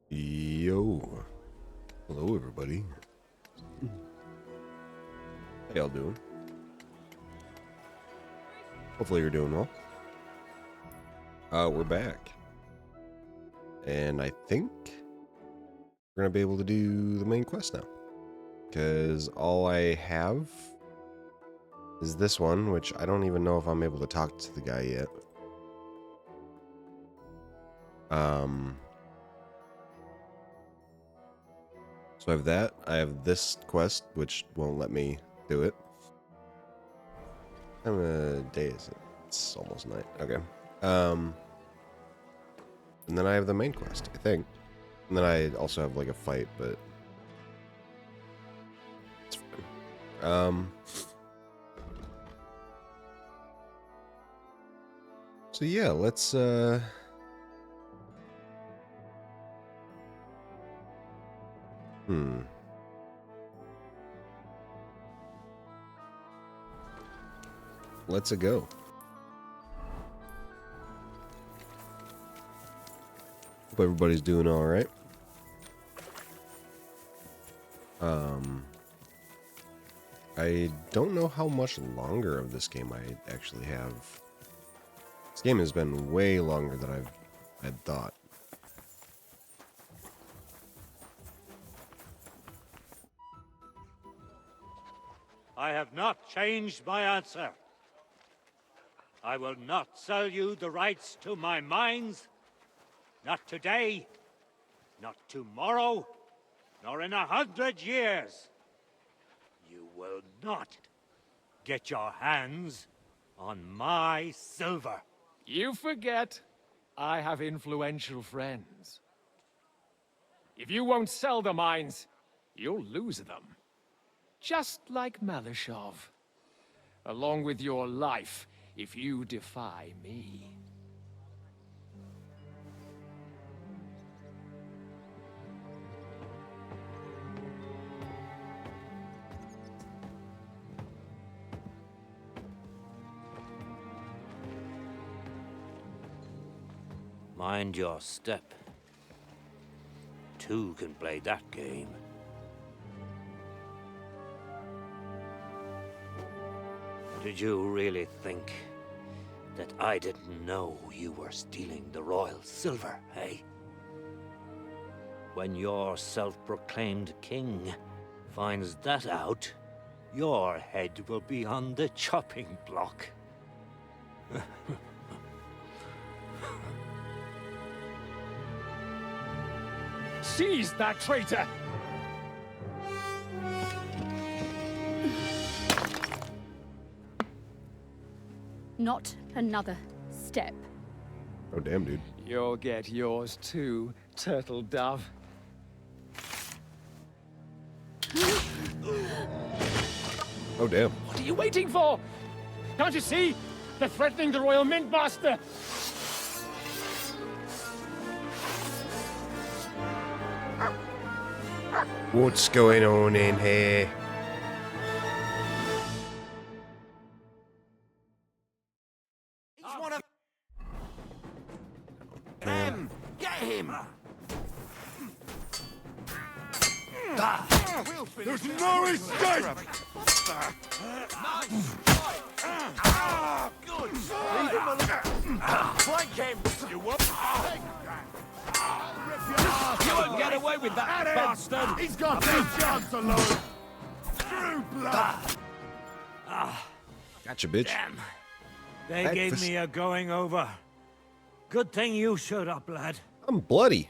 Yo. Hello, everybody. How y'all doing? Hopefully you're doing well. We're back. And I think we're going to be able to do the main quest now. Because all I have is this one, which I don't even know if I'm able to talk to the guy yet. So I have that. I have this quest, which won't let me do it. What time of day is it? It's almost night. Okay. And then I have the main quest, I think. And then I also have like a fight, but it's fine. So yeah, let's let's go. Hope everybody's doing all right. I don't know how much longer of this game I actually have. This game has been way longer than I'd thought. I have not changed my answer. I will not sell you the rights to my mines. Not today, not tomorrow, nor in 100 years. You will not get your hands on my silver. You forget, I have influential friends. If you won't sell the mines, you'll lose them. Just like Malishov. Along with your life, if you defy me. Mind your step. Two can play that game. Did you really think that I didn't know you were stealing the royal silver, eh? When your self-proclaimed king finds that out, your head will be on the chopping block. Seize that traitor! Not another step. Oh, damn, dude. You'll get yours too, turtle dove. Oh, damn. What are you waiting for? Can't you see? They're threatening the Royal Mint Master! What's going on in here? Each one of them! Get him! There's no escape! Good! Flank him! You what? You won't get away with that, bastard! He's got no chance alone! True blood! Gotcha, bitch. Damn. They Heck, gave this- me a going over. Good thing you showed up, lad. I'm bloody.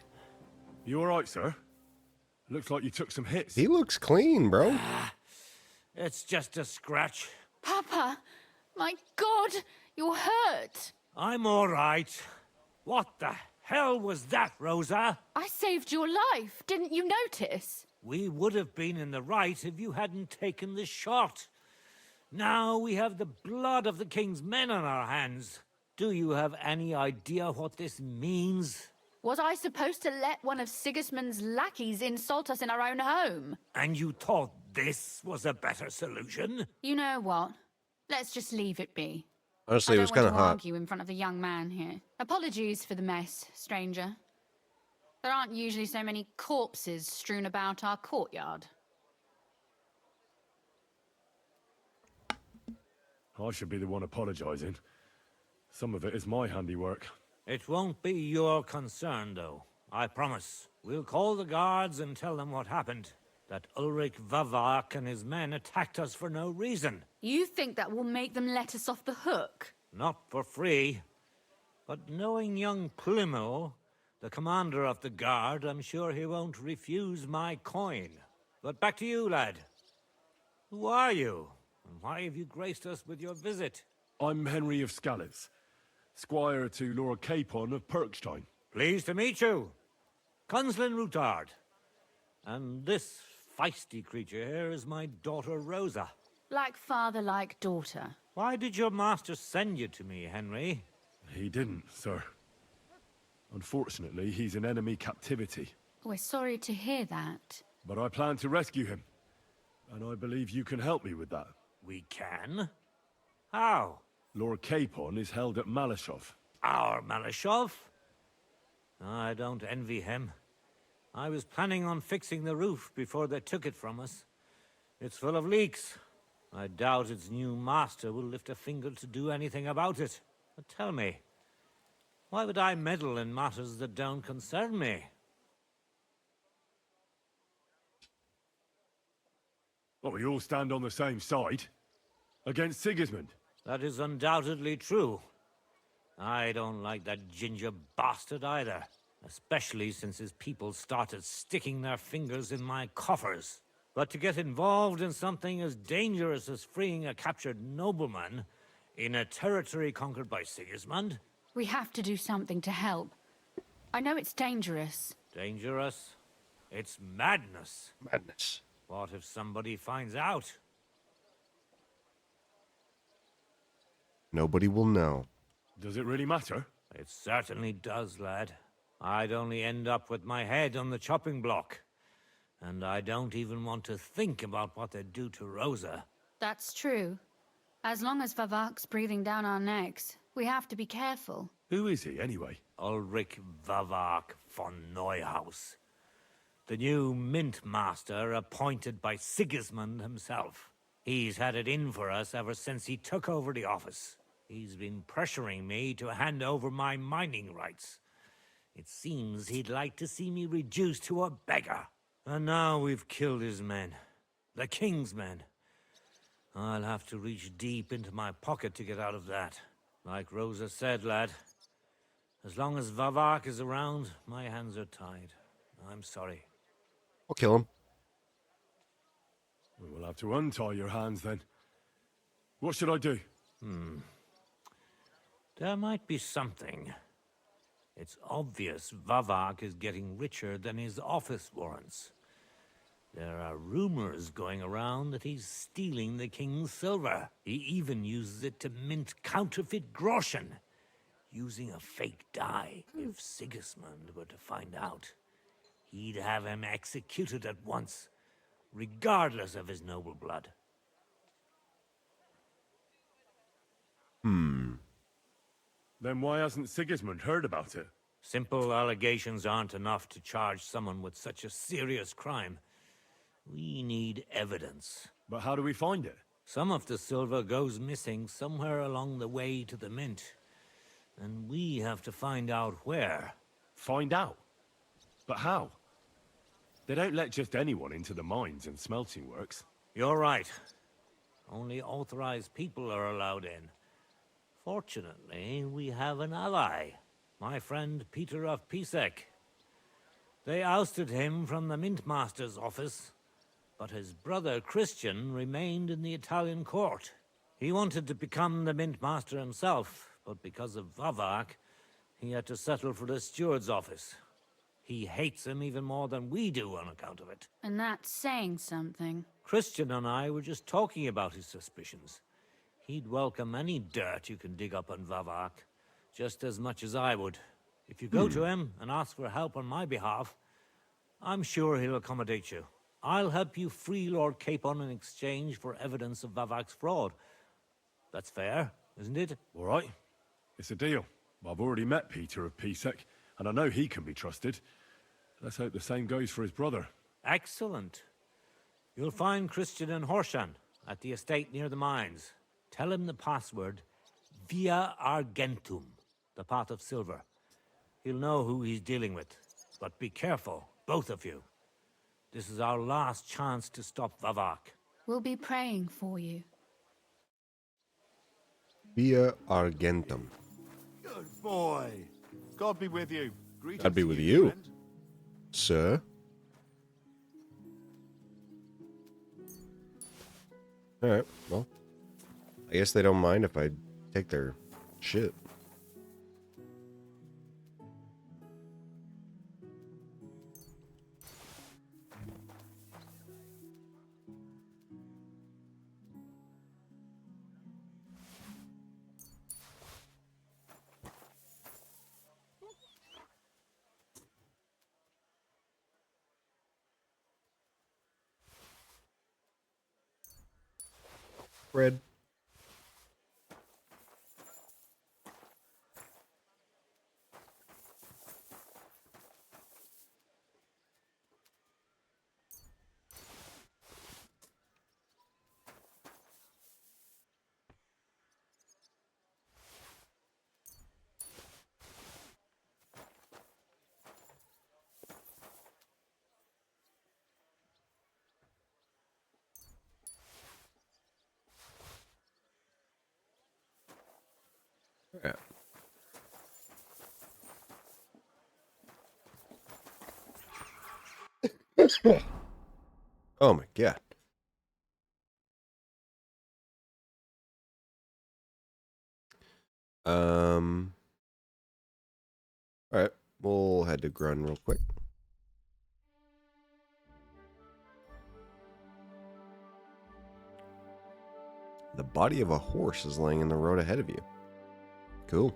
You alright, sir? Looks like you took some hits. He looks clean, bro. It's just a scratch. Papa, my God, you're hurt. I'm all right. What the hell was that, Rosa? I saved your life. Didn't you notice? We would have been in the right if you hadn't taken the shot. Now we have the blood of the king's men on our hands. Do you have any idea what this means? Was I supposed to let one of Sigismund's lackeys insult us in our own home? And you thought this was a better solution? You know what? Let's just leave it be. Honestly, it was I kind don't of want to hot. argue in front of the young man here. Apologies for the mess, stranger. There aren't usually so many corpses strewn about our courtyard. I should be the one apologizing. Some of it is my handiwork. It won't be your concern, though. I promise. We'll call the guards and tell them what happened. That Ulrich Vavak and his men attacked us for no reason. You think that will make them let us off the hook? Not for free. But knowing young Plimo, the commander of the guard, I'm sure he won't refuse my coin. But back to you, lad. Who are you? And why have you graced us with your visit? I'm Henry of Scalitz, squire to Lord Capon of Perkstein. Pleased to meet you. Conslin Routard. And this feisty creature here is my daughter Rosa. Like father, like daughter. Why did your master send you to me, Henry? He didn't, sir. Unfortunately, he's in enemy captivity. We're sorry to hear that. But I plan to rescue him. And I believe you can help me with that. We can? How? Lord Capon is held at Malashov. Our Malashov? I don't envy him. I was planning on fixing the roof before they took it from us. It's full of leaks. I doubt its new master will lift a finger to do anything about it. But tell me, why would I meddle in matters that don't concern me? Well, we all stand on the same side. Against Sigismund. That is undoubtedly true. I don't like that ginger bastard either. Especially since his people started sticking their fingers in my coffers. But to get involved in something as dangerous as freeing a captured nobleman in a territory conquered by Sigismund? We have to do something to help. I know it's dangerous. Dangerous? It's madness. Madness. What if somebody finds out? Nobody will know. Does it really matter? It certainly does, lad. I'd only end up with my head on the chopping block. And I don't even want to think about what they'd do to Rosa. That's true. As long as Vavak's breathing down our necks, we have to be careful. Who is he, anyway? Ulrich Vavak von Neuhaus. The new mint master appointed by Sigismund himself. He's had it in for us ever since he took over the office. He's been pressuring me to hand over my mining rights. It seems he'd like to see me reduced to a beggar. And now we've killed his men. The king's men. I'll have to reach deep into my pocket to get out of that. Like Rosa said, lad. As long as Vavak is around, my hands are tied. I'm sorry. I'll kill him. We'll have to untie your hands then. What should I do? There might be something. It's obvious Vavak is getting richer than his office warrants. There are rumors going around that he's stealing the king's silver. He even uses it to mint counterfeit groschen, using a fake dye. If Sigismund were to find out, he'd have him executed at once, regardless of his noble blood. Then why hasn't Sigismund heard about it? Simple allegations aren't enough to charge someone with such a serious crime. We need evidence. But how do we find it? Some of the silver goes missing somewhere along the way to the mint. And we have to find out where. Find out? But how? They don't let just anyone into the mines and smelting works. You're right. Only authorized people are allowed in. Fortunately, we have an ally. My friend Peter of Pisek. They ousted him from the Mintmaster's office, but his brother Christian remained in the Italian court. He wanted to become the Mintmaster himself, but because of Vavak, he had to settle for the steward's office. He hates him even more than we do on account of it. And that's saying something. Christian and I were just talking about his suspicions. He'd welcome any dirt you can dig up on Vavak, just as much as I would. If you go to him and ask for help on my behalf, I'm sure he'll accommodate you. I'll help you free Lord Capon in exchange for evidence of Vavak's fraud. That's fair, isn't it? All right. It's a deal. I've already met Peter of Pisek, and I know he can be trusted. Let's hope the same goes for his brother. Excellent. You'll find Christian and Horshan at the estate near the mines. Tell him the password, Via Argentum, the pot of silver. He'll know who he's dealing with. But be careful, both of you. This is our last chance to stop Vavak. We'll be praying for you. Via Argentum. Good boy. God be with you. Greetings God be to with you, friend. sir. Alright, well. I guess they don't mind if I take their shit. Bread. Yeah. Oh my god. Alright, we'll head to Grun real quick. The body of a horse is laying in the road ahead of you. Cool.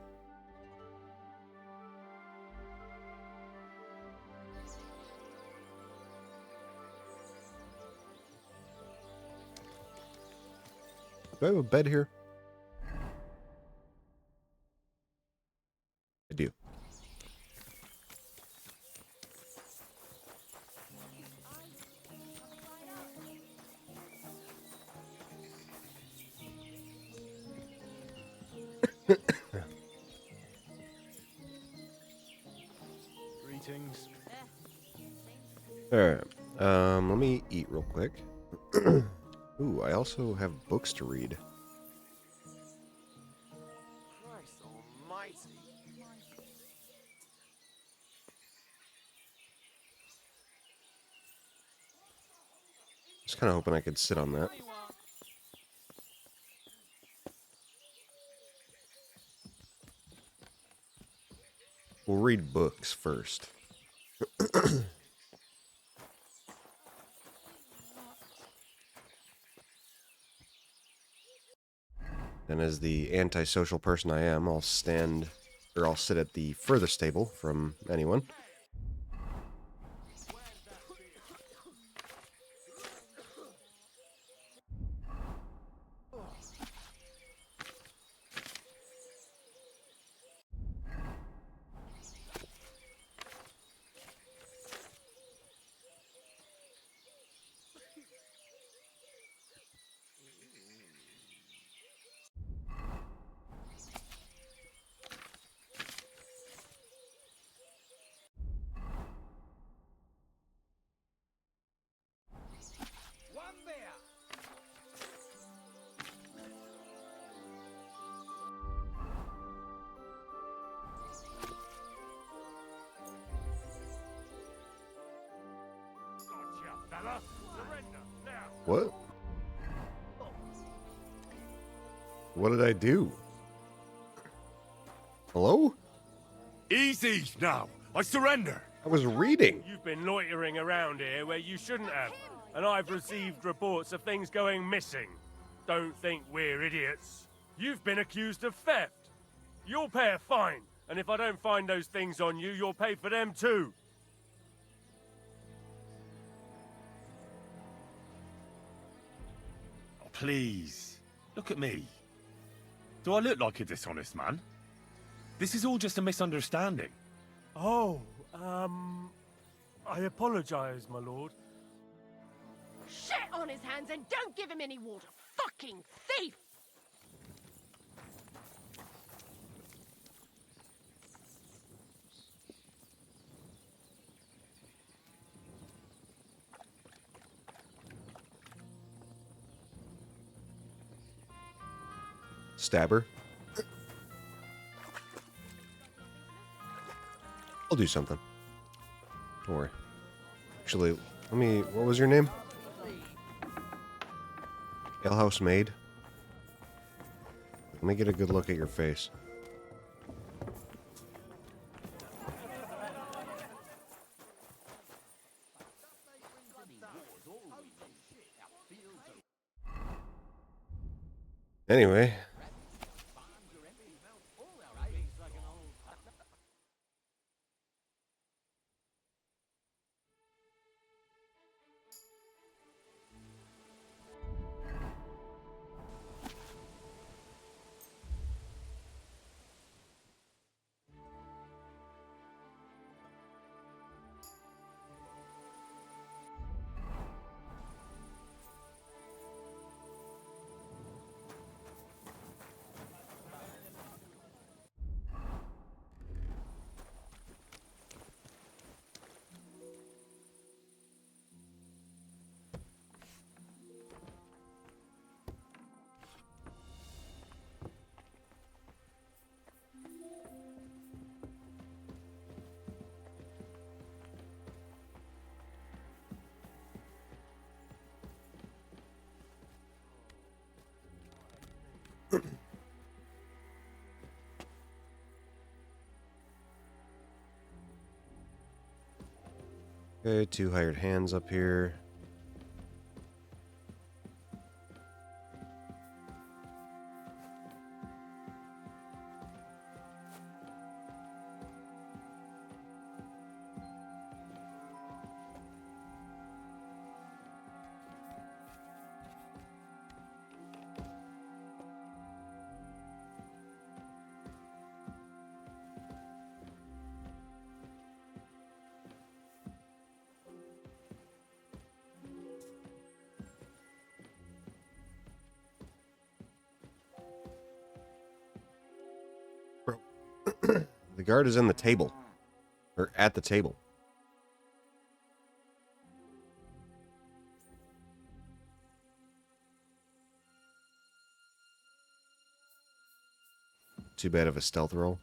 Do I have a bed here? I do. Greetings. Alright. Let me eat real quick. Ooh, I also have books to read. Christ almighty. Just kind of hoping I could sit on that. We'll read books first. And as the antisocial person I am, I'll sit at the furthest table from anyone. One there. Gotcha, fella. Surrender, now. What? What did I do? Hello? Easy now. I surrender. I was reading. You've been loitering around here where you shouldn't have, and I've received reports of things going missing. Don't think we're idiots. You've been accused of theft. You'll pay a fine, and if I don't find those things on you, you'll pay for them too. Oh, please, look at me. Do I look like a dishonest man? This is all just a misunderstanding. Oh, I apologize, my lord. Shit on his hands and don't give him any water. Fucking thief! Stabber. I'll do something. Don't worry. Actually, let me... What was your name? Alehouse Maid? Let me get a good look at your face. Anyway. Okay, 2 hired hands up here. Bro. The guard is in the table. Or at the table. Too bad of a stealth roll.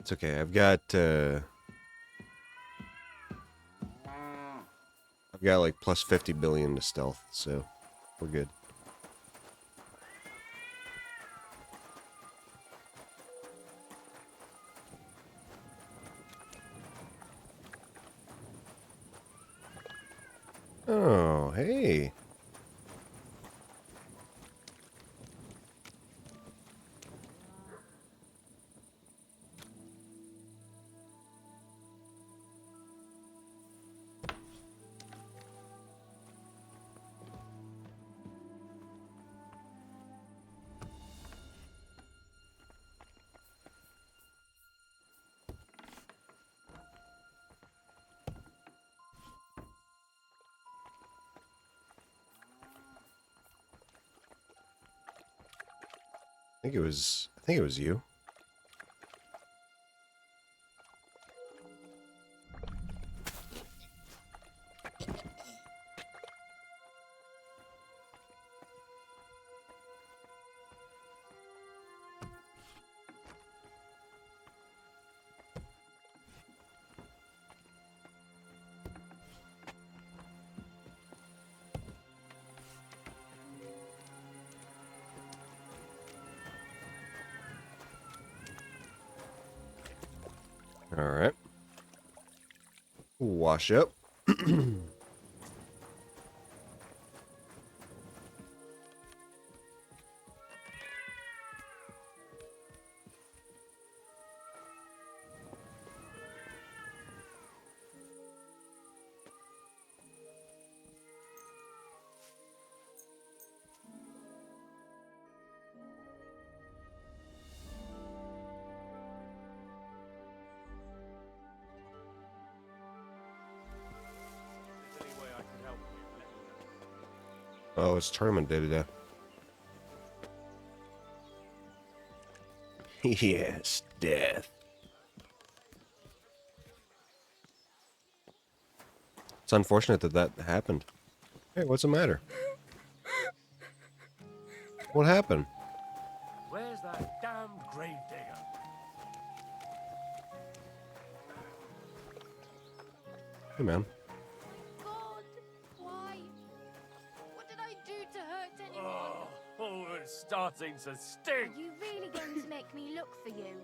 It's okay. I've got like plus 50 billion to stealth, so we're good. Oh, hey. I think it was you. All right. Wash up. Oh, it's tournament day today. Yes, death. It's unfortunate that that happened. Hey, what's the matter? What happened? Where's that damn gravedigger? Hey, man. God, why? What did I do to hurt anyone? Oh, it's starting to stink. Are you really going to make me look for you?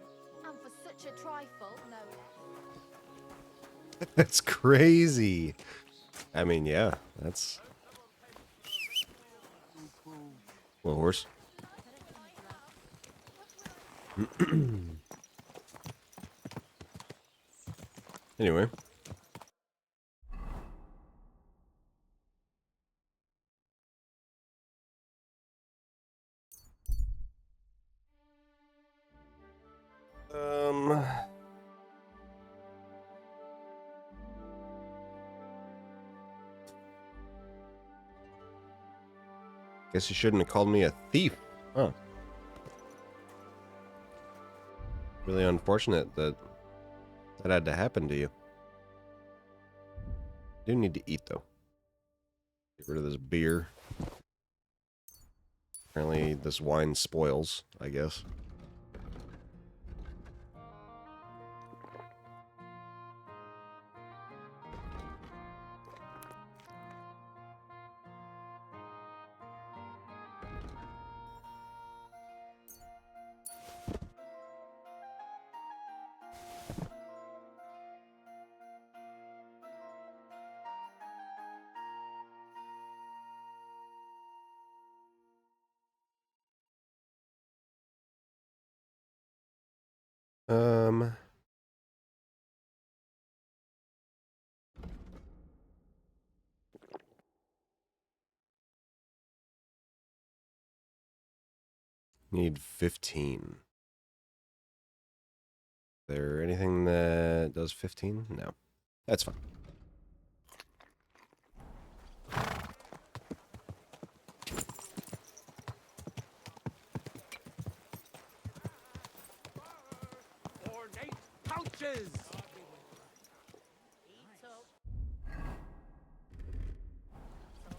And for such a trifle, no less. That's crazy. I mean, yeah, that's... Well, horse. Anyway. Guess you shouldn't have called me a thief. Huh. Really unfortunate that that had to happen to you. Do need to eat, though. Get rid of this beer. Apparently, this wine spoils, I guess. Um... Need 15. Is there anything that does 15? No. That's fine. Ornate pouches.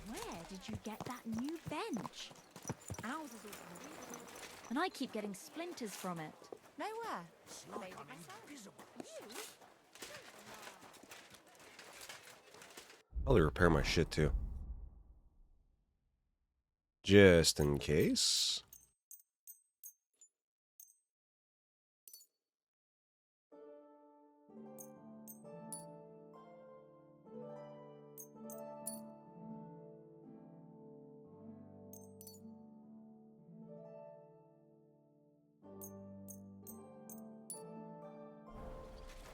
Where did you get that new bench? Ours is all... And I keep getting splinters from it. Nowhere. Made it myself. Probably repair my shit too. Just in case.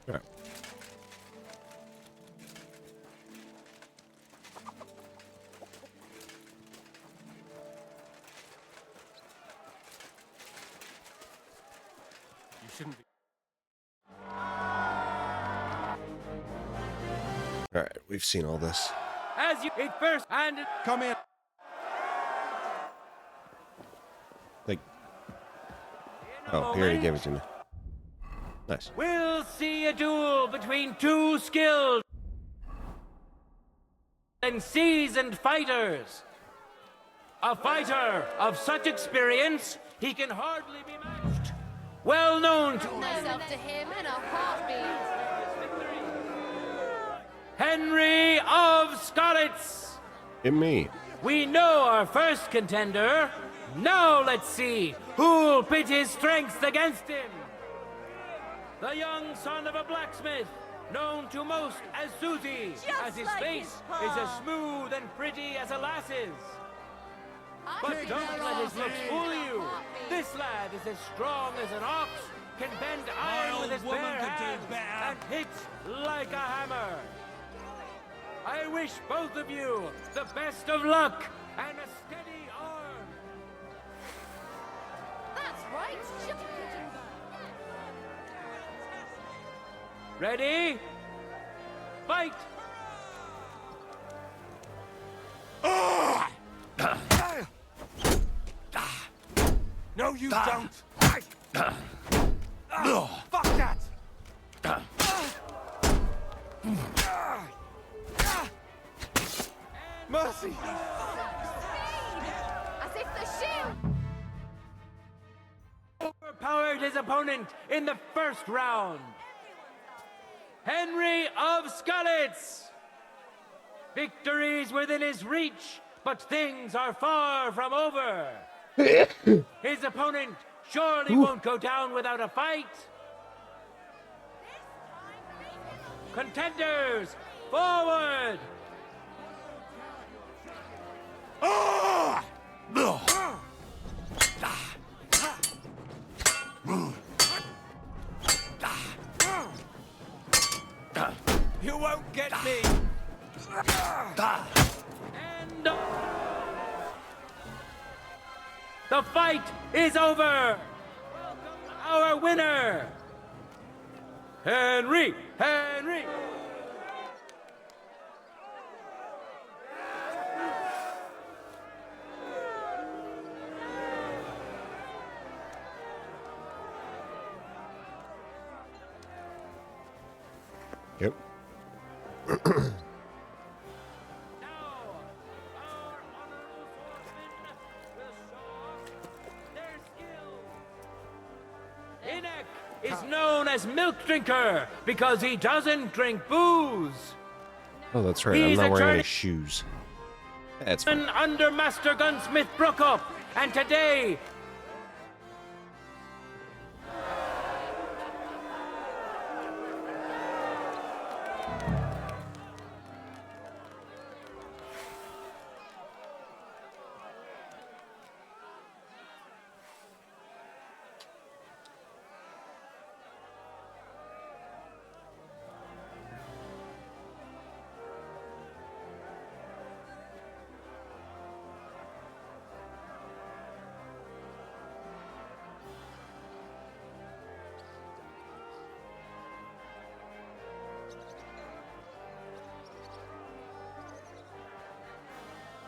All right. You shouldn't be. All right, we've seen all this. As you it first and Come in. Like, oh, he already gave it to me. Nice. We'll see a duel between two skilled and seasoned fighters. A fighter of such experience, he can hardly be matched. Well known to Myself to him in a heartbeat. Henry of Scarlets. Hit me. We know our first contender. Now let's see who'll pit his strength against him. The young son of a blacksmith, known to most as Susie, as his like face his pa. is as smooth and pretty as a lass's. I But think don't they're let his all looks in fool a you. heartbeat. This lad is as strong as an ox, can bend iron with his bare hands, and hits like a hammer. I wish both of you the best of luck and a steady arm. That's right. Ready? Fight! No, you don't! Fuck that! Mercy! As if the shield... Overpowered his opponent in the first round. Henry of Skalitz! Victory's within his reach, but things are far from over. His opponent surely won't go down without a fight. Contenders, forward! You won't get me! And the fight is over! Our winner, Henry! Yep. Is known as Milk Drinker because he doesn't drink booze. Oh, that's right. I'm He's not a wearing any journey- shoes. That's fine. Under Master Gunsmith Brookup, and today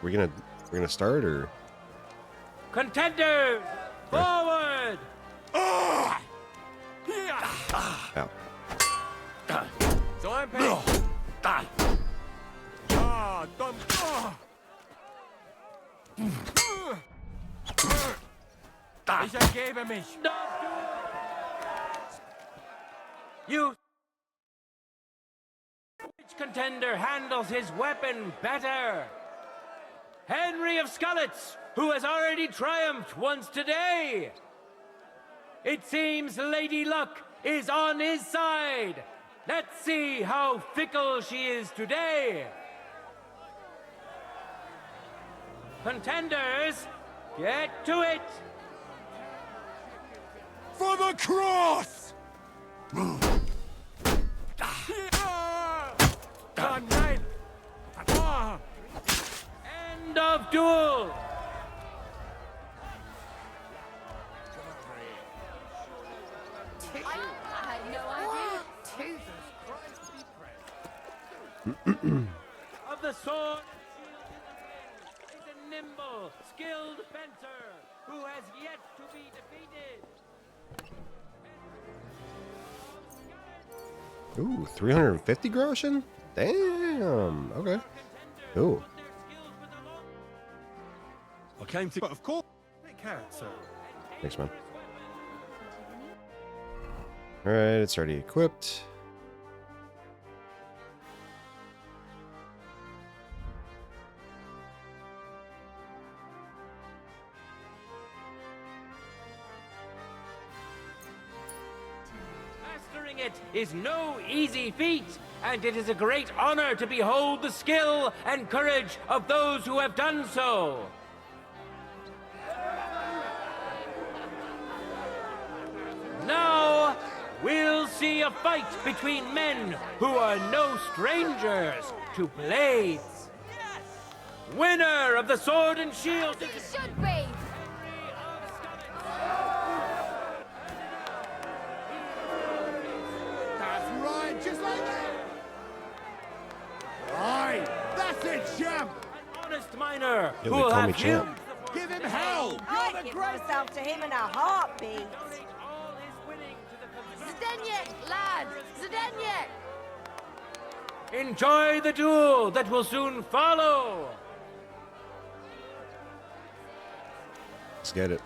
We're gonna start or contenders, forward! ow. So I'm paying. Ich ergebe mich. You. Which contender handles his weapon better? Henry of Skalitz, who has already triumphed once today. It seems Lady Luck is on his side. Let's see how fickle she is today. Contenders, get to it. For the cross! Nein! End of duel. I had no idea. Of the sword is a nimble, skilled fencer who has yet to be defeated. Ooh, 350 groschen? Damn. Okay. Ooh. I came to... But of course... It can, sir. Thanks, man. Alright, it's already equipped. Mastering it is no easy feat, and it is a great honor to behold the skill and courage of those who have done so. Now, we'll see a fight between men who are no strangers to blades. Winner of the Sword and Shield It should be! That's right, just like that! Right, that's it, champ! honest miner Yeah, who they will call me have champ. huge support Give him hell! I'd give myself to him in a heartbeat. Zdenek, lad! Zdenek! Enjoy the duel that will soon follow. Let's get it.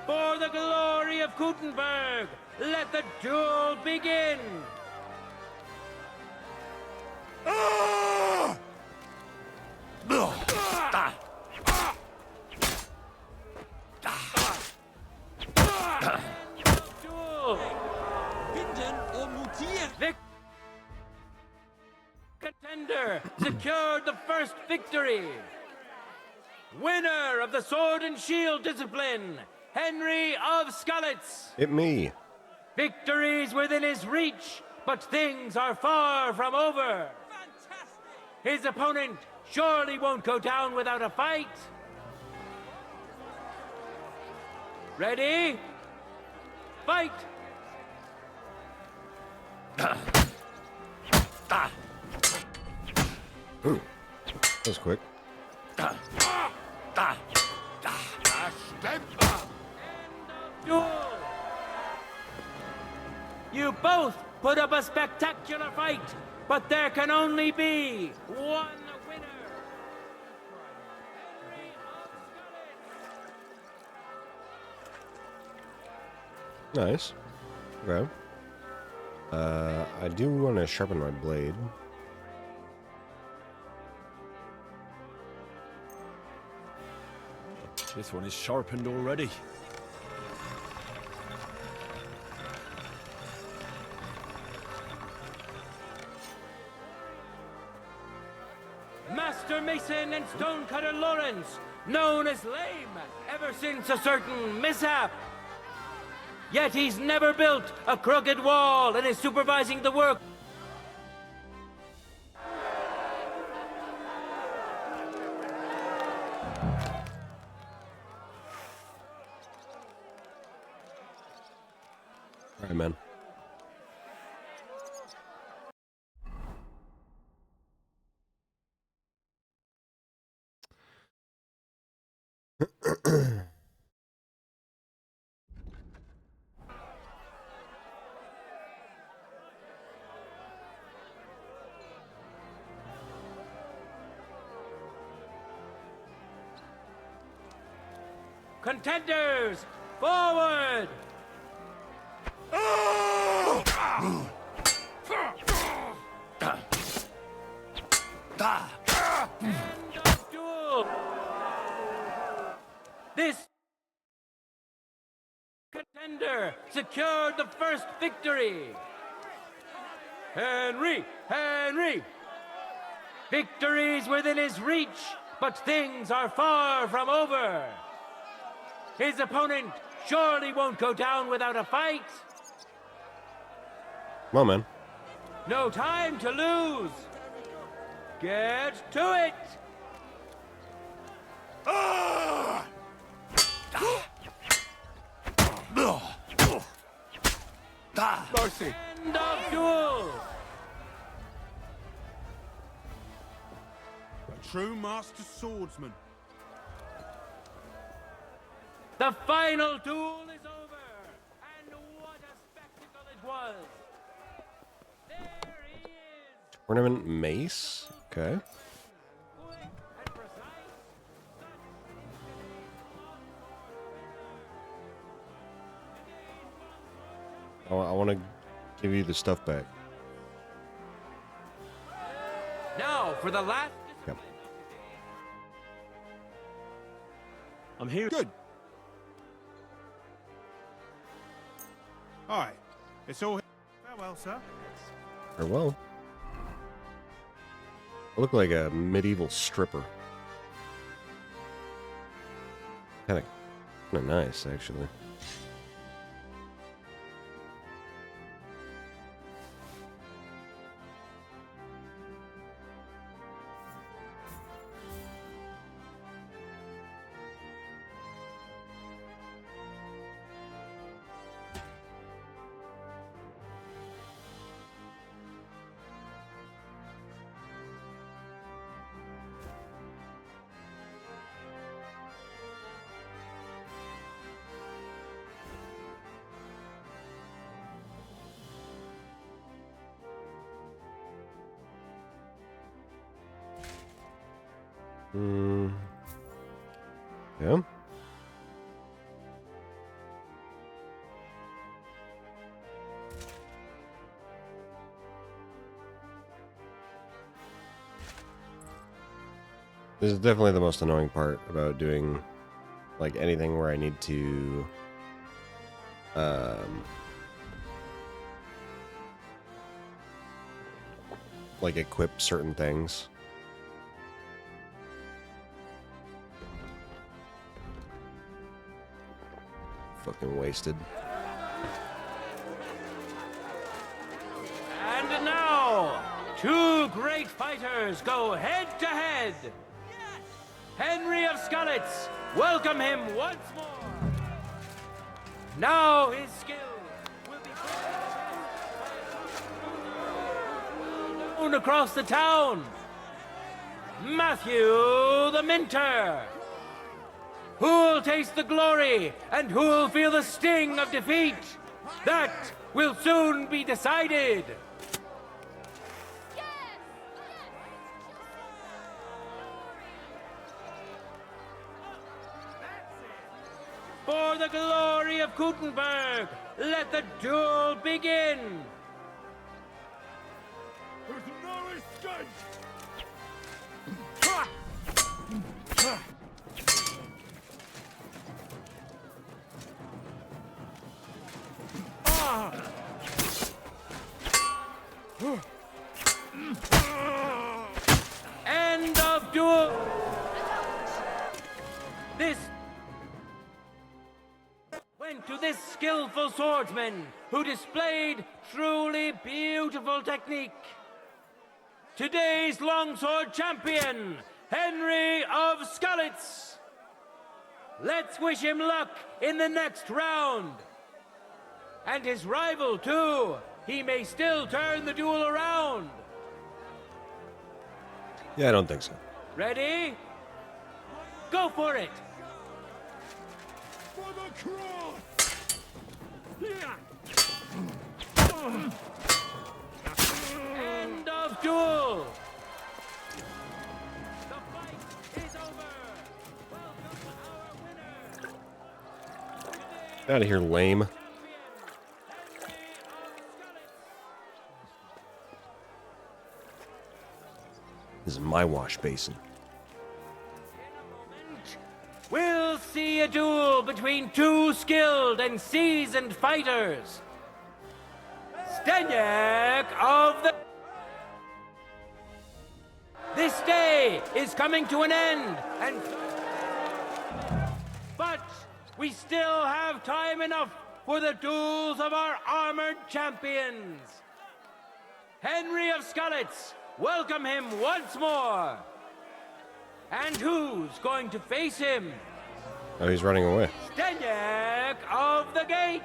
For the glory of Gutenberg, let the duel begin. Duel. Contender secured the first victory. Winner of the sword and shield discipline, Henry of Skalitz. Hit me. Victories within his reach, but things are far from over. His opponent surely won't go down without a fight. Ready? Fight! Ooh, that was quick. Duel! You both put up a spectacular fight, but there can only be one winner. Nice. Okay. I do want to sharpen my blade. This one is sharpened already. Master Mason and Stonecutter Lawrence, known as Lame ever since a certain mishap. Yet he's never built a crooked wall and is supervising the work. All right, man. Contenders, forward! End of duel! This contender secured the first victory. Henry! Victory's within his reach, but things are far from over. His opponent surely won't go down without a fight. Come on, man. No time to lose. Get to it. Mercy! End of duel. A true master swordsman. The final duel is over. And what a spectacle it was. There he is. Tournament mace. Okay. Quick and precise. I want to give you the stuff back. Now for the last Yep. I'm here. Good. All right. It's all. Farewell, sir. Farewell. I look like a medieval stripper. Kind of nice, actually. Yeah. This is definitely the most annoying part about doing like anything where I need to like equip certain things. Fucking wasted. And now, two great fighters go head to head. Henry of Skalitz, welcome him once more. Now his skill will be known across the town. Matthew the Minter. Who'll taste the glory and who'll feel the sting of defeat? That will soon be decided. For the glory of Gutenberg, let the duel begin! There's no escape! End of duel! This went to this skillful swordsman who displayed truly beautiful technique. Today's longsword champion, Henry of Skalitz. Let's wish him luck in the next round. And his rival, too. He may still turn the duel around. Yeah, I don't think so. Ready? Go for it! For the cross! End of duel! The fight is over! Welcome our winner! Out of here, lame. This is my wash basin. We'll see a duel between two skilled and seasoned fighters. Steniak of the... This day is coming to an end, and... But we still have time enough for the duels of our armored champions. Henry of Skalitz, welcome him once more. And who's going to face him? Oh, he's running away. Steniak of the Gate!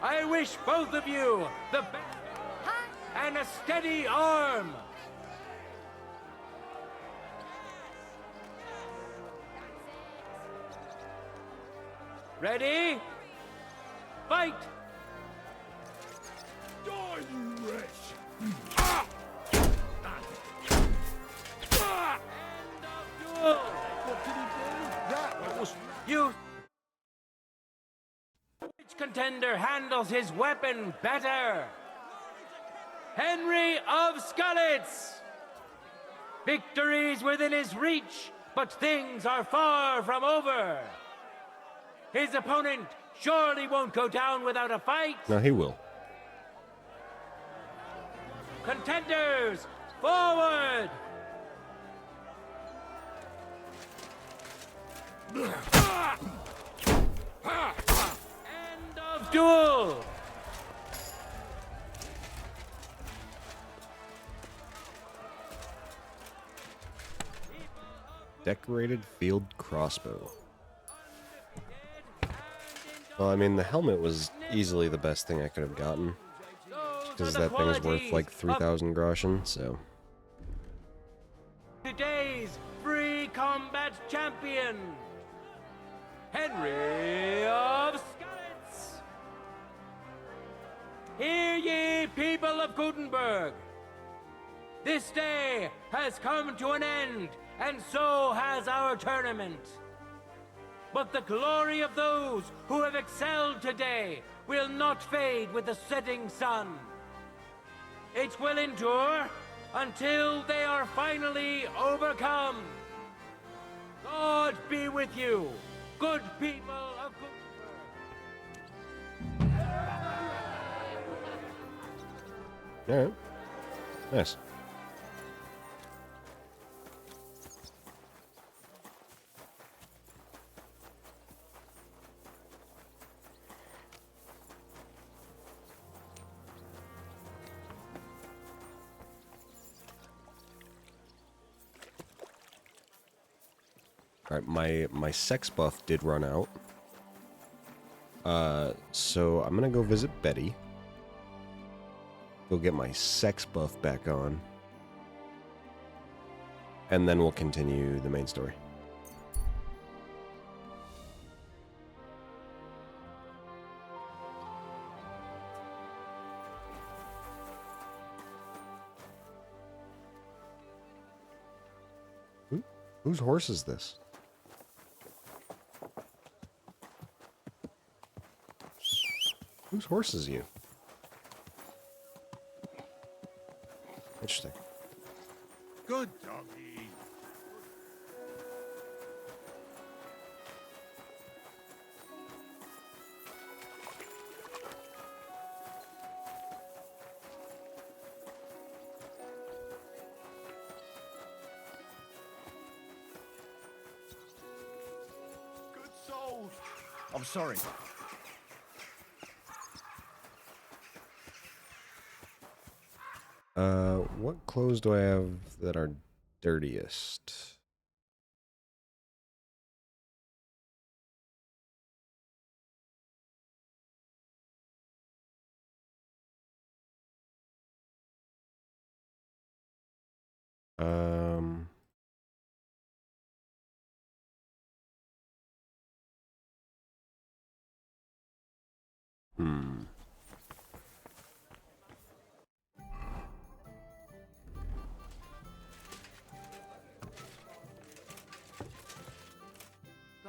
I wish both of you the best and a steady arm. Ready? Fight! Die, you wretch! End of duel! What did he do? That was... You... Which contender handles his weapon better? Henry of Skalitz! Victory's within his reach, but things are far from over. His opponent surely won't go down without a fight. No, he will. Contenders, forward! End of duel! Decorated field crossbow. Well, I mean, the helmet was easily the best thing I could have gotten. Because that thing is worth like 3,000 groschen, so... Today's free combat champion, Henry of Skalitz. Hear ye, people of Gutenberg. This day has come to an end, and so has our tournament. But the glory of those who have excelled today will not fade with the setting sun. It will endure until they are finally overcome. God be with you, good people of good. Alright. Nice. Alright, my sex buff did run out. So I'm gonna go visit Betty. Go get my sex buff back on. And then we'll continue the main story. Whose horse is this? Whose horse is you? Interesting. Good doggy. Good souls. I'm sorry. What clothes do I have that are dirtiest? Um... Hmm.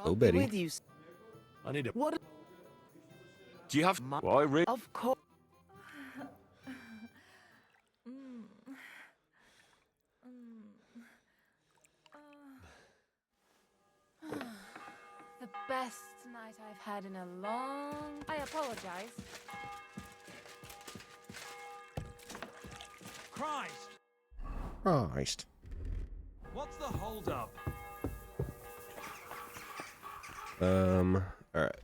Oh, Betty. With you. I need a... What? Do you have... Why, Rick? Of course. The best night I've had in a long... I apologize. Christ! Christ. What's the holdup? Alright.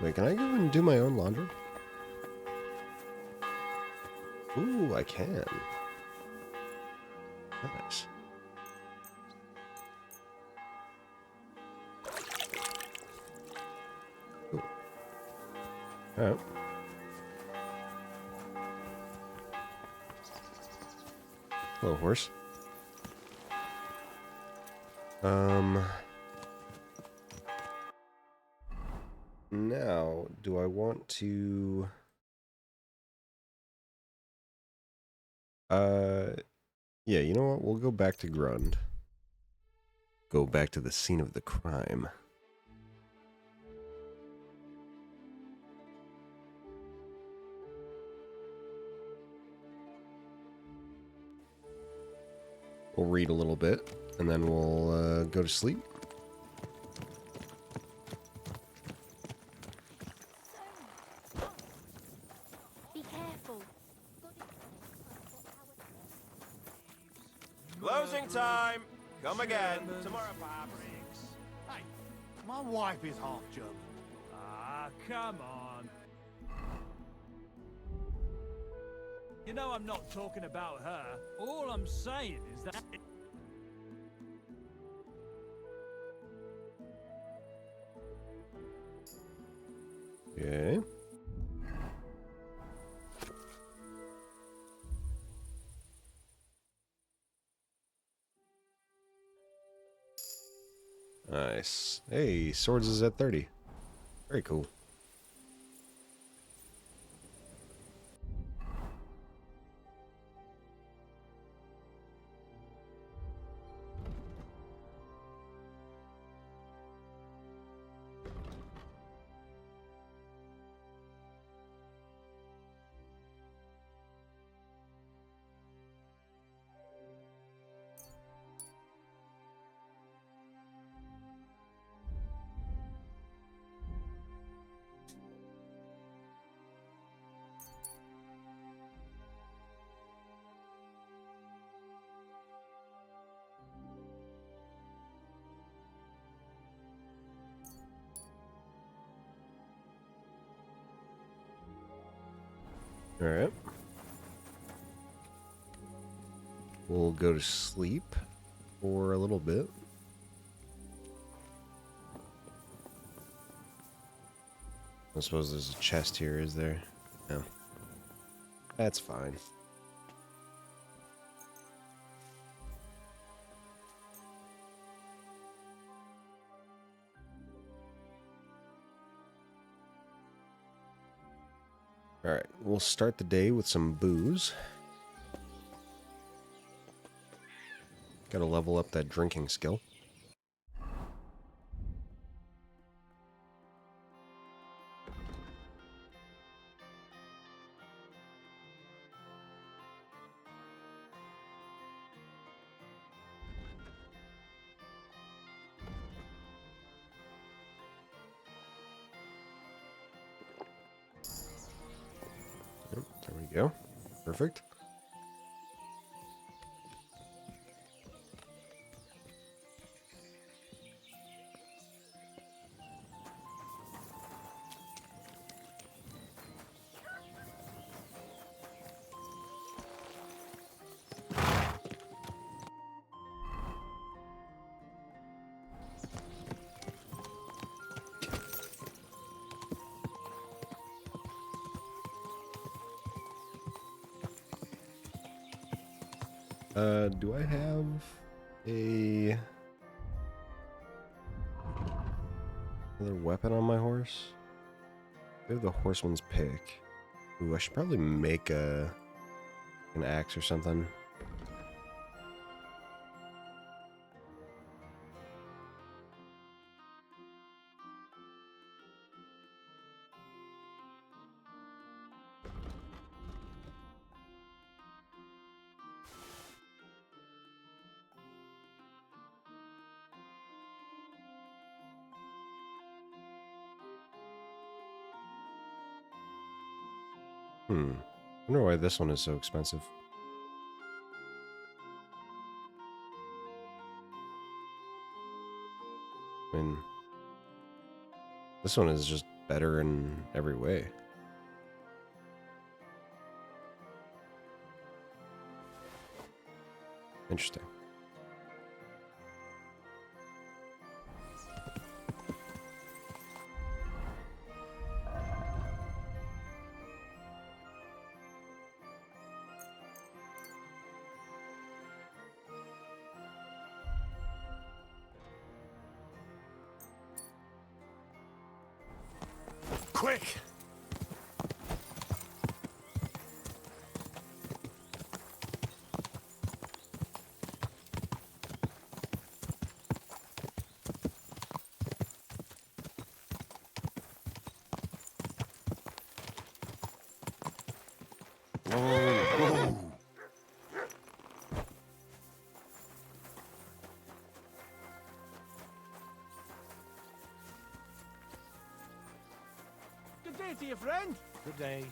Wait, can I go and do my own laundry? Ooh, I can. Nice. Ooh. Alright. Hello, horse. Now, do I want to... Yeah, you know what? We'll go back to Grund. Go back to the scene of the crime. We'll read a little bit, and then we'll go to sleep. Be careful. Closing time. Come again. Tomorrow, perhaps. Hey, my wife is half German. Ah, come on. You know I'm not talking about her. All I'm saying is that... Okay. Nice. Hey, swords is at 30. Very cool. Alright. We'll go to sleep for a little bit. I suppose there's a chest here, is there? No. That's fine. Alright, we'll start the day with some booze. Gotta level up that drinking skill. Yep, there we go. Perfect. Do I have another weapon on my horse? I have the horseman's pick. Ooh, I should probably make an axe or something. I wonder why this one is so expensive. I mean, this one is just better in every way. Interesting. Quick! Good day to you, friend. Good day.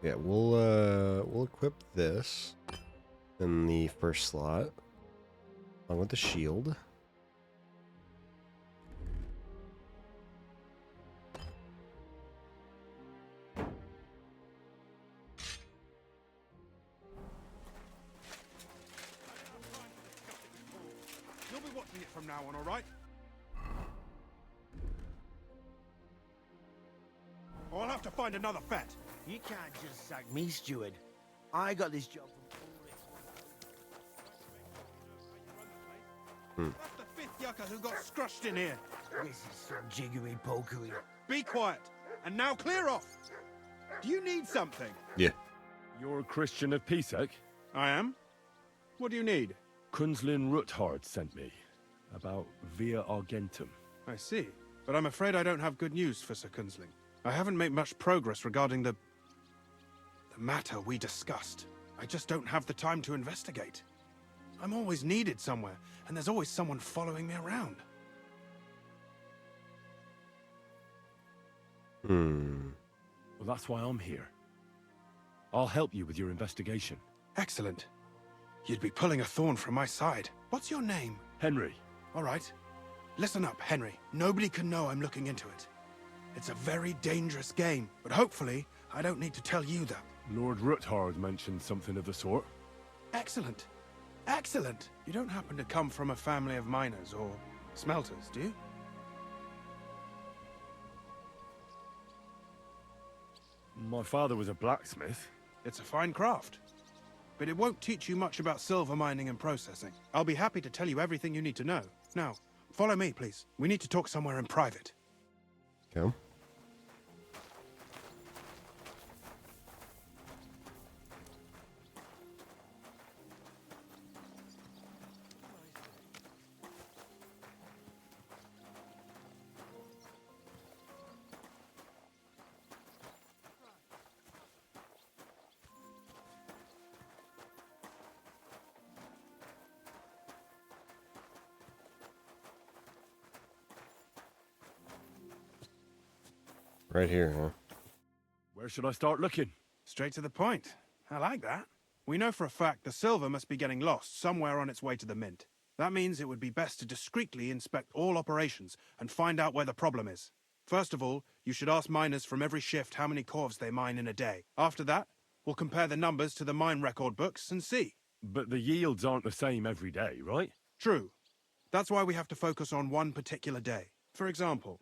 Yeah, we'll equip this in the first slot, along with the shield. You'll be watching it from now on, all right? Or I'll have to find another vet. You can't just sack me, steward. I got this job from That's the fifth yucca who got scrushed in here. This is some jiggery pokery. Be quiet. And now clear off. Do you need something? Yeah. You're a Christian of Pisak? I am. What do you need? Kunzlin Ruthard sent me. About Via Argentum. I see. But I'm afraid I don't have good news for Sir Kunzling. I haven't made much progress regarding the matter we discussed. I just don't have the time to investigate. I'm always needed somewhere, and there's always someone following me around. Well, that's why I'm here. I'll help you with your investigation. Excellent. You'd be pulling a thorn from my side. What's your name? Henry. All right. Listen up, Henry. Nobody can know I'm looking into it. It's a very dangerous game, but hopefully I don't need to tell you that. Lord Ruthard mentioned something of the sort. Excellent. Excellent! You don't happen to come from a family of miners or smelters, do you? My father was a blacksmith. It's a fine craft. But it won't teach you much about silver mining and processing. I'll be happy to tell you everything you need to know. Now, follow me, please. We need to talk somewhere in private. Come. Right here, huh? Where should I start looking? Straight to the point. I like that. We know for a fact the silver must be getting lost somewhere on its way to the mint. That means it would be best to discreetly inspect all operations and find out where the problem is. First of all, you should ask miners from every shift how many corves they mine in a day. After that, we'll compare the numbers to the mine record books and see. But the yields aren't the same every day, right? True. That's why we have to focus on one particular day. For example,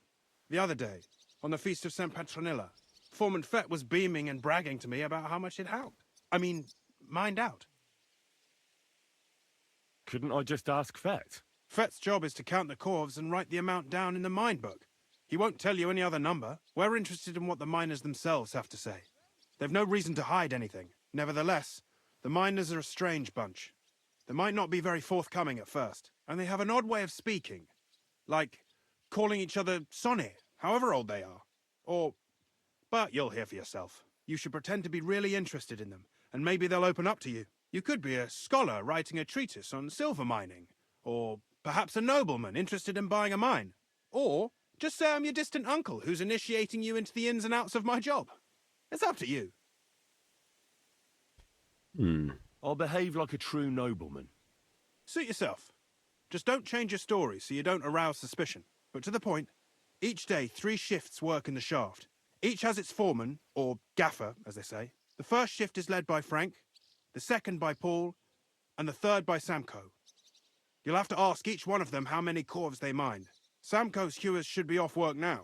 the other day, on the Feast of St. Petronilla, Foreman Fett was beaming and bragging to me about how much it helped. Mined out. Couldn't I just ask Fett? Fett's job is to count the corves and write the amount down in the mine book. He won't tell you any other number. We're interested in what the miners themselves have to say. They've no reason to hide anything. Nevertheless, the miners are a strange bunch. They might not be very forthcoming at first, and they have an odd way of speaking. Like calling each other Sonny, however old they are. But you'll hear for yourself. You should pretend to be really interested in them, and maybe they'll open up to you. You could be a scholar writing a treatise on silver mining, or perhaps a nobleman interested in buying a mine. Or just say I'm your distant uncle who's initiating you into the ins and outs of my job. It's up to you. I'll behave like a true nobleman. Suit yourself. Just don't change your story so you don't arouse suspicion. But to the point, each day 3 shifts work in the shaft. Each has its foreman, or gaffer, as they say. The first shift is led by Frank, the second by Paul, and the third by Samko. You'll have to ask each one of them how many corves they mined. Samko's hewers should be off work now.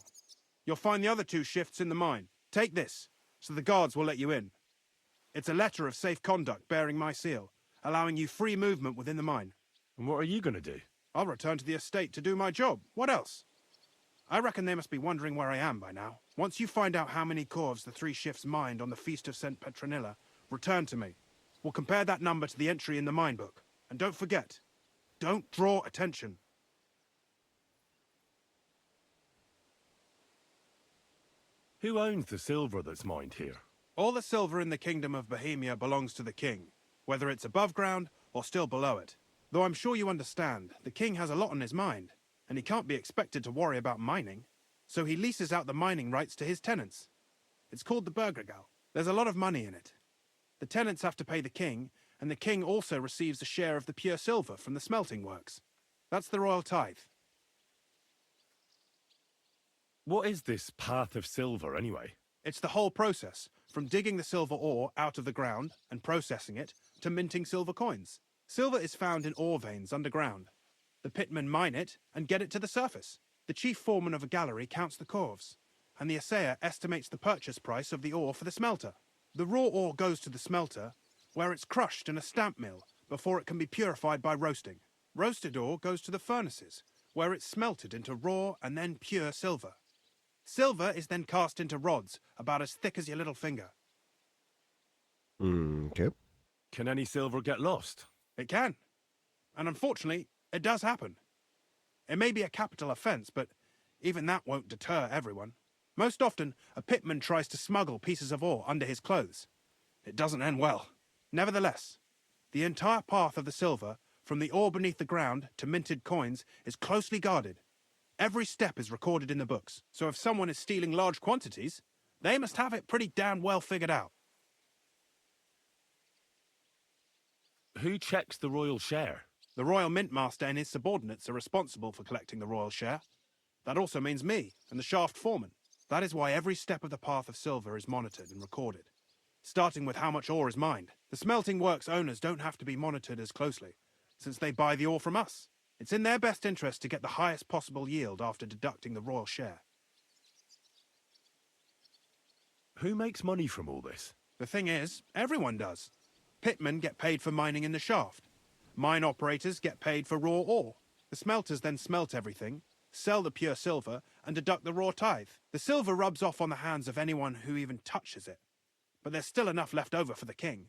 You'll find the other 2 shifts in the mine. Take this, so the guards will let you in. It's a letter of safe conduct bearing my seal, allowing you free movement within the mine. And what are you going to do? I'll return to the estate to do my job. What else? I reckon they must be wondering where I am by now. Once you find out how many corves the 3 shifts mined on the Feast of St. Petronilla, return to me. We'll compare that number to the entry in the mine book. And don't forget, don't draw attention. Who owns the silver that's mined here? All the silver in the Kingdom of Bohemia belongs to the king, whether it's above ground or still below it. Though I'm sure you understand, the king has a lot on his mind, and he can't be expected to worry about mining. So he leases out the mining rights to his tenants. It's called the Burgergal. There's a lot of money in it. The tenants have to pay the king, and the king also receives a share of the pure silver from the smelting works. That's the royal tithe. What is this path of silver, anyway? It's the whole process, from digging the silver ore out of the ground and processing it, to minting silver coins. Silver is found in ore veins underground. The pitmen mine it and get it to the surface. The chief foreman of a gallery counts the corves, and the assayer estimates the purchase price of the ore for the smelter. The raw ore goes to the smelter, where it's crushed in a stamp mill before it can be purified by roasting. Roasted ore goes to the furnaces, where it's smelted into raw and then pure silver. Silver is then cast into rods about as thick as your little finger. Okay. Can any silver get lost? It can. And unfortunately, it does happen. It may be a capital offence, but even that won't deter everyone. Most often, a pitman tries to smuggle pieces of ore under his clothes. It doesn't end well. Nevertheless, the entire path of the silver, from the ore beneath the ground to minted coins, is closely guarded. Every step is recorded in the books, so if someone is stealing large quantities, they must have it pretty damn well figured out. Who checks the royal share? The Royal Mint Master and his subordinates are responsible for collecting the royal share. That also means me and the shaft foreman. That is why every step of the Path of Silver is monitored and recorded, starting with how much ore is mined. The smelting works owners don't have to be monitored as closely, since they buy the ore from us. It's in their best interest to get the highest possible yield after deducting the royal share. Who makes money from all this? The thing is, everyone does. Pitmen get paid for mining in the shaft. Mine operators get paid for raw ore. The smelters then smelt everything, sell the pure silver, and deduct the raw tithe. The silver rubs off on the hands of anyone who even touches it. But there's still enough left over for the king.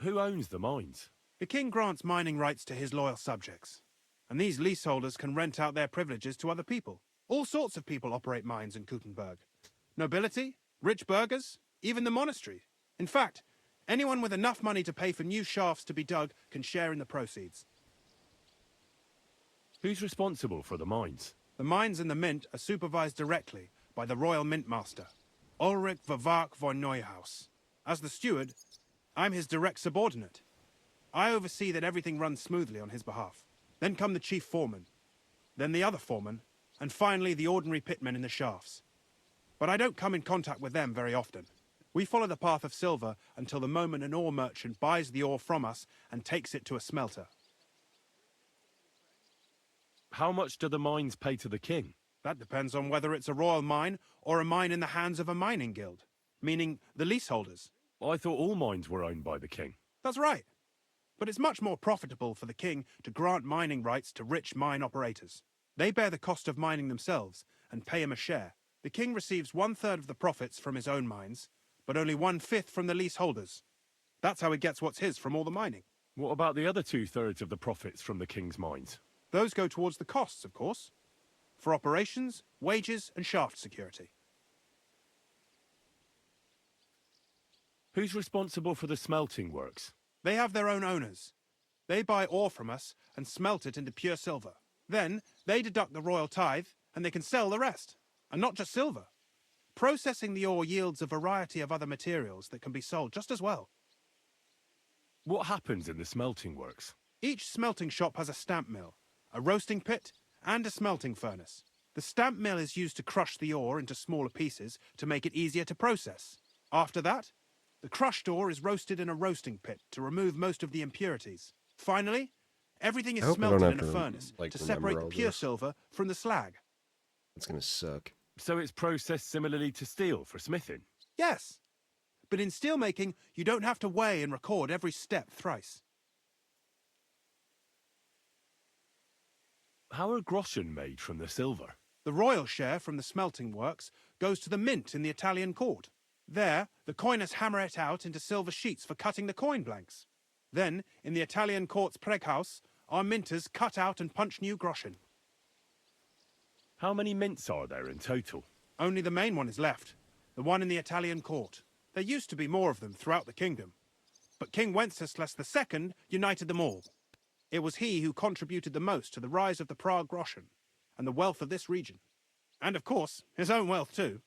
Who owns the mines? The king grants mining rights to his loyal subjects. And these leaseholders can rent out their privileges to other people. All sorts of people operate mines in Kuttenberg. Nobility, rich burghers, even the monastery. In fact, anyone with enough money to pay for new shafts to be dug can share in the proceeds. Who's responsible for the mines? The mines and the mint are supervised directly by the Royal Mint Master, Ulrich Vavark von Neuhaus. As the steward, I'm his direct subordinate. I oversee that everything runs smoothly on his behalf. Then come the chief foreman, then the other foreman, and finally the ordinary pitmen in the shafts. But I don't come in contact with them very often. We follow the Path of Silver until the moment an ore merchant buys the ore from us and takes it to a smelter. How much do the mines pay to the king? That depends on whether it's a royal mine or a mine in the hands of a mining guild, meaning the leaseholders. I thought all mines were owned by the king. That's right. But it's much more profitable for the king to grant mining rights to rich mine operators. They bear the cost of mining themselves and pay him a share. The king receives 1/3 of the profits from his own mines, but only 1/5 from the leaseholders. That's how he gets what's his from all the mining. What about the other 2/3 of the profits from the king's mines? Those go towards the costs, of course, for operations, wages, and shaft security. Who's responsible for the smelting works? They have their own owners. They buy ore from us and smelt it into pure silver. Then they deduct the royal tithe and they can sell the rest. And not just silver. Processing the ore yields a variety of other materials that can be sold just as well. What happens in the smelting works? Each smelting shop has a stamp mill, a roasting pit, and a smelting furnace. The stamp mill is used to crush the ore into smaller pieces to make it easier to process. After that, the crushed ore is roasted in a roasting pit to remove most of the impurities. Finally, everything is smelted in a furnace to separate the pure silver from the slag. It's gonna suck. So it's processed similarly to steel for smithing? Yes. But in steelmaking, you don't have to weigh and record every step thrice. How are groschen made from the silver? The royal share from the smelting works goes to the mint in the Italian court. There, the coiners hammer it out into silver sheets for cutting the coin blanks. Then, in the Italian court's preghouse, our minters cut out and punch new groschen. How many mints are there in total? Only the main one is left, the one in the Italian court. There used to be more of them throughout the kingdom, but King Wenceslas II united them all. It was he who contributed the most to the rise of the Prague groschen and the wealth of this region. And of course, his own wealth too.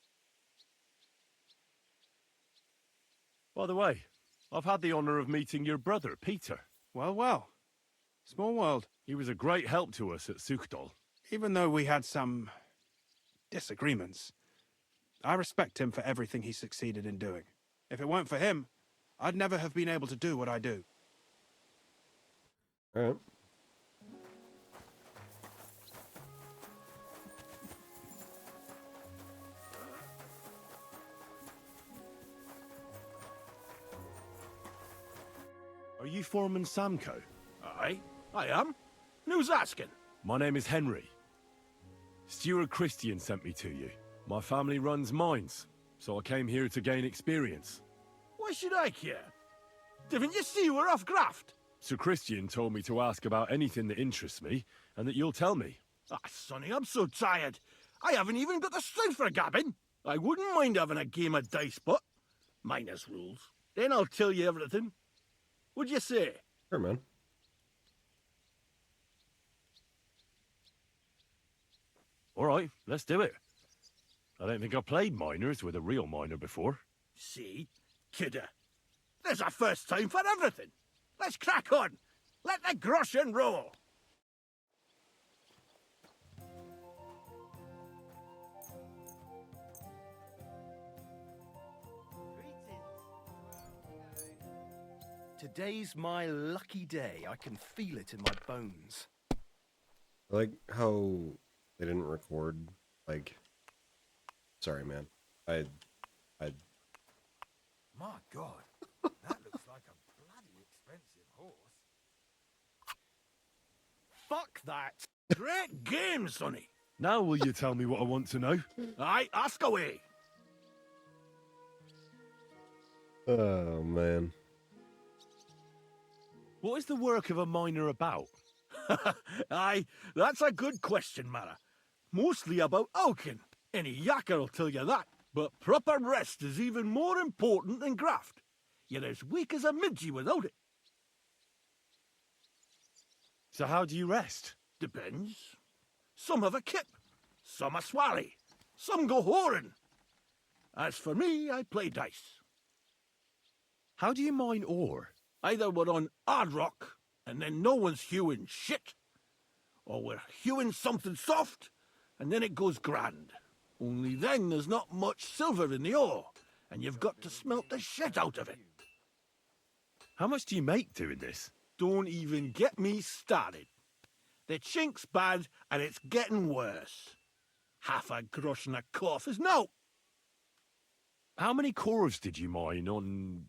By the way, I've had the honour of meeting your brother, Peter. Well, well. Small world. He was a great help to us at Suchdol. Even though we had some disagreements, I respect him for everything he succeeded in doing. If it weren't for him, I'd never have been able to do what I do. All right. Are you Foreman Samko? Aye, I am. Who's asking? My name is Henry. Steward Christian sent me to you. My family runs mines, so I came here to gain experience. Why should I care? Didn't you see we're off graft? Sir Christian told me to ask about anything that interests me, and that you'll tell me. Ah, Sonny, I'm so tired. I haven't even got the strength for gabbing. I wouldn't mind having a game of dice, but minus rules. Then I'll tell you everything. What'd you say? Sure, man. All right, let's do it. I don't think I've played miners with a real miner before. See? Kidder. There's a first time for everything. Let's crack on. Let the groschen roll. Today's my lucky day. I can feel it in my bones. I like how they didn't record, like... Sorry, man. I... My God, that looks like a bloody expensive horse. Fuck that. Great game, Sonny. Now will you tell me what I want to know? Aye, ask away. Oh, man. What is the work of a miner about? Aye, that's a good question, Mara. Mostly about Alkin. Any yakker will tell you that. But proper rest is even more important than graft. You're as weak as a midgie without it. So how do you rest? Depends. Some have a kip, some a swally, some go whoring. As for me, I play dice. How do you mine ore? Either we're on hard rock, and then no one's hewing shit, or we're hewing something soft, and then it goes grand. Only then there's not much silver in the ore, and you've got to smelt the shit out of it. How much do you make doing this? Don't even get me started. The chink's bad, and it's getting worse. Half a grosh and a cough is no. How many corves did you mine on,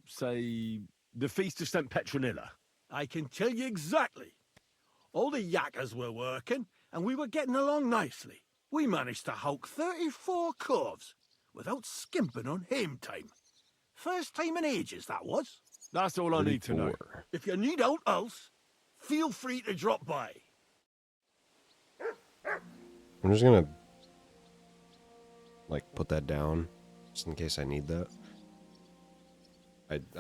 say, the Feast of St. Petronilla? I can tell you exactly. All the yakkers were working, and we were getting along nicely. We managed to hulk 34 corves without skimping on hame time. First time in ages, that was. That's all I need to know. If you need out else, feel free to drop by. I'm just gonna, like, put that down, just in case I need that.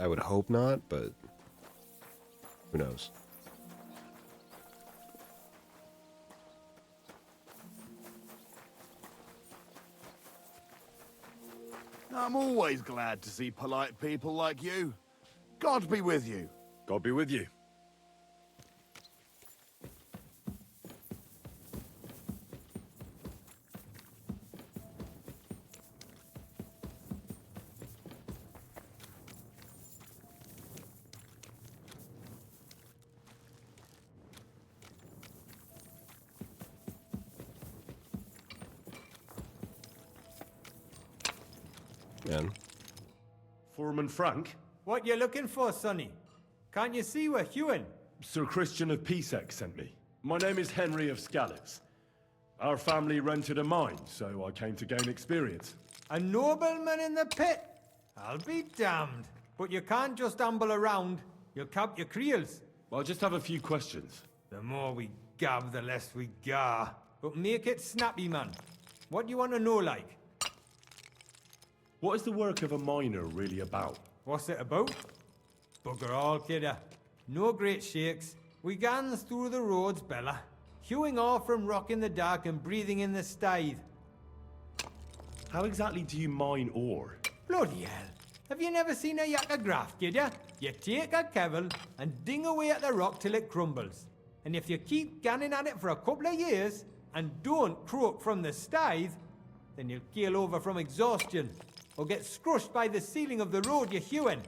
I would hope not, but who knows. I'm always glad to see polite people like you. God be with you. God be with you. Man. Foreman Frank? What you looking for, Sonny? Can't you see we're hewing? Sir Christian of Pisek sent me. My name is Henry of Scalitz. Our family rented a mine, so I came to gain experience. A nobleman in the pit? I'll be damned. But you can't just amble around. You'll cap your creels. I'll just have a few questions. The more we gab, the less we gar. But make it snappy, man. What do you want to know, like? What is the work of a miner really about? What's it about? Bugger all, kidder. No great shakes. We gans through the roads, Bella. Hewing off from rock in the dark and breathing in the stithe. How exactly do you mine ore? Bloody hell. Have you never seen a yakker graft, kidder? You take a kevel and ding away at the rock till it crumbles. And if you keep ganning at it for a couple of years and don't croak from the stithe, then you'll keel over from exhaustion or get scrushed by the ceiling of the road you're hewing.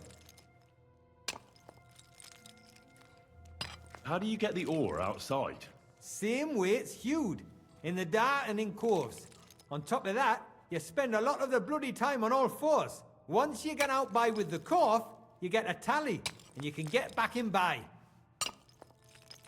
How do you get the ore outside? Same way it's hewed, in the dark and in coves. On top of that, you spend a lot of the bloody time on all fours. Once you get out by with the cough, you get a tally, and you can get back in by.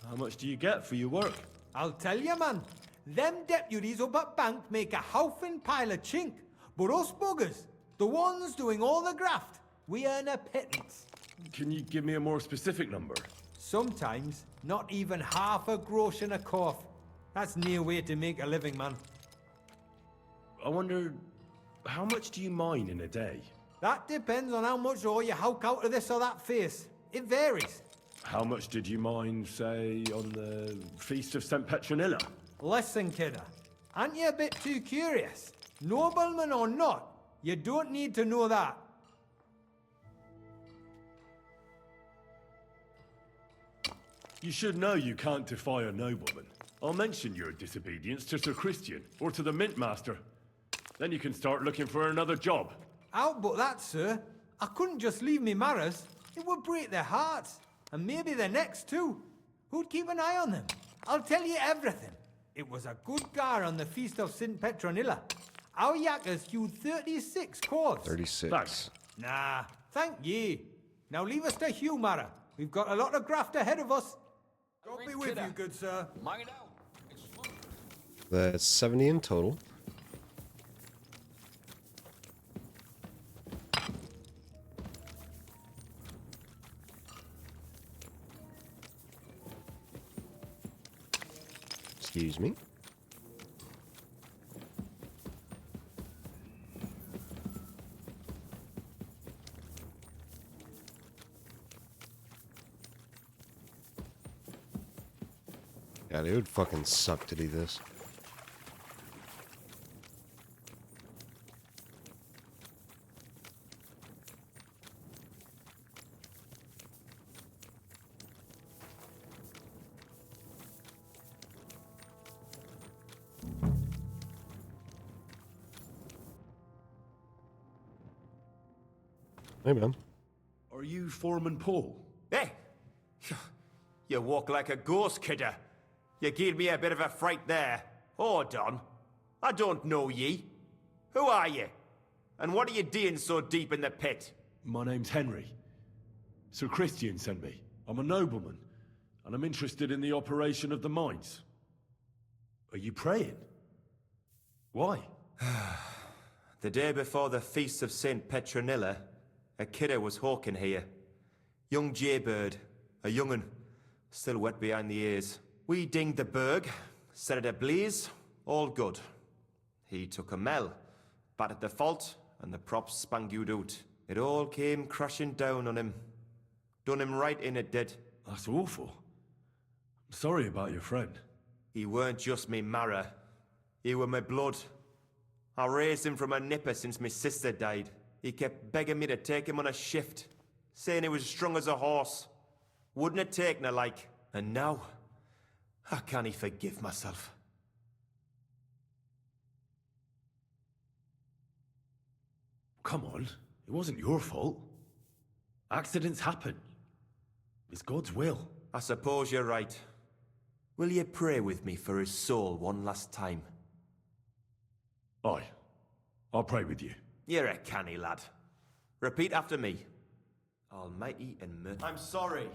How much do you get for your work? I'll tell you, man. Them deputies up at bank make a howfing pile of chink. But us buggers, the ones doing all the graft, we earn a pittance. Can you give me a more specific number? Sometimes, not even half a grosh and a cough. That's near way to make a living, man. I wonder, how much do you mine in a day? That depends on how much ore you howk out of this or that face. It varies. How much did you mine, say, on the Feast of St. Petronilla? Listen, kidder. Aren't you a bit too curious? Nobleman or not, you don't need to know that. You should know you can't defy a nobleman. I'll mention your disobedience to Sir Christian, or to the Mint Master. Then you can start looking for another job. Out but that, sir. I couldn't just leave me Maras. It would break their hearts. And maybe their necks too. Who'd keep an eye on them? I'll tell you everything. It was a good gar on the feast of St. Petronilla. Our yakkers hewed 36 cords. 36. Thanks. Nah, thank ye. Now leave us to hew, Mara. We've got a lot of graft ahead of us. God be with you, good sir. That's 70 in total. Excuse me. God, it would fucking suck to do this. Hey, man. Are you Foreman Paul? Hey! You walk like a ghost, kidder. You gave me a bit of a fright there. Hold on. I don't know ye. Who are you? And what are you doing so deep in the pit? My name's Henry. Sir Christian sent me. I'm a nobleman, and I'm interested in the operation of the mines. Are you praying? Why? The day before the feast of St. Petronilla, a kidder was hawking here. Young jaybird, a young'un, still wet behind the ears. We dinged the berg, set it ablaze, all good. He took a mell, battered the fault, and the props spangued out. It all came crashing down on him. Done him right in, it did. That's awful. I'm sorry about your friend. He weren't just me marrow. He were my blood. I raised him from a nipper since my sister died. He kept begging me to take him on a shift, saying he was strong as a horse. Wouldn't it take no like. And now, how can he forgive myself? Come on, it wasn't your fault. Accidents happen. It's God's will. I suppose you're right. Will you pray with me for his soul one last time? Aye. I'll pray with you. You're a canny lad. Repeat after me. Almighty and I'm sorry.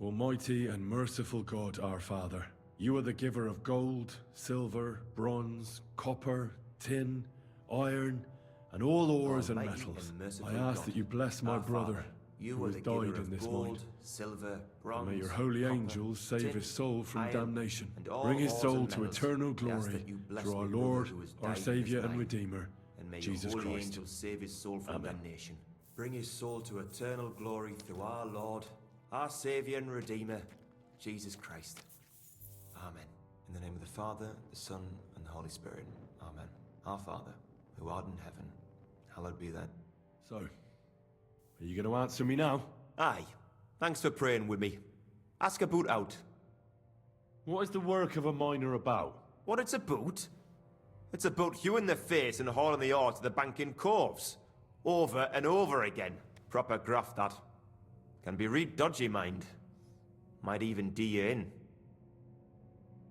Almighty and merciful God, our Father, you are the giver of gold, silver, bronze, copper, tin, iron, and all ores and metals. I ask that you bless my brother, who has died in this mine. Silver, bronze, May your holy angels save his soul from damnation. Bring his soul to eternal glory through our Lord, our Saviour and Redeemer, Jesus Christ. Save his soul from damnation. Bring his soul to eternal glory through our Lord, our Saviour and Redeemer, Jesus Christ. Amen. In the name of the Father, the Son, and the Holy Spirit. Amen. Our Father, who art in heaven, hallowed be thy... So, are you going to answer me now? Aye. Thanks for praying with me. Ask about out. What is the work of a miner about? What it's about? It's about hewing the face and hauling the ore to the bank in coves. Over and over again. Proper graft, that. Can be real dodgy, mind. Might even do you in.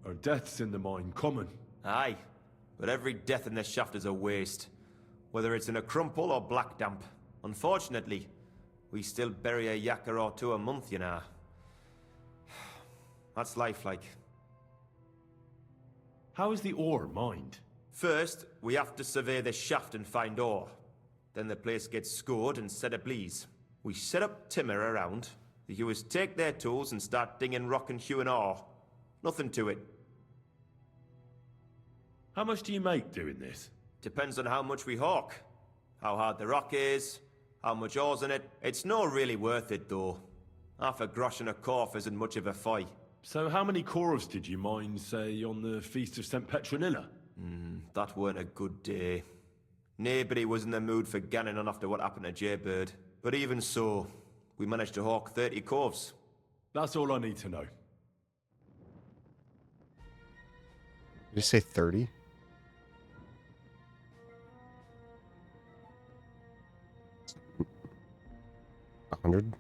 Are deaths in the mine common? Aye. But every death in the shaft is a waste. Whether it's in a crumple or black damp. Unfortunately, we still bury a yakker or two a month, you know. That's life like. How is the ore mined? First, we have to survey the shaft and find ore. Then the place gets scored and set ablaze. We set up timber around. The hewers take their tools and start dinging rock and hewing ore. Nothing to it. How much do you make doing this? Depends on how much we hawk. How hard the rock is, how much ore's in it. It's not really worth it, though. Half a grosh and a corf isn't much of a fight. So how many corvs did you mine, say, on the Feast of St. Petronilla? That weren't a good day. Nobody was in the mood for ganning on after what happened to Jaybird. But even so, we managed to hawk 30 corvs. That's all I need to know. Did you say 30? $100?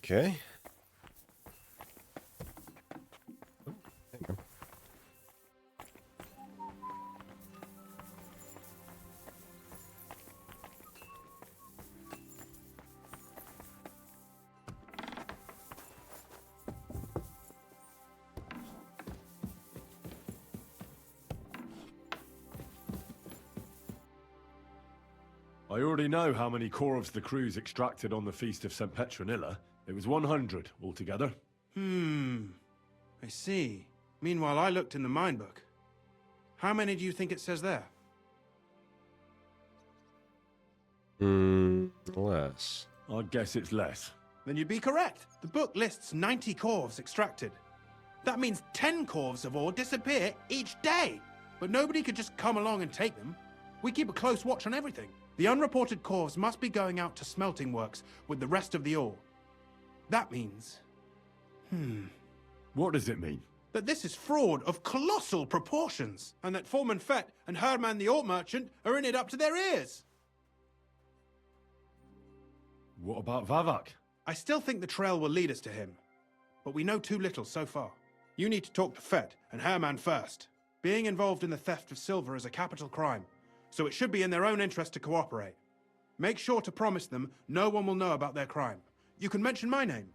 Okay. Oh, hang on. I already know how many corvs the crews extracted on the Feast of St. Petronilla. It was 100 altogether. I see. Meanwhile, I looked in the mine book. How many do you think it says there? Less. I'd guess it's less. Then you'd be correct. The book lists 90 corvs extracted. That means 10 corvs of ore disappear each day. But nobody could just come along and take them. We keep a close watch on everything. The unreported corvs must be going out to smelting works with the rest of the ore. That means... What does it mean? that this is fraud of colossal proportions, and that Foreman Fett and Herman the ore merchant are in it up to their ears. What about Vavak? I still think the trail will lead us to him, but we know too little so far. You need to talk to Fett and Herman first. Being involved in the theft of silver is a capital crime, so it should be in their own interest to cooperate. Make sure to promise them no one will know about their crime. You can mention my name.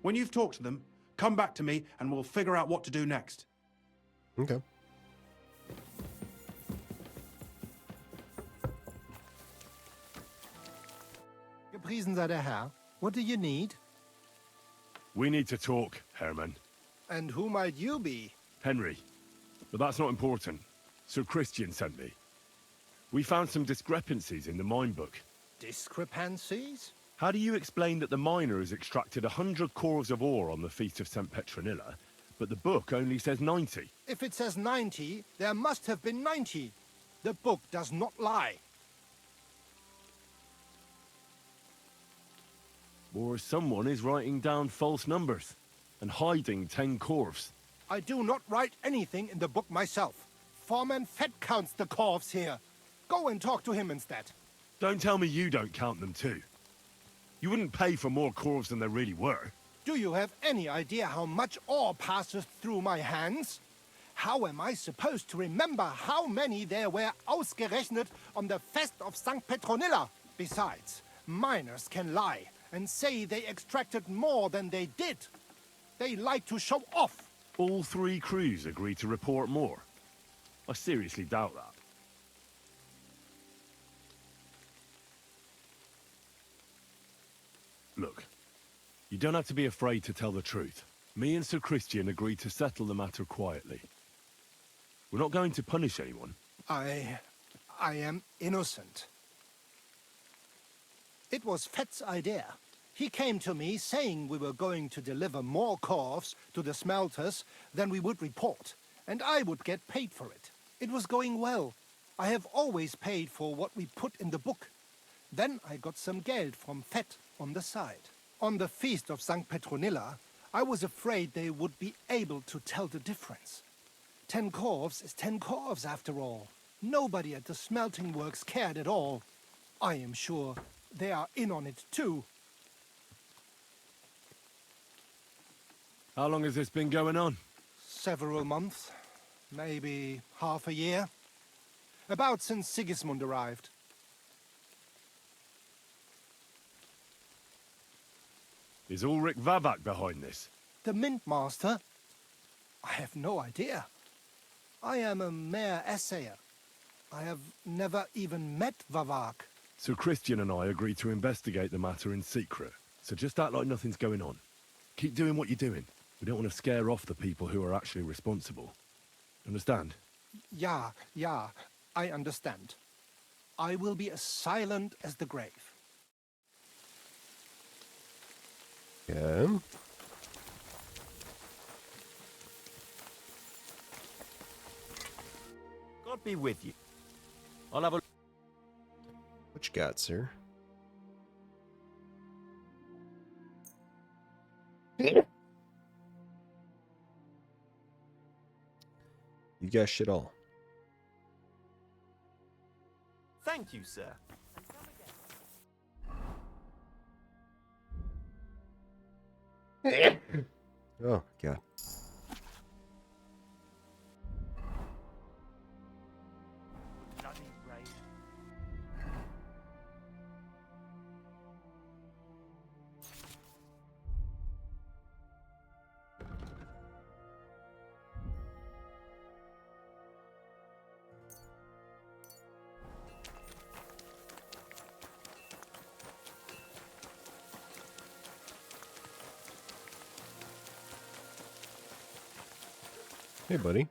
When you've talked to them, come back to me and we'll figure out what to do next. Okay. Gepriesen sei der Herr. What do you need? We need to talk, Herman. And who might you be? Henry. But that's not important. Sir Christian sent me. We found some discrepancies in the mine book. Discrepancies? How do you explain that the miner has extracted 100 corvs of ore on the Feast of St. Petronilla, but the book only says 90? If it says 90, there must have been 90. The book does not lie. Or someone is writing down false numbers and hiding 10 corvs. I do not write anything in the book myself. Foreman Fett counts the corvs here. Go and talk to him instead. Don't tell me you don't count them too. You wouldn't pay for more corvs than there really were. Do you have any idea how much ore passes through my hands? How am I supposed to remember how many there were ausgerechnet on the Fest of St. Petronilla? Besides, miners can lie and say they extracted more than they did. They like to show off. All 3 crews agreed to report more. I seriously doubt that. Look, you don't have to be afraid to tell the truth. Me and Sir Christian agreed to settle the matter quietly. We're not going to punish anyone. I am innocent. It was Fett's idea. He came to me saying we were going to deliver more corves to the smelters than we would report, and I would get paid for it. It was going well. I have always paid for what we put in the book. Then I got some geld from Fett on the side. On the feast of St. Petronilla, I was afraid they would be able to tell the difference. 10 corves is 10 corves after all. Nobody at the smelting works cared at all. I am sure they are in on it too. How long has this been going on? Several months, maybe half a year. About since Sigismund arrived. Is Ulrich Vavak behind this? The Mint Master? I have no idea. I am a mere assayer. I have never even met Vavak. So Christian and I agreed to investigate the matter in secret. So just act like nothing's going on. Keep doing what you're doing. We don't want to scare off the people who are actually responsible. Understand? Yeah, I understand. I will be as silent as the grave. Yeah. God be with you. I'll have a... What you got, sir? You got shit all. Thank you, sir. Oh, God. Bloody rain. Hey, buddy.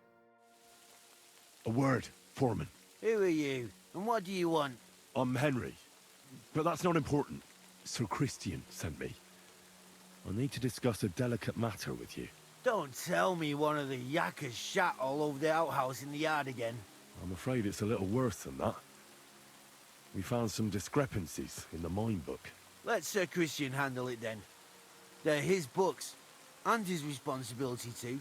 A word, Foreman. Who are you, and what do you want? I'm Henry, but that's not important. Sir Christian sent me. I need to discuss a delicate matter with you. Don't tell me one of the yakkers shat all over the outhouse in the yard again. I'm afraid it's a little worse than that. We found some discrepancies in the mine book. Let Sir Christian handle it then. They're his books, and his responsibility too.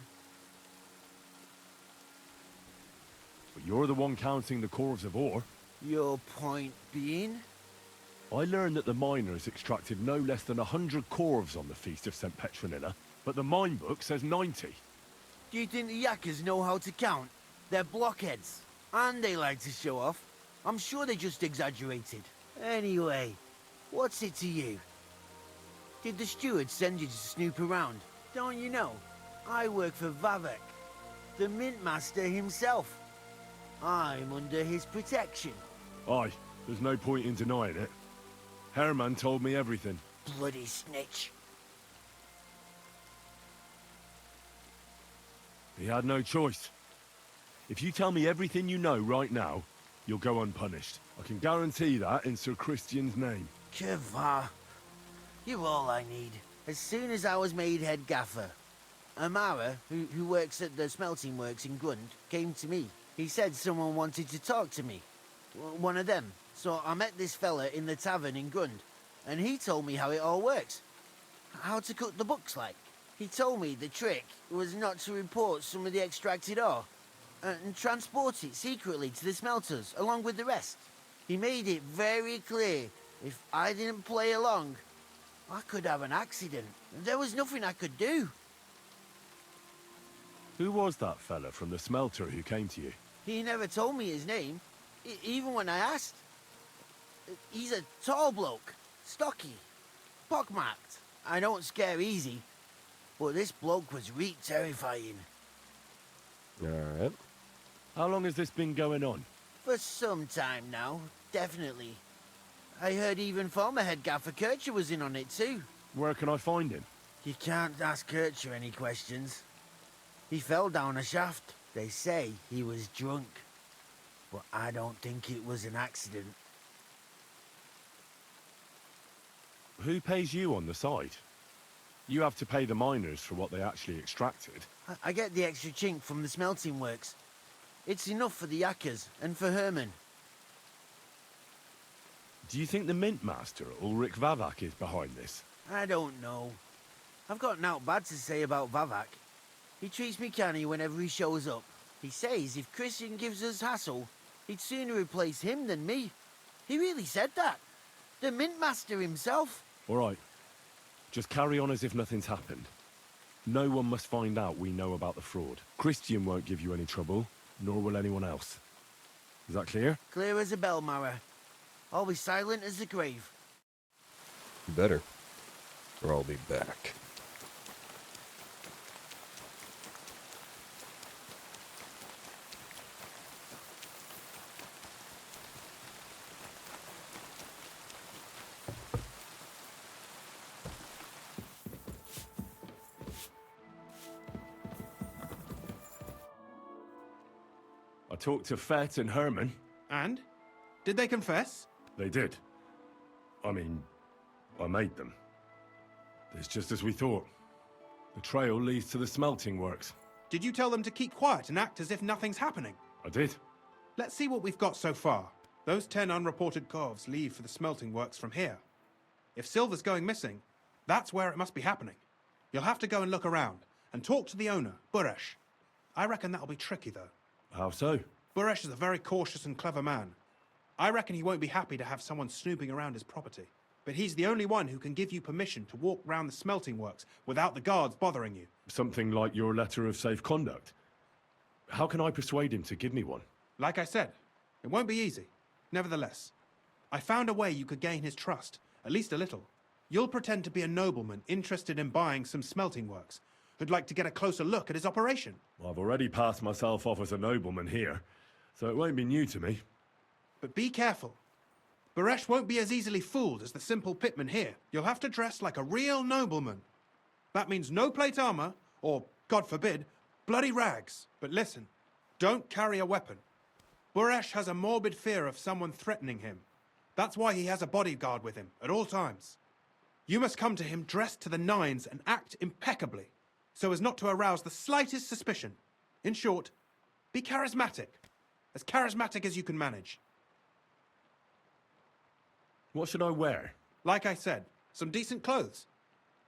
But you're the one counting the corves of ore. Your point being? I learned that the miners extracted no less than 100 corves on the Feast of St. Petronilla, but the mine book says 90. Do you think the yakkers know how to count? They're blockheads, and they like to show off. I'm sure they just exaggerated. Anyway, what's it to you? Did the steward send you to snoop around? Don't you know? I work for Vavek, the Mint Master himself. I'm under his protection. Aye, there's no point in denying it. Herman told me everything. Bloody snitch. He had no choice. If you tell me everything you know right now, you'll go unpunished. I can guarantee that in Sir Christian's name. Keva, you're all I need. As soon as I was made head gaffer, Amara, who works at the smelting works in Grund, came to me. He said someone wanted to talk to me. One of them. So I met this fella in the tavern in Grund, and he told me how it all works. How to cook the books like. He told me the trick was not to report some of the extracted ore, and transport it secretly to the smelters, along with the rest. He made it very clear, if I didn't play along, I could have an accident. There was nothing I could do. Who was that fella from the smelter who came to you? He never told me his name, even when I asked. He's a tall bloke, stocky, pockmarked. I don't scare easy, but this bloke was terrifying. Alright. How long has this been going on? For some time now, definitely. I heard even former head gaffer Kircher was in on it too. Where can I find him? You can't ask Kircher any questions. He fell down a shaft. They say he was drunk, but I don't think it was an accident. Who pays you on the side? You have to pay the miners for what they actually extracted. I get the extra chink from the smelting works. It's enough for the yakkers and for Herman. Do you think the Mint Master, Ulrich Vavak, is behind this? I don't know. I've got naught bad to say about Vavak. He treats me canny whenever he shows up. He says if Christian gives us hassle, he'd sooner replace him than me. He really said that. The Mint Master himself. All right. Just carry on as if nothing's happened. No one must find out we know about the fraud. Christian won't give you any trouble, nor will anyone else. Is that clear? Clear as a bell, Mara. I'll be silent as the grave. You better, or I'll be back. I talked to Fett and Herman. And? Did they confess? They did. I mean, I made them. It's just as we thought. The trail leads to the smelting works. Did you tell them to keep quiet and act as if nothing's happening? I did. Let's see what we've got so far. Those 10 unreported corves leave for the smelting works from here. If silver's going missing, that's where it must be happening. You'll have to go and look around and talk to the owner, Buresh. I reckon that'll be tricky, though. How so? Buresh is a very cautious and clever man. I reckon he won't be happy to have someone snooping around his property. But he's the only one who can give you permission to walk round the smelting works without the guards bothering you. Something like your letter of safe conduct. How can I persuade him to give me one? Like I said, it won't be easy. Nevertheless, I found a way you could gain his trust, at least a little. You'll pretend to be a nobleman interested in buying some smelting works, who'd like to get a closer look at his operation. I've already passed myself off as a nobleman here, so it won't be new to me. But be careful. Buresh won't be as easily fooled as the simple pitman here. You'll have to dress like a real nobleman. That means no plate armor, or, God forbid, bloody rags. But listen, don't carry a weapon. Buresh has a morbid fear of someone threatening him. That's why he has a bodyguard with him at all times. You must come to him dressed to the nines and act impeccably, so as not to arouse the slightest suspicion. In short, be charismatic as you can manage. What should I wear? Like I said, some decent clothes.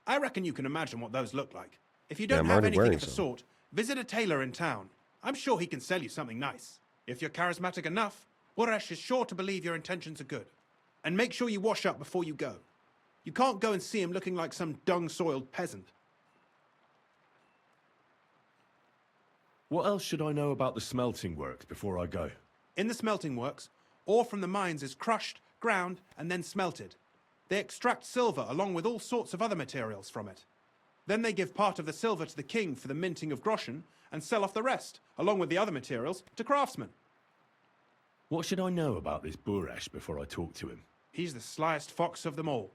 I reckon you can imagine what those look like. If you don't I'm have already anything wearing of the some. sort, visit a tailor in town. I'm sure he can sell you something nice. If you're charismatic enough, Buresh is sure to believe your intentions are good. And make sure you wash up before you go. You can't go and see him looking like some dung-soiled peasant. What else should I know about the smelting works before I go? In the smelting works, ore from the mines is crushed, ground, and then smelted. They extract silver along with all sorts of other materials from it. Then they give part of the silver to the king for the minting of groschen and sell off the rest, along with the other materials, to craftsmen. What should I know about this Buresh before I talk to him? He's the slyest fox of them all.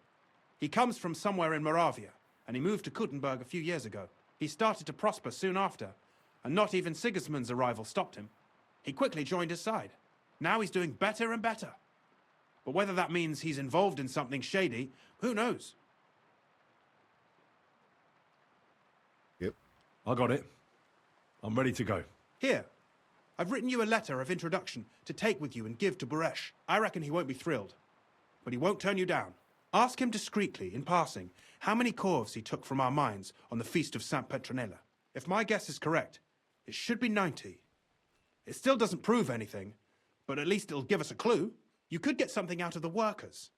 He comes from somewhere in Moravia, and he moved to Kuttenberg a few years ago. He started to prosper soon after, and not even Sigismund's arrival stopped him. He quickly joined his side. Now he's doing better and better. But whether that means he's involved in something shady, who knows? Yep. I got it. I'm ready to go. Here, I've written you a letter of introduction to take with you and give to Buresh. I reckon he won't be thrilled, but he won't turn you down. Ask him discreetly, in passing, how many corves he took from our mines on the feast of Saint Petronilla. If my guess is correct, it should be 90. It still doesn't prove anything, but at least it'll give us a clue. You could get something out of the workers.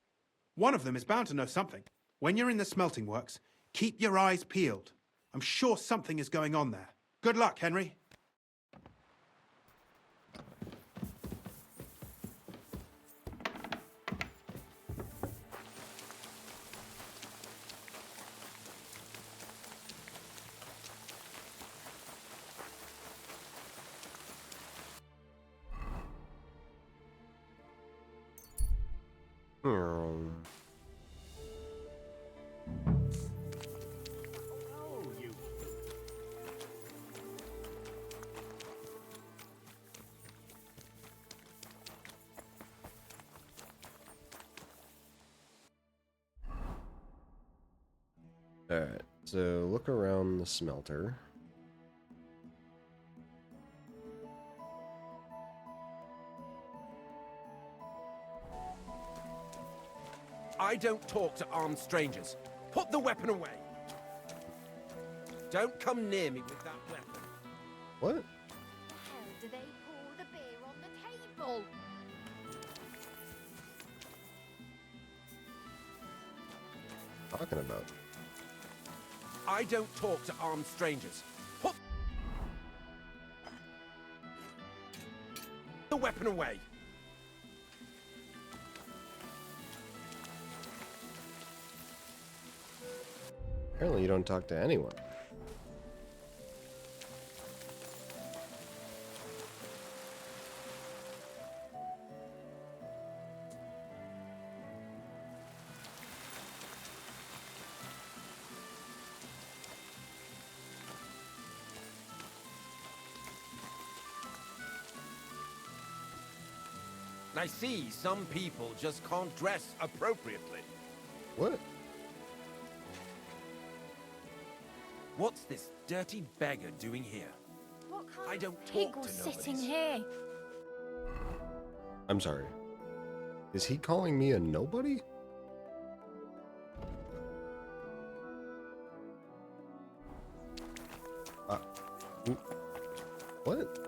One of them is bound to know something. When you're in the smelting works, keep your eyes peeled. I'm sure something is going on there. Good luck, Henry. Alright, so look around the smelter. I don't talk to armed strangers. Put the weapon away. Don't come near me with that weapon. What? How do they pour the beer on the table? Talking about? I don't talk to armed strangers. Put the weapon away. Apparently you don't talk to anyone. I see some people just can't dress appropriately. What? What's this dirty beggar doing here? What kind I don't of pig talk was to sitting nobodies. here? I'm sorry. Is he calling me a nobody? What?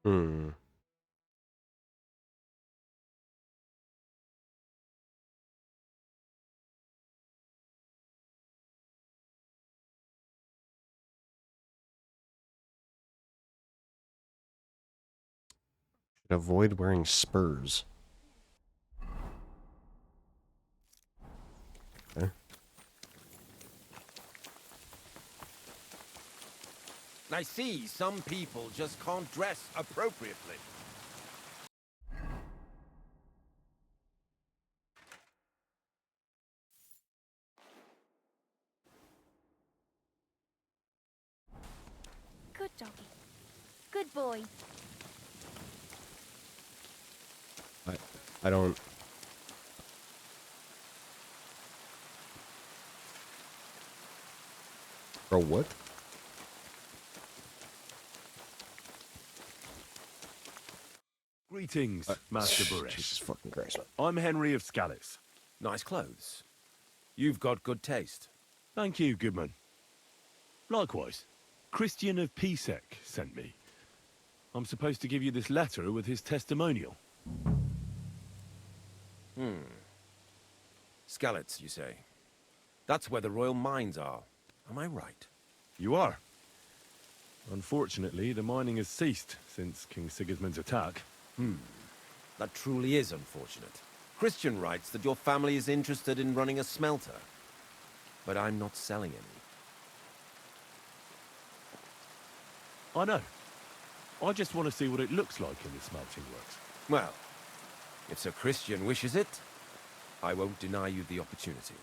Hmm. Should avoid wearing spurs. Okay. I see some people just can't dress appropriately. Good doggy. Good boy. I don't... Bro, what? Greetings, Master Buresh. Jesus fucking Christ. I'm Henry of Scallis. Nice clothes. You've got good taste. Thank you, Goodman. Likewise, Christian of Pisek sent me. I'm supposed to give you this letter with his testimonial. Skallets, you say? That's where the royal mines are. Am I right? You are. Unfortunately, the mining has ceased since King Sigismund's attack. That truly is unfortunate. Christian writes that your family is interested in running a smelter. But I'm not selling any. I know. I just want to see what it looks like in the smelting works. Well, if Sir Christian wishes it, I won't deny you the opportunity.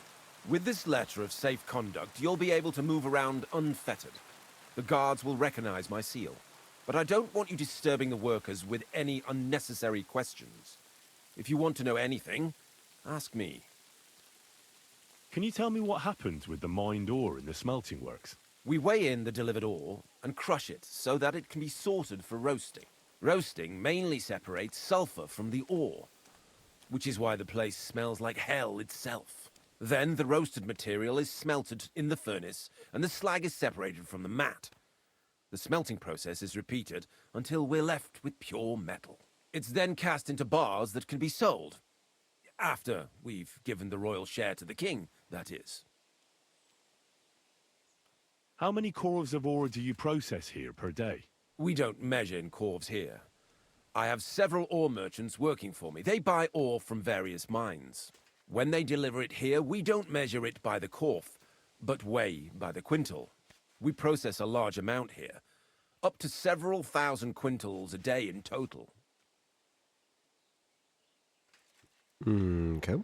With this letter of safe conduct, you'll be able to move around unfettered. The guards will recognize my seal. But I don't want you disturbing the workers with any unnecessary questions. If you want to know anything, ask me. Can you tell me what happened with the mined ore in the smelting works? We weigh in the delivered ore and crush it so that it can be sorted for roasting. Roasting mainly separates sulfur from the ore, which is why the place smells like hell itself. Then the roasted material is smelted in the furnace and the slag is separated from the matte. The smelting process is repeated until we're left with pure metal. It's then cast into bars that can be sold. After we've given the royal share to the king, that is. How many corves of ore do you process here per day? We don't measure in corves here. I have several ore merchants working for me. They buy ore from various mines. When they deliver it here, we don't measure it by the corf, but weigh by the quintal. We process a large amount here, up to several thousand quintals a day in total. Okay.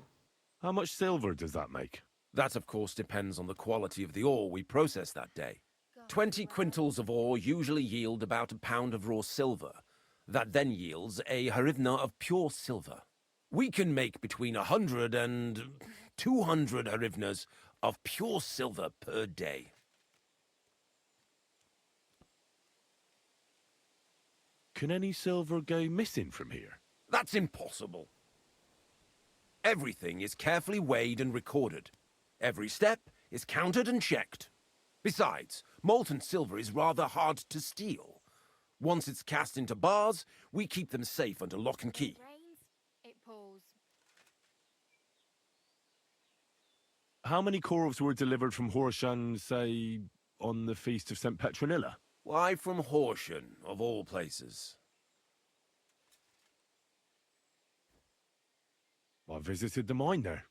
How much silver does that make? That, of course, depends on the quality of the ore we process that day. 20 quintals of ore usually yield about a pound of raw silver. That then yields a hryvnia of pure silver. We can make between 100 and 200 hryvnias of pure silver per day. Can any silver go missing from here? That's impossible. Everything is carefully weighed and recorded. Every step is counted and checked. Besides, molten silver is rather hard to steal. Once it's cast into bars, we keep them safe under lock and key. It pours. How many corves were delivered from Horshan, say, on the Feast of St. Petronilla? Why from Horsham, of all places? I visited the mine there.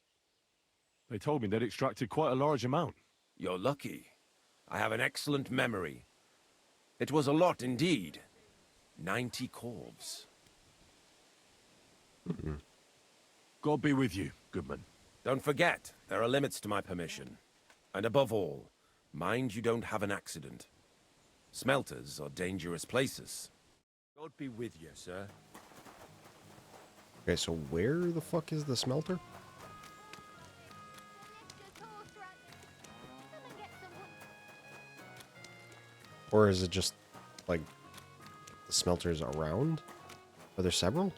They told me they'd extracted quite a large amount. You're lucky. I have an excellent memory. It was a lot indeed. 90 corves. God be with you, Goodman. Don't forget, there are limits to my permission. And above all, mind you don't have an accident. Smelters are dangerous places. God be with you, sir. Okay, so where the fuck is the smelter? Or is it just, like, the smelters around? Are there several?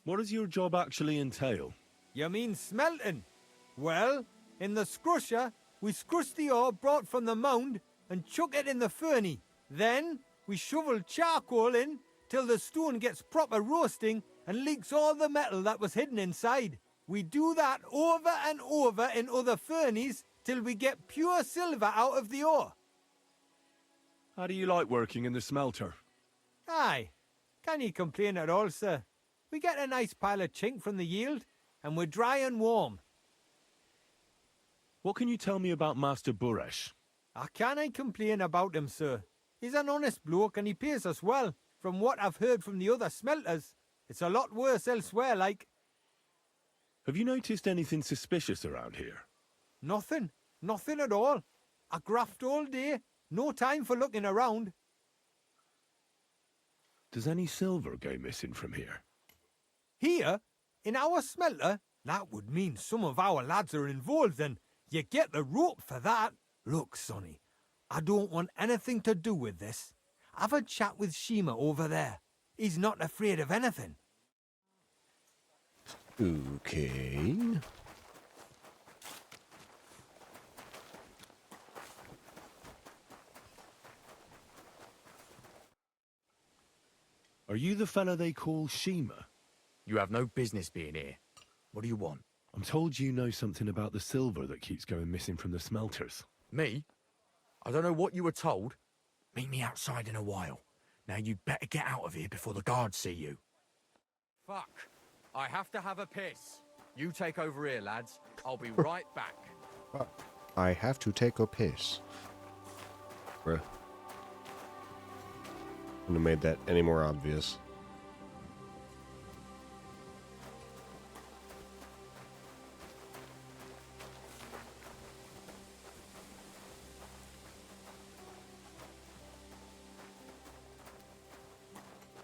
What does your job actually entail? You mean smelting? Well, in the scrusher, we scrush the ore brought from the mound and chuck it in the furnace. Then, we shovel charcoal in till the stone gets proper roasting and leaks all the metal that was hidden inside. We do that over and over in other furnaces till we get pure silver out of the ore. How do you like working in the smelter? Aye, can you complain at all, sir? We get a nice pile of chink from the yield, and we're dry and warm. What can you tell me about Master Buresh? I can't complain about him, sir. He's an honest bloke and he pays us well. From what I've heard from the other smelters, it's a lot worse elsewhere, like. Have you noticed anything suspicious around here? Nothing. Nothing at all. I graft all day. No time for looking around. Does any silver go missing from here? Here? In our smelter? That would mean some of our lads are involved and you get the rope for that. Look, Sonny, I don't want anything to do with this. Have a chat with Shima over there. He's not afraid of anything. Okay. Are you the fella they call Shima? You have no business being here. What do you want? I'm told you know something about the silver that keeps going missing from the smelters. Me? I don't know what you were told. Meet me outside in a while. Now you'd better get out of here before the guards see you. Fuck. I have to have a piss. You take over here, lads. I'll be right back. I have to take a piss. Bruh. Couldn't have made that any more obvious.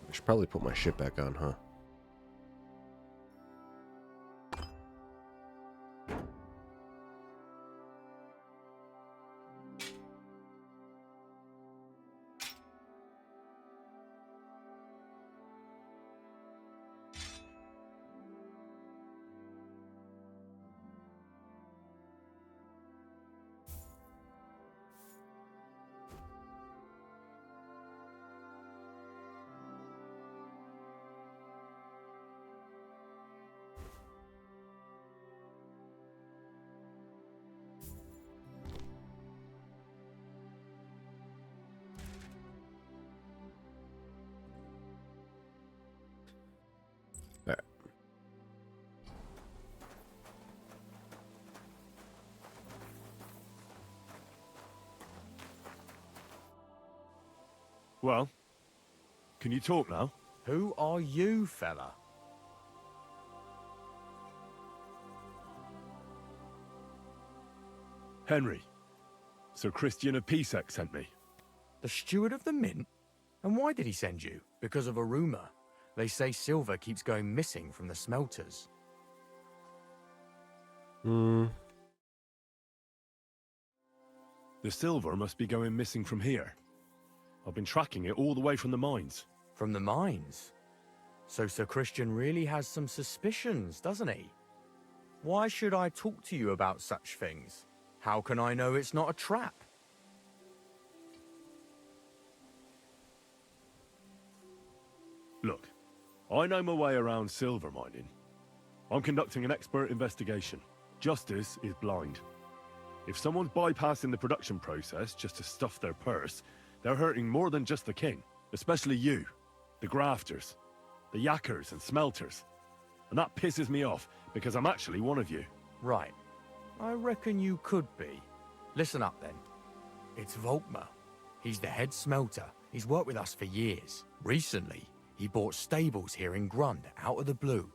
I should probably put my shit back on, huh? Well, can you talk now? Who are you, fella? Henry. Sir Christian of Pisek sent me. The steward of the mint? And why did he send you? Because of a rumour. They say silver keeps going missing from the smelters. The silver must be going missing from here. I've been tracking it all the way from the mines. From the mines? So Sir Christian really has some suspicions, doesn't he? Why should I talk to you about such things? How can I know it's not a trap? Look, I know my way around silver mining. I'm conducting an expert investigation. Justice is blind. If someone's bypassing the production process just to stuff their purse, they're hurting more than just the king. Especially you, the grafters, the yackers and smelters. And that pisses me off, because I'm actually one of you. Right. I reckon you could be. Listen up then. It's Volkmar. He's the head smelter. He's worked with us for years. Recently, he bought stables here in Grund out of the blue.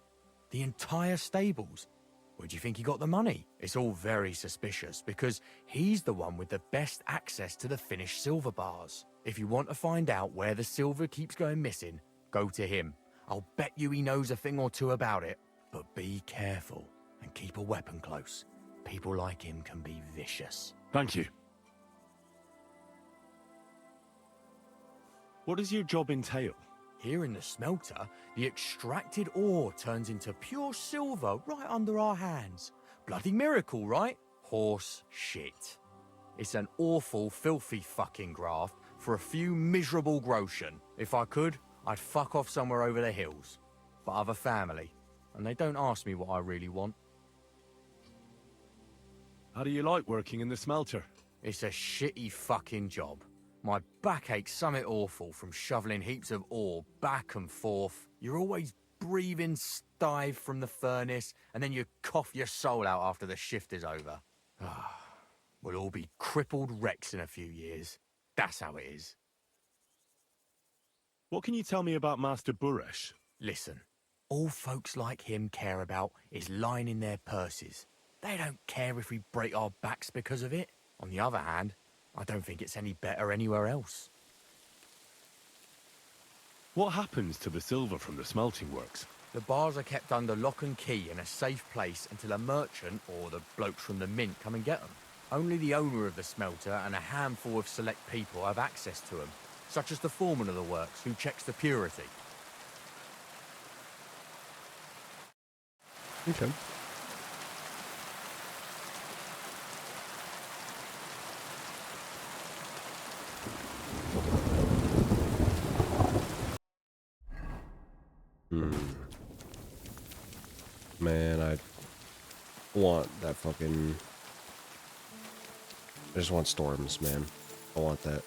The entire stables. Where do you think he got the money? It's all very suspicious because he's the one with the best access to the finished silver bars. If you want to find out where the silver keeps going missing, go to him. I'll bet you he knows a thing or two about it. But be careful and keep a weapon close. People like him can be vicious. Thank you. What does your job entail? Here in the smelter, the extracted ore turns into pure silver right under our hands. Bloody miracle, right? Horse shit. It's an awful, filthy fucking graft for a few miserable groschen. If I could, I'd fuck off somewhere over the hills. But I've a family, and they don't ask me what I really want. How do you like working in the smelter? It's a shitty fucking job. My back aches something awful from shoveling heaps of ore back and forth. You're always breathing stive from the furnace, and then you cough your soul out after the shift is over. We'll all be crippled wrecks in a few years. That's how it is. What can you tell me about Master Buresh? Listen, all folks like him care about is lining their purses. They don't care if we break our backs because of it. On the other hand, I don't think it's any better anywhere else. What happens to the silver from the smelting works? The bars are kept under lock and key in a safe place until a merchant or the blokes from the mint come and get them. Only the owner of the smelter and a handful of select people have access to them, such as the foreman of the works who checks the purity. Okay. Man, I want that fucking... I just want storms, man. I want that.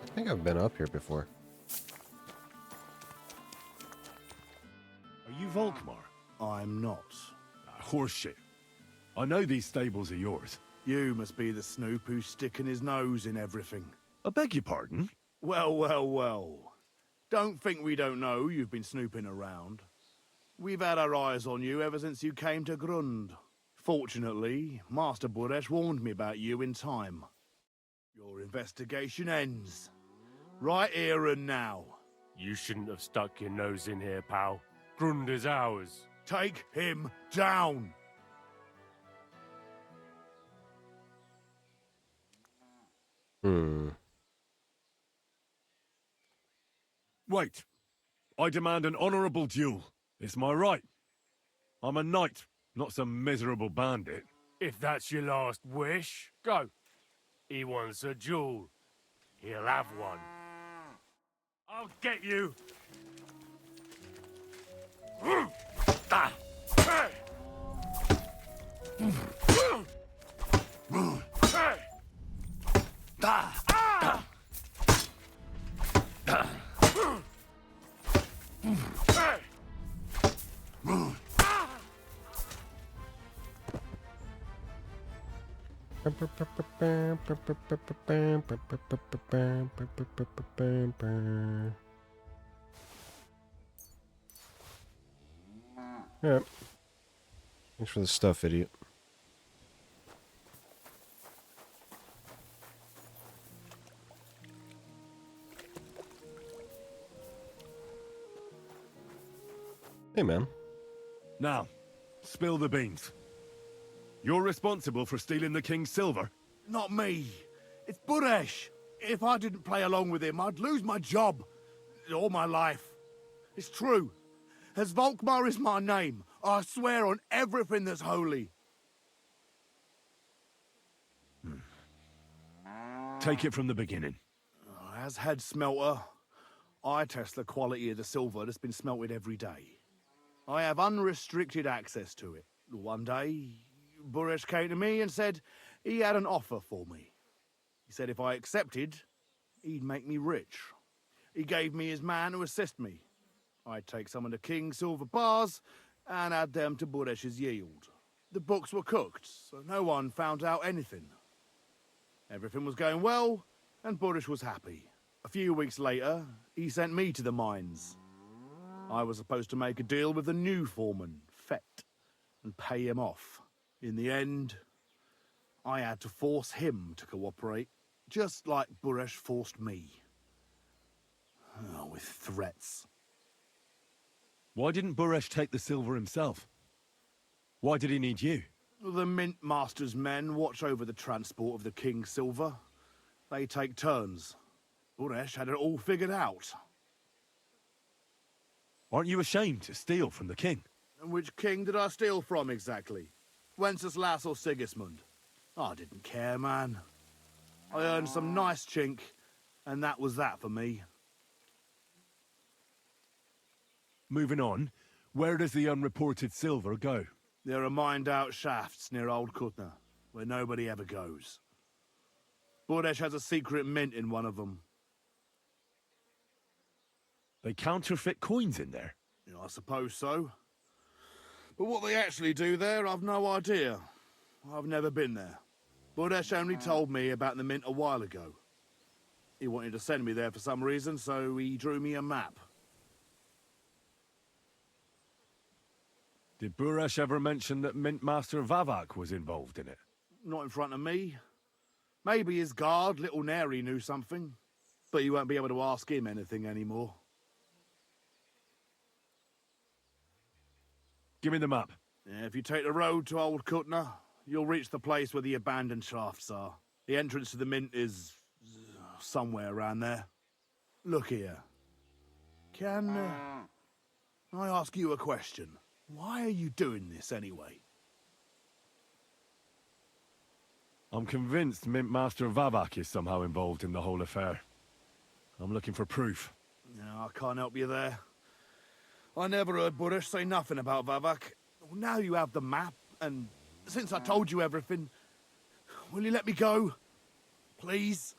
I think I've been up here before. Are you Volkmar? I'm not. Horseshit. I know these stables are yours. You must be the snoop who's sticking his nose in everything. I beg your pardon? Well, well, well. Don't think we don't know you've been snooping around. We've had our eyes on you ever since you came to Grund. Fortunately, Master Buresh warned me about you in time. Your investigation ends. Right here and now. You shouldn't have stuck your nose in here, pal. Grund is ours. Take him down! Wait. I demand an honorable duel. It's my right. I'm a knight, not some miserable bandit. If that's your last wish, go. He wants a jewel. He'll have one. I'll get you. Ah. Hey. Hey. Ah. Ah. Hey. Yeah. Thanks for the stuff, idiot. Hey, man. Now, spill the beans. You're responsible for stealing the king's silver? Not me. It's Buresh. If I didn't play along with him, I'd lose my job. All my life. It's true. As Volkmar is my name, I swear on everything that's holy. Take it from the beginning. As head smelter, I test the quality of the silver that's been smelted every day. I have unrestricted access to it. One day, Buresh came to me and said he had an offer for me. He said if I accepted, he'd make me rich. He gave me his man to assist me. I'd take some of the king's silver bars and add them to Buresh's yield. The books were cooked, so no one found out anything. Everything was going well, and Buresh was happy. A few weeks later, he sent me to the mines. I was supposed to make a deal with the new foreman, Fett, and pay him off. In the end, I had to force him to cooperate, just like Buresh forced me. With threats. Why didn't Buresh take the silver himself? Why did he need you? The Mint Master's men watch over the transport of the king's silver. They take turns. Buresh had it all figured out. Aren't you ashamed to steal from the king? And which king did I steal from exactly? Wenceslas or Sigismund? I didn't care, man. I earned some nice chink, and that was that for me. Moving on, where does the unreported silver go? There are mined-out shafts near Old Kutna, where nobody ever goes. Buresh has a secret mint in one of them. They counterfeit coins in there? Yeah, I suppose so. But what they actually do there, I've no idea. I've never been there. Buresh only told me about the mint a while ago. He wanted to send me there for some reason, so he drew me a map. Did Buresh ever mention that Mint Master Vavak was involved in it? Not in front of me. Maybe his guard, Little Neri, knew something. But you won't be able to ask him anything anymore. Give me the map. Yeah, if you take the road to Old Kutna, you'll reach the place where the abandoned shafts are. The entrance to the mint is somewhere around there. Look here. Can I ask you a question? Why are you doing this anyway? I'm convinced Mint Master Vavak is somehow involved in the whole affair. I'm looking for proof. No, I can't help you there. I never heard Buresh say nothing about Vavak. Well, now you have the map, and since I told you everything, will you let me go? Please?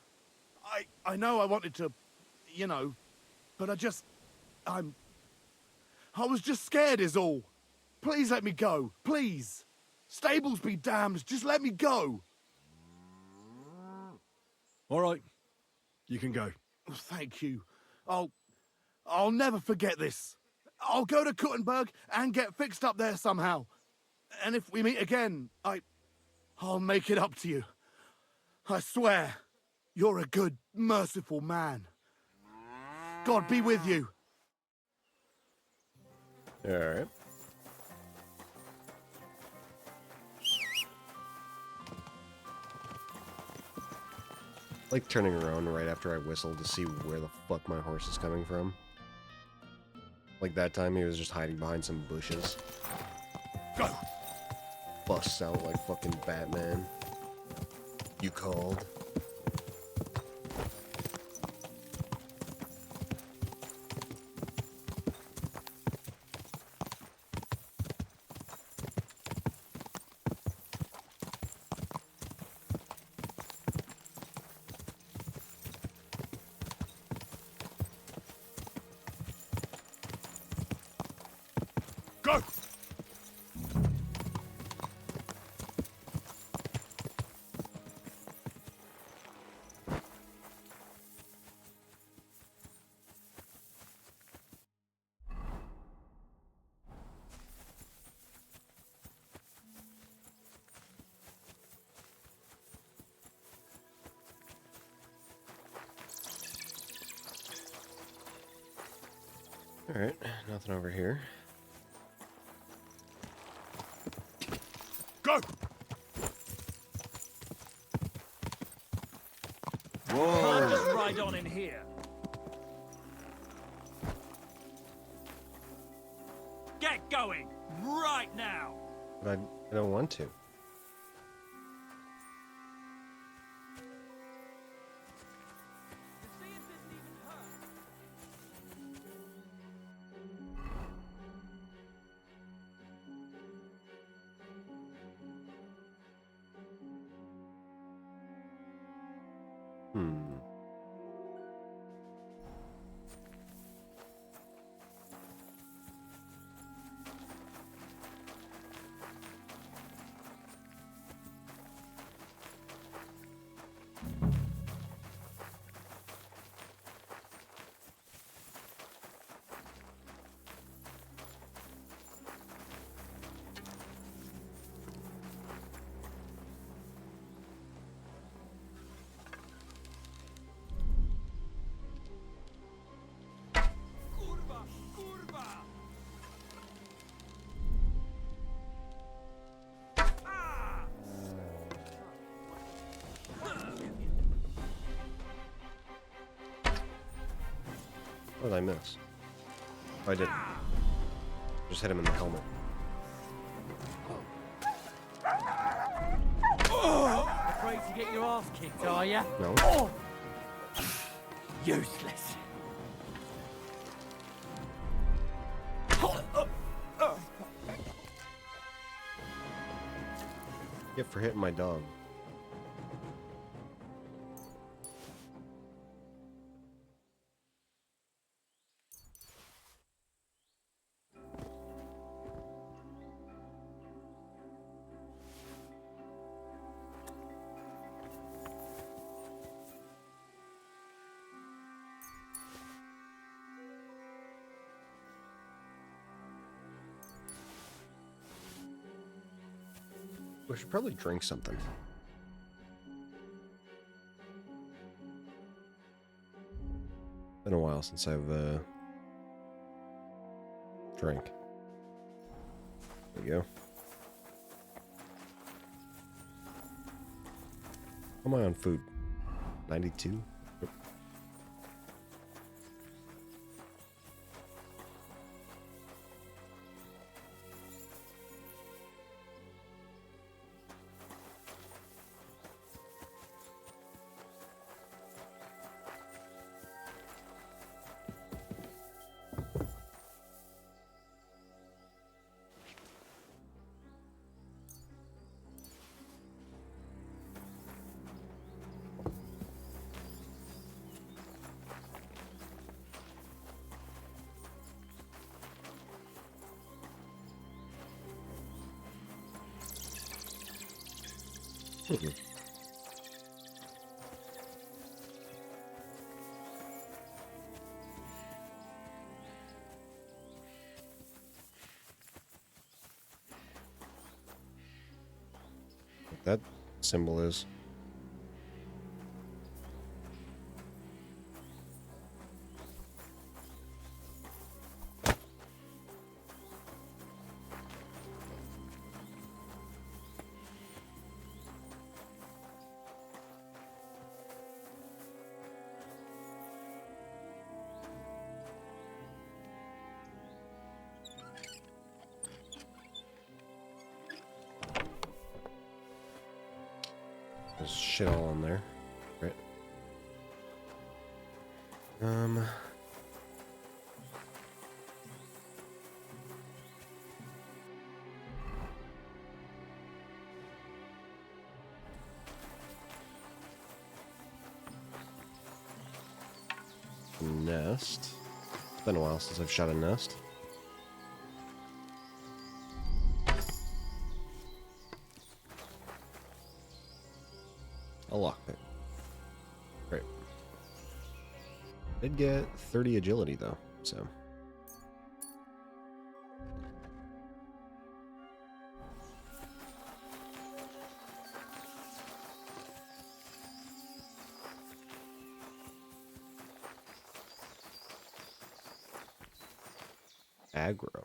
I know I wanted to, you know, but I was just scared is all. Please let me go, please. Stables be damned, just let me go. All right, you can go. Thank you. I'll never forget this. I'll go to Kuttenberg and get fixed up there somehow. And if we meet again, I'll make it up to you. I swear, you're a good, merciful man. God be with you. All right. Like turning around right after I whistle to see where the fuck my horse is coming from. Like that time he was just hiding behind some bushes. Go! busts out like fucking Batman. You called? Go! Alright, nothing over here. Go! I'll just ride on in here. Get going right now. But I don't want to. What did I miss? Oh, I did. Just hit him in the helmet. Afraid to get your ass kicked, are ya? No. Oh. Useless. Get for hitting my dog. We should probably drink something. Been a while since I've drank. There we go. How am I on food? 92? Yep. What that symbol is. There's shit all in there. Right. Nest. It's been a while since I've shot a nest. A lockpick. Great. Did get 30 agility though, so. Aggro.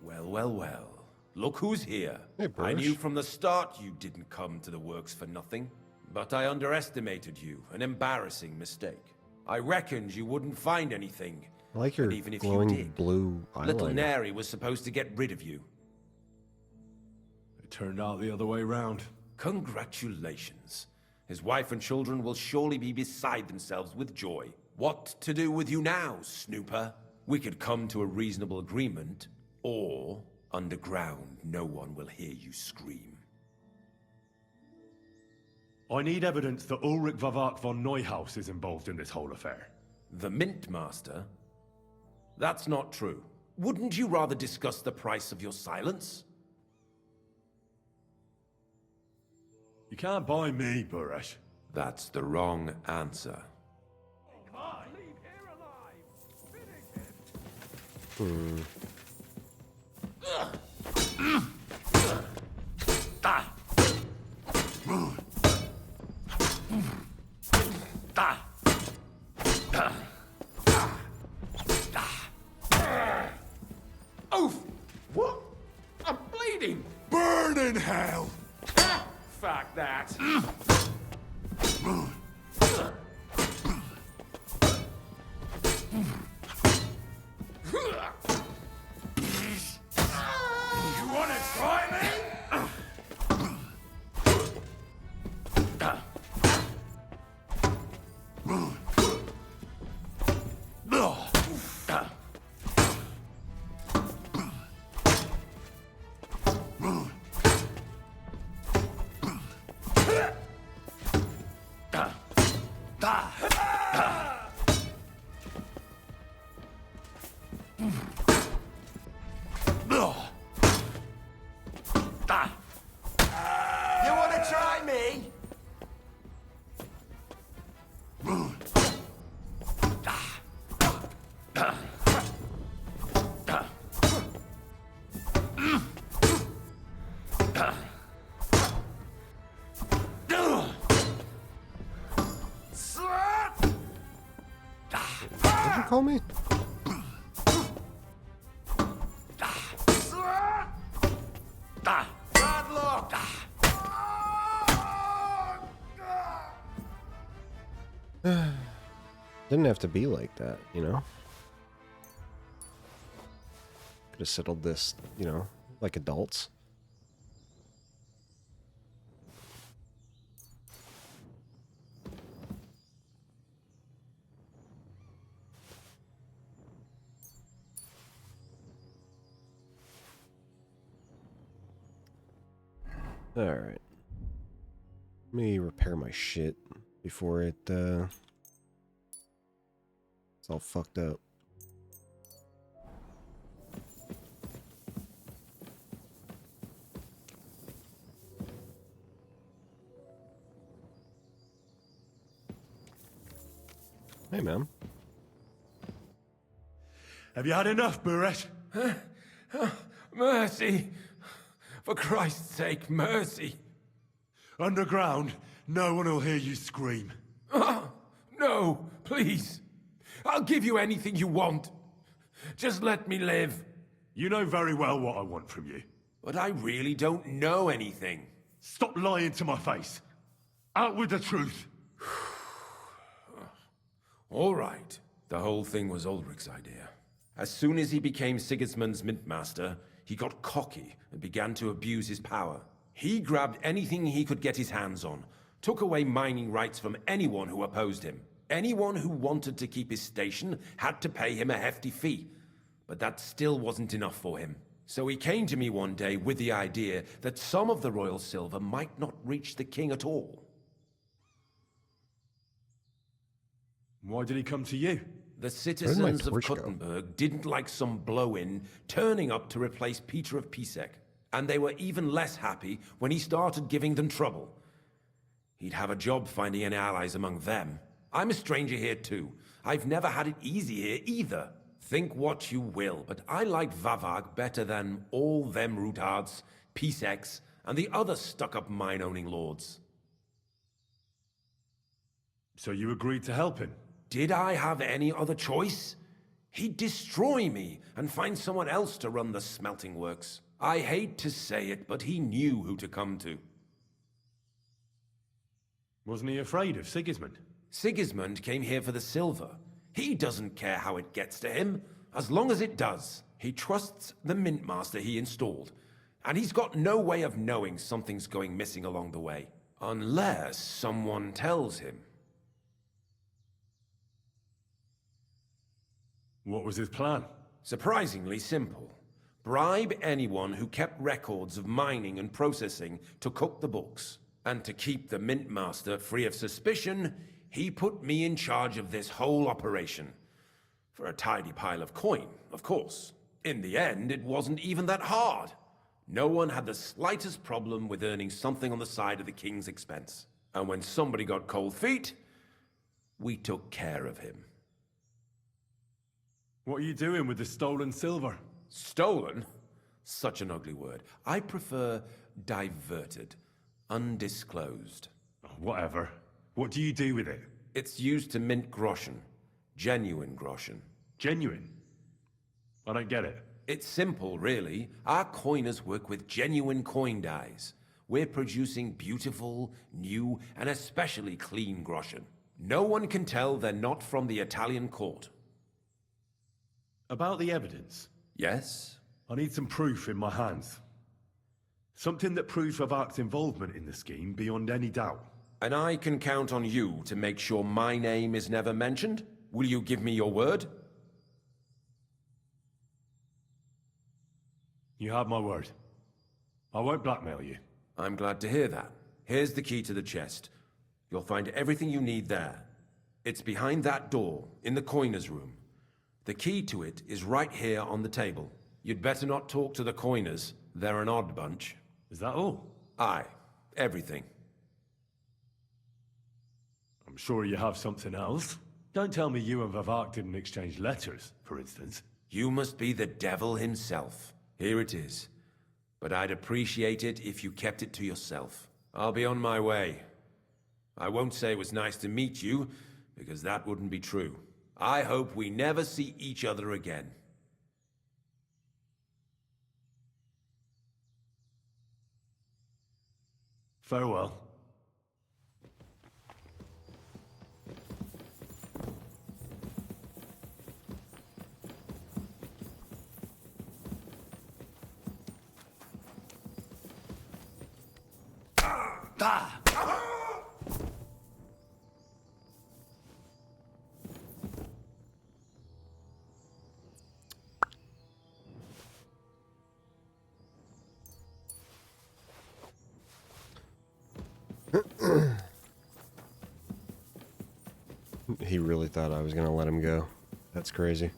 Well, well, well. Look who's here. Hey, I Bursch. knew from the start you didn't come to the works for nothing. But I underestimated you. An embarrassing mistake. I reckoned you wouldn't find anything. I like your And even if you glowing did, blue little eyeliner. Neri was supposed to get rid of you. It turned out the other way round. Congratulations. His wife and children will surely be beside themselves with joy. What to do with you now, Snooper? We could come to a reasonable agreement, or underground no one will hear you scream. I need evidence that Ulrich Vavak von Neuhaus is involved in this whole affair. The Mint Master? That's not true. Wouldn't you rather discuss the price of your silence? You can't buy me, Burresh. That's the wrong answer. Oof! What? I'm bleeding! Burn in hell! Fuck that. You wanna try me? You wanna try me? What'd you call me? Bad luck! Didn't have to be like that, you know? Could have settled this, you know, like adults. Alright. Let me repair my shit before it's all fucked up. man. Have you had enough, Buret? Mercy! For Christ's sake, mercy! Underground, no one will hear you scream. No, please. I'll give you anything you want. Just let me live. You know very well what I want from you. But I really don't know anything. Stop lying to my face. Out with the truth. All right. The whole thing was Ulrich's idea. As soon as he became Sigismund's Mintmaster, he got cocky and began to abuse his power. He grabbed anything he could get his hands on, took away mining rights from anyone who opposed him. Anyone who wanted to keep his station had to pay him a hefty fee. But that still wasn't enough for him. So he came to me one day with the idea that some of the royal silver might not reach the king at all. Why did he come to you? The citizens of Kuttenberg didn't like some blow-in turning up to replace Peter of Pisek, and they were even less happy when he started giving them trouble. He'd have a job finding any allies among them. I'm a stranger here too. I've never had it easy here either. Think what you will, but I like Vavag better than all them Rutards, Piseks, and the other stuck-up mine-owning lords. So you agreed to help him? Did I have any other choice? He'd destroy me and find someone else to run the smelting works. I hate to say it, but he knew who to come to. Wasn't he afraid of Sigismund? Sigismund came here for the silver. He doesn't care how it gets to him, as long as it does. He trusts the Mintmaster he installed, and he's got no way of knowing something's going missing along the way. Unless someone tells him. What was his plan? Surprisingly simple. Bribe anyone who kept records of mining and processing to cook the books. And to keep the Mintmaster free of suspicion, he put me in charge of this whole operation. For a tidy pile of coin, of course. In the end, it wasn't even that hard. No one had the slightest problem with earning something on the side of the king's expense. And when somebody got cold feet, we took care of him. What are you doing with the stolen silver? Stolen? Such an ugly word. I prefer diverted. Undisclosed. Whatever. What do you do with it? It's used to mint groschen. Genuine groschen. Genuine? I don't get it. It's simple, really. Our coiners work with genuine coin dies. We're producing beautiful, new, and especially clean groschen. No one can tell they're not from the Italian court. About the evidence? Yes? I need some proof in my hands. Something that proves Vavak's involvement in the scheme beyond any doubt. And I can count on you to make sure my name is never mentioned? Will you give me your word? You have my word. I won't blackmail you. I'm glad to hear that. Here's the key to the chest. You'll find everything you need there. It's behind that door, in the coiner's room. The key to it is right here on the table. You'd better not talk to the coiners. They're an odd bunch. Is that all? Aye. Everything. I'm sure you have something else. Don't tell me you and Vavak didn't exchange letters, for instance. You must be the devil himself. Here it is. But I'd appreciate it if you kept it to yourself. I'll be on my way. I won't say it was nice to meet you, because that wouldn't be true. I hope we never see each other again. Farewell. He really thought I was going to let him go. That's crazy.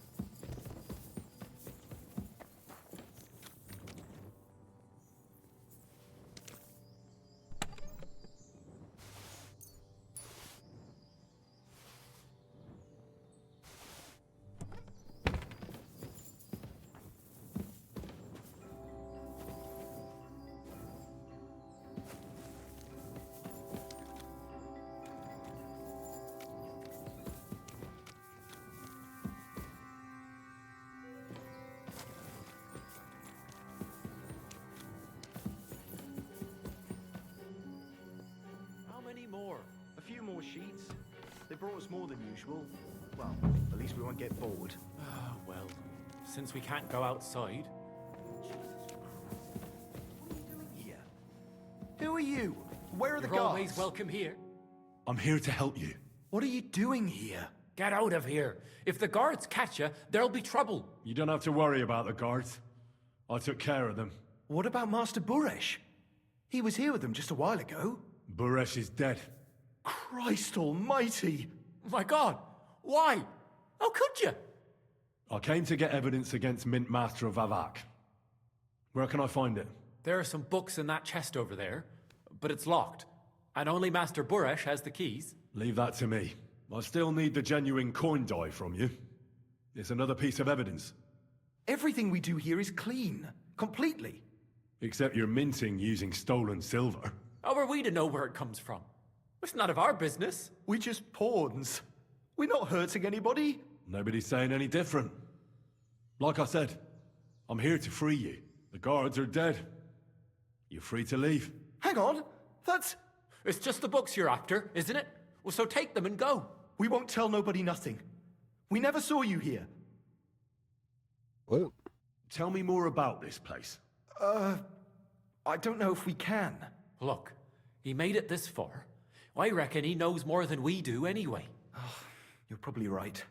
brought us more than usual. Well, at least we won't get bored. Well, since we can't go outside. Here. Who are you? Where are the You're guards? always welcome here. I'm here to help you. What are you doing here? Get out of here. If the guards catch you, there'll be trouble. You don't have to worry about the guards. I took care of them. What about Master Buresh? He was here with them just a while ago. Buresh is dead. Christ almighty! My God, why? How could you? I came to get evidence against Mint Master Vavak. Where can I find it? There are some books in that chest over there, but it's locked. And only Master Buresh has the keys. Leave that to me. I still need the genuine coin die from you. It's another piece of evidence. Everything we do here is clean. Completely. Except you're minting using stolen silver. How are we to know where it comes from? It's none of our business. We're just pawns. We're not hurting anybody. Nobody's saying any different. Like I said, I'm here to free you. The guards are dead. You're free to leave. Hang on. That's... It's just the books you're after, isn't it? Well, so take them and go. We won't tell nobody nothing. We never saw you here. What? Tell me more about this place. I don't know if we can. Look, he made it this far. I reckon he knows more than we do anyway. You're probably right.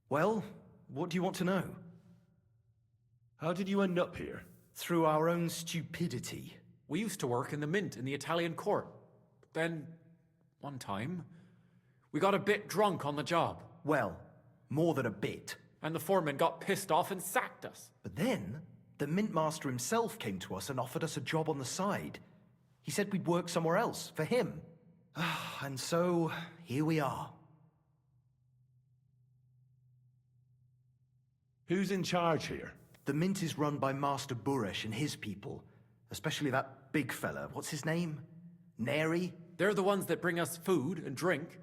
Well, what do you want to know? How did you end up here? Through our own stupidity. We used to work in the mint in the Italian court. Then, one time, we got a bit drunk on the job. Well, more than a bit. And the foreman got pissed off and sacked us. But then, the mint master himself came to us and offered us a job on the side. He said we'd work somewhere else, for him. And so, here we are. Who's in charge here? The mint is run by Master Buresh and his people. Especially that big fella. What's his name? Neri? They're the ones that bring us food and drink.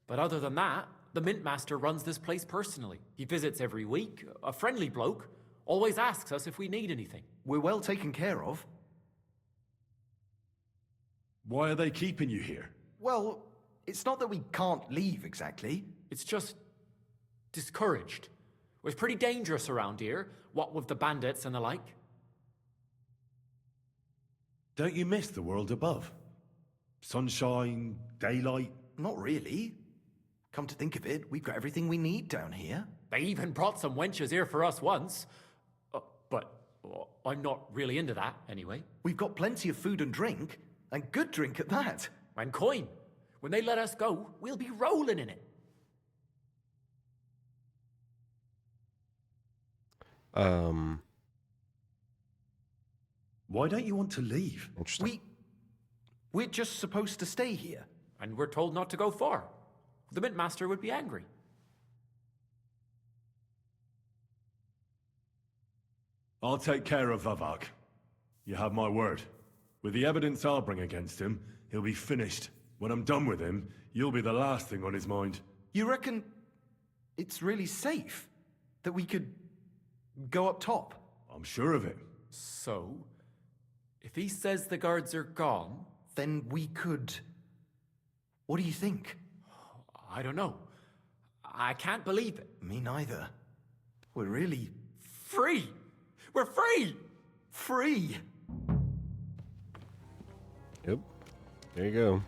But other than that, the mint master runs this place personally. He visits every week, a friendly bloke, always asks us if we need anything. We're well taken care of. Why are they keeping you here? Well, it's not that we can't leave exactly. It's just discouraged. It's pretty dangerous around here, what with the bandits and the like. Don't you miss the world above? Sunshine, daylight? Not really. Come to think of it, we've got everything we need down here. They even brought some wenches here for us once. But I'm not really into that, anyway. We've got plenty of food and drink, and good drink at that. And coin. When they let us go, we'll be rolling in it. Why don't you want to leave? We're just supposed to stay here. And we're told not to go far. The mint master would be angry. I'll take care of Vavak. You have my word. With the evidence I'll bring against him, he'll be finished. When I'm done with him, you'll be the last thing on his mind. You reckon it's really safe that we could go up top? I'm sure of it. So, if he says the guards are gone... Then we could... What do you think? I don't know. I can't believe it. Me neither. We're really... Free! We're free! Free! Yep. There you go.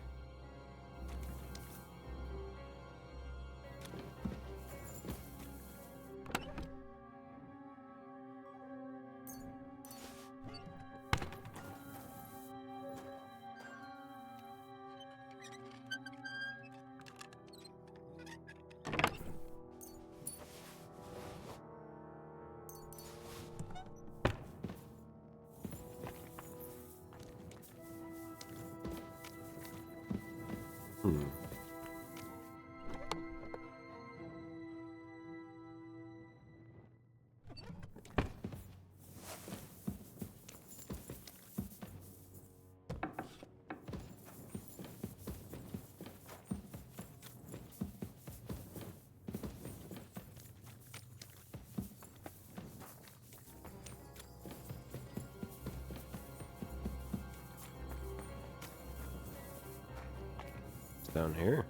Down here.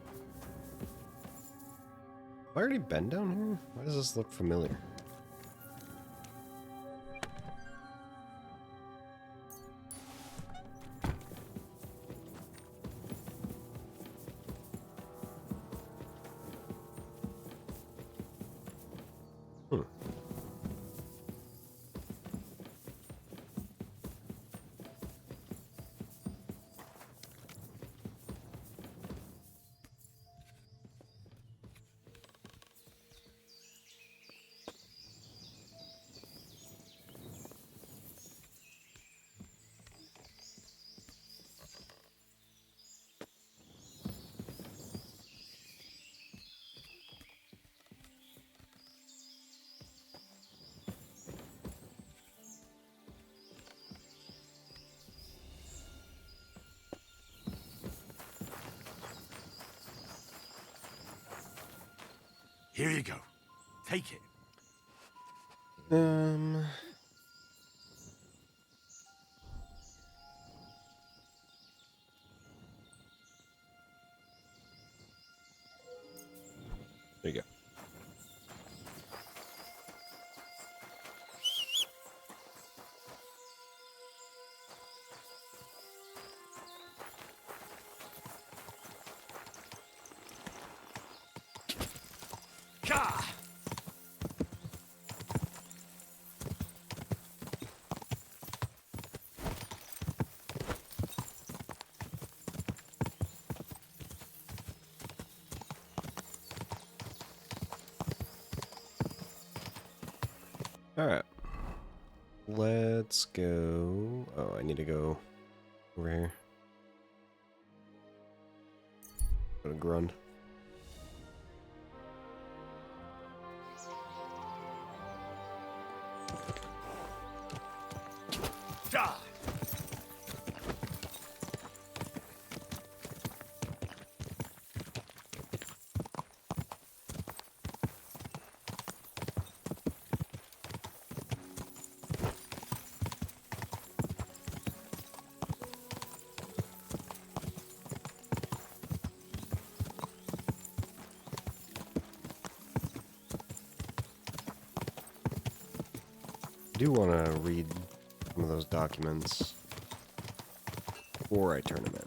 I already been down here? Why does this look familiar? Here you go. Take it. There you go. Ka! Alright. Let's go. Oh, I need to go over here. Go to Grund. Da! I do want to read some of those documents before I turn them in.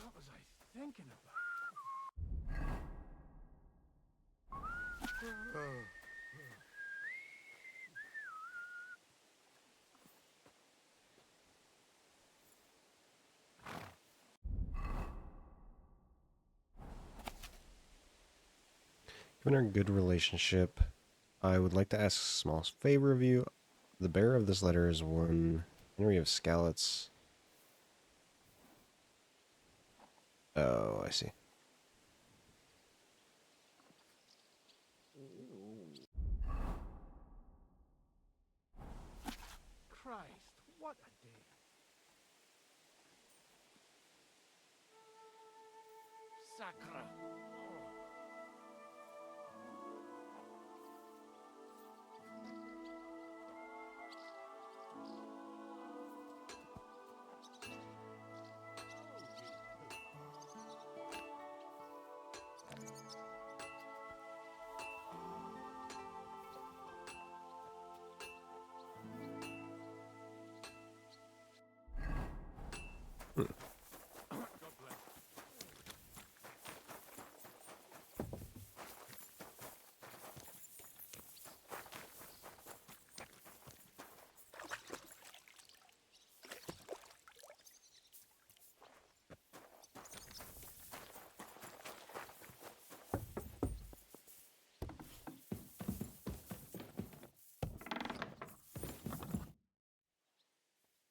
What was I thinking about? Given our good relationship, I would like to ask a small favor of you. The bearer of this letter is one Henry of Scalitz. Oh, I see. Christ, what a day. Sacre.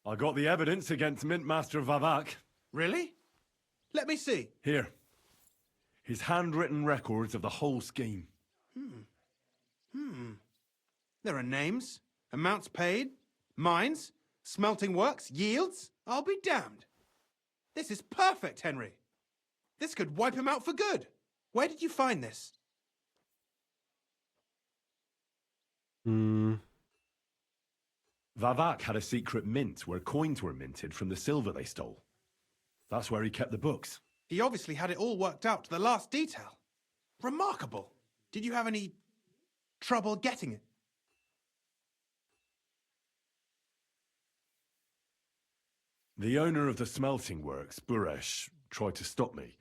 I got the evidence against Mintmaster Vavak. Really? Let me see. Here. His handwritten records of the whole scheme. There are names, Amounts paid? Mines? Smelting works? Yields? I'll be damned. This is perfect, Henry. This could wipe him out for good. Where did you find this? Vavak had a secret mint where coins were minted from the silver they stole. That's where he kept the books. He obviously had it all worked out to the last detail. Remarkable. Did you have any trouble getting it? The owner of the smelting works, Buresh, tried to stop me.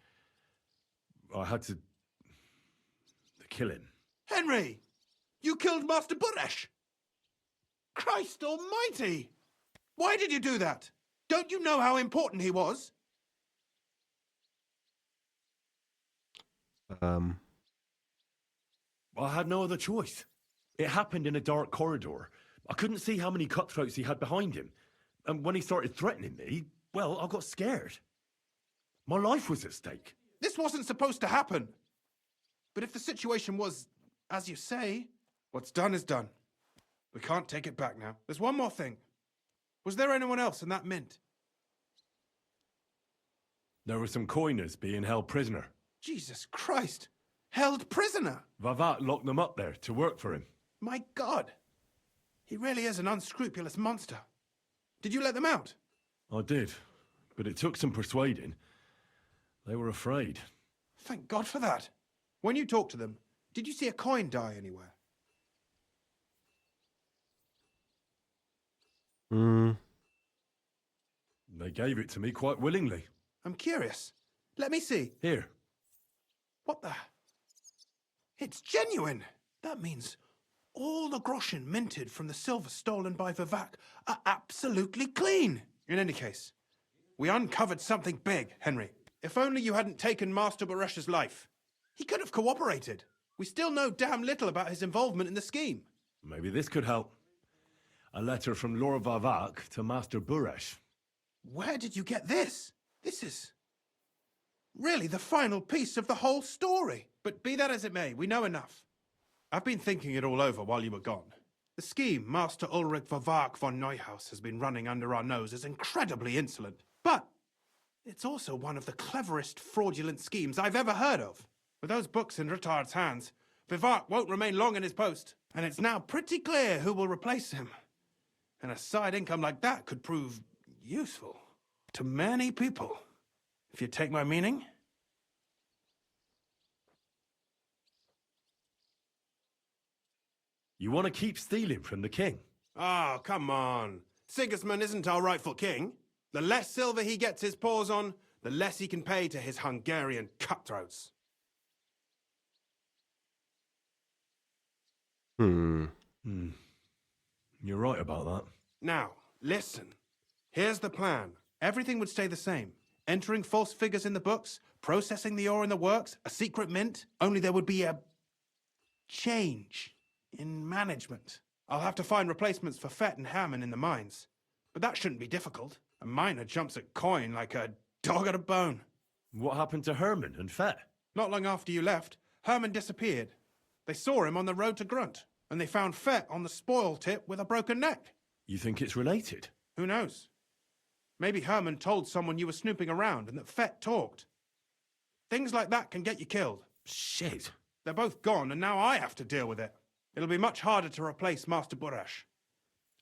I had to kill him. Henry! You killed Master Buresh! Christ almighty! Why did you do that? Don't you know how important he was? I had no other choice. It happened in a dark corridor. I couldn't see how many cutthroats he had behind him. And when he started threatening me, well, I got scared. My life was at stake. This wasn't supposed to happen. But if the situation was, as you say, what's done is done. We can't take it back now. There's one more thing. Was there anyone else in that mint? There were some coiners being held prisoner. Jesus Christ! Held prisoner! Vavak locked them up there to work for him. My God! He really is an unscrupulous monster. Did you let them out? I did, but it took some persuading. They were afraid. Thank God for that. When you talked to them, did you see a coin die anywhere? They gave it to me quite willingly. I'm curious. Let me see. Here. What the? It's genuine! That means all the groschen minted from the silver stolen by Vivak are absolutely clean! In any case, we uncovered something big, Henry. If only you hadn't taken Master Baresh's life. He could have cooperated. We still know damn little about his involvement in the scheme. Maybe this could help. A letter from Lord Vavak to Master Buresh. Where did you get this? This is really the final piece of the whole story. But be that as it may, we know enough. I've been thinking it all over while you were gone. The scheme Master Ulrich Vavak von Neuhaus has been running under our nose is incredibly insolent. But it's also one of the cleverest fraudulent schemes I've ever heard of. With those books in Rittard's hands, Vivak won't remain long in his post. And it's now pretty clear who will replace him. And a side income like that could prove useful to many people, if you take my meaning. You want to keep stealing from the king? Oh, come on. Sigismund isn't our rightful king. The less silver he gets his paws on, the less he can pay to his Hungarian cutthroats. You're right about that. Now, listen. Here's the plan. Everything would stay the same. Entering false figures in the books, processing the ore in the works, a secret mint, only there would be a change in management. I'll have to find replacements for Fett and Hammond in the mines. But that shouldn't be difficult. A miner jumps at coin like a dog at a bone. What happened to Herman and Fett? Not long after you left, Herman disappeared. They saw him on the road to Grunt, and they found Fett on the spoil tip with a broken neck. You think it's related? Who knows? Maybe Herman told someone you were snooping around and that Fett talked. Things like that can get you killed. Shit. They're both gone, and now I have to deal with it. It'll be much harder to replace Master Buresh.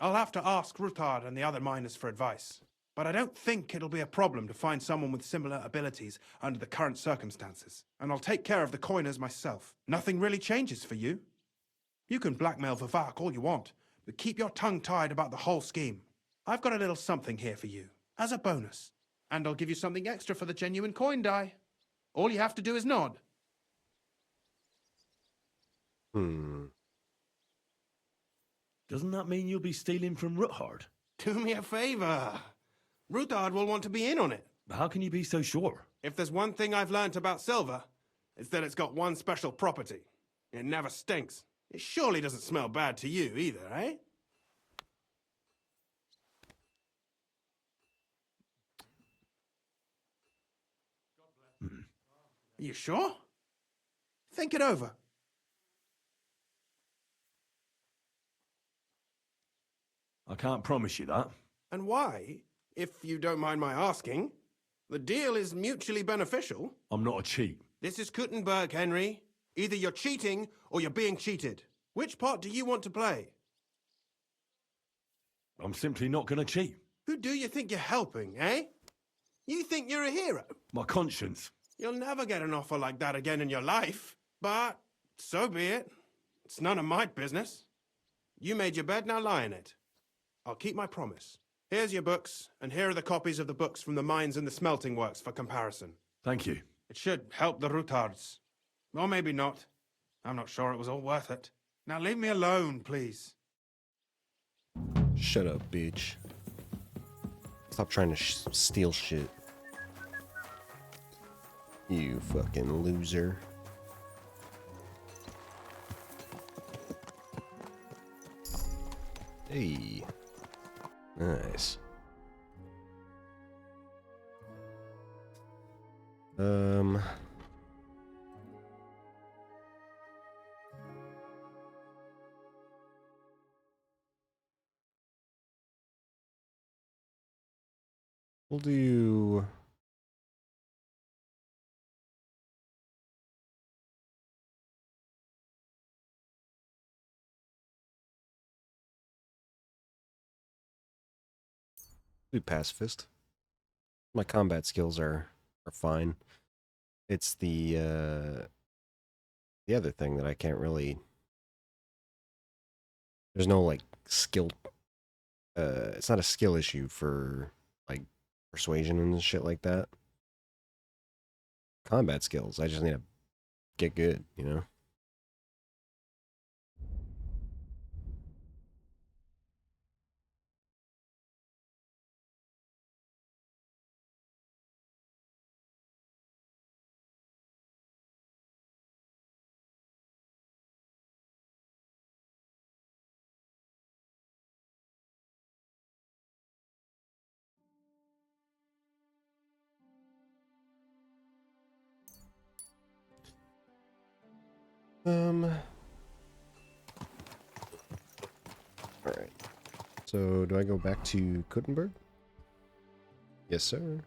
I'll have to ask Ruthard and the other miners for advice. But I don't think it'll be a problem to find someone with similar abilities under the current circumstances. And I'll take care of the coiners myself. Nothing really changes for you. You can blackmail Vivak all you want, but keep your tongue tied about the whole scheme. I've got a little something here for you, as a bonus. And I'll give you something extra for the genuine coin die. All you have to do is nod. Doesn't that mean you'll be stealing from Ruthard? Do me a favor. Ruthard will want to be in on it. How can you be so sure? If there's one thing I've learnt about silver, it's that it's got one special property. It never stinks. It surely doesn't smell bad to you either, eh? Are you sure? Think it over. can't promise you that. And why, if you don't mind my asking? The deal is mutually beneficial. I'm not a cheat. This is Kuttenberg, Henry. Either you're cheating or you're being cheated. Which part do you want to play? I'm simply not going to cheat. Who do you think you're helping, eh? You think you're a hero? My conscience. You'll never get an offer like that again in your life. But so be it. It's none of my business. You made your bed, now lie in it. I'll keep my promise. Here's your books, and here are the copies of the books from the mines and the smelting works for comparison. Thank you. It should help the Rutards. Or maybe not. I'm not sure it was all worth it. Now leave me alone, please. Shut up, bitch. Stop trying to steal shit. You fucking loser. Hey. Nice. We'll do... do pacifist. My combat skills are fine. It's the other thing that I can't really... There's no, like, skill... it's not a skill issue for, like, persuasion and shit like that. Combat skills, I just need to get good, you know? Alright. So, do I go back to Kuttenberg? Yes, sir.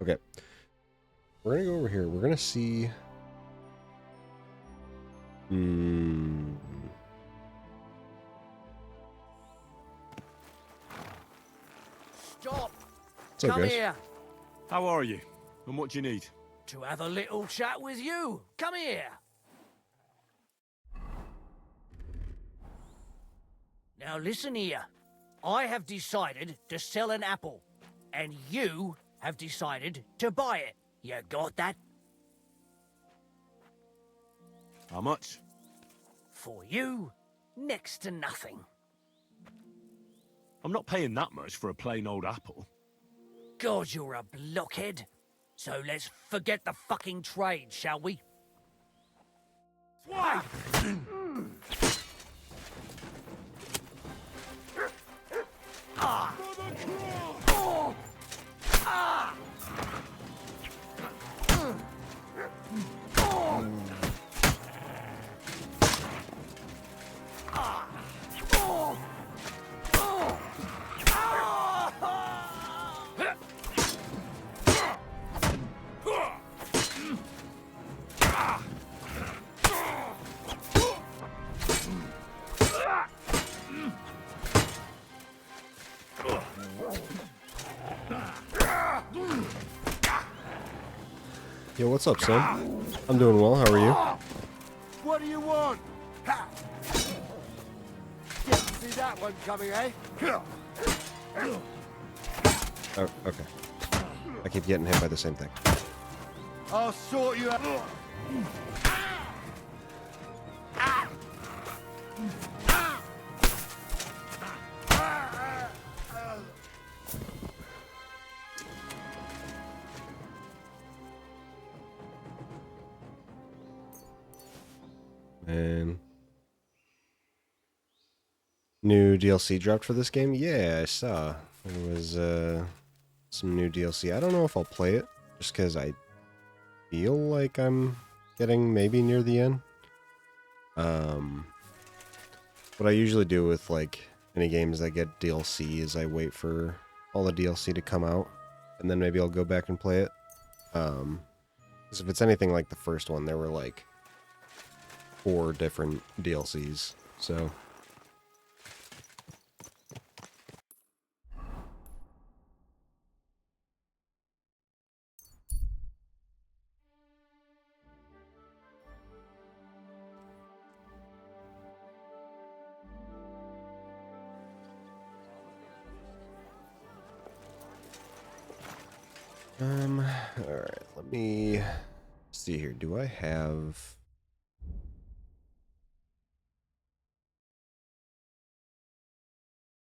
Okay. We're gonna go over here. We're gonna see... Stop! What's up, Come guys? here. How are you? And what do you need? To have a little chat with you. Come here. Now listen here. I have decided to sell an apple, and you have decided to buy it. You got that? How much? For you, next to nothing. I'm not paying that much for a plain old apple. God, you're a blockhead. So let's forget the fucking trade, shall we? Why? Ah! Oh! Ah! Oh! Ah! Oh! Oh! Yo, what's up, son? I'm doing well. How are you? What do you want? Ha! Didn't see that one coming, eh? Oh, okay. I keep getting hit by the same thing. I'll sort you out. And new DLC dropped for this game? Yeah, I saw. There was some new DLC. I don't know if I'll play it, just because I feel like I'm getting maybe near the end. What I usually do with, like, any games that get DLC is I wait for all the DLC to come out, and then maybe I'll go back and play it. 'Cause if it's anything like the first one, there were like 4 different DLCs, so... Alright, let me see here. Do I have... I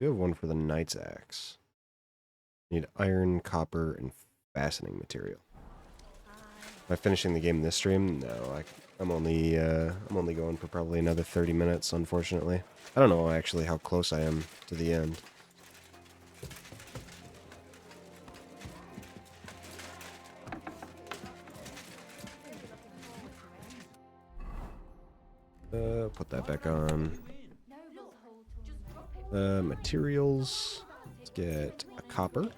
do have one for the Knight's Axe. Need iron, copper, and fastening material. Am I finishing the game this stream? No, I'm only going for probably another 30 minutes, unfortunately. I don't know actually how close I am to the end. Put that back on. Materials. Let's get a copper.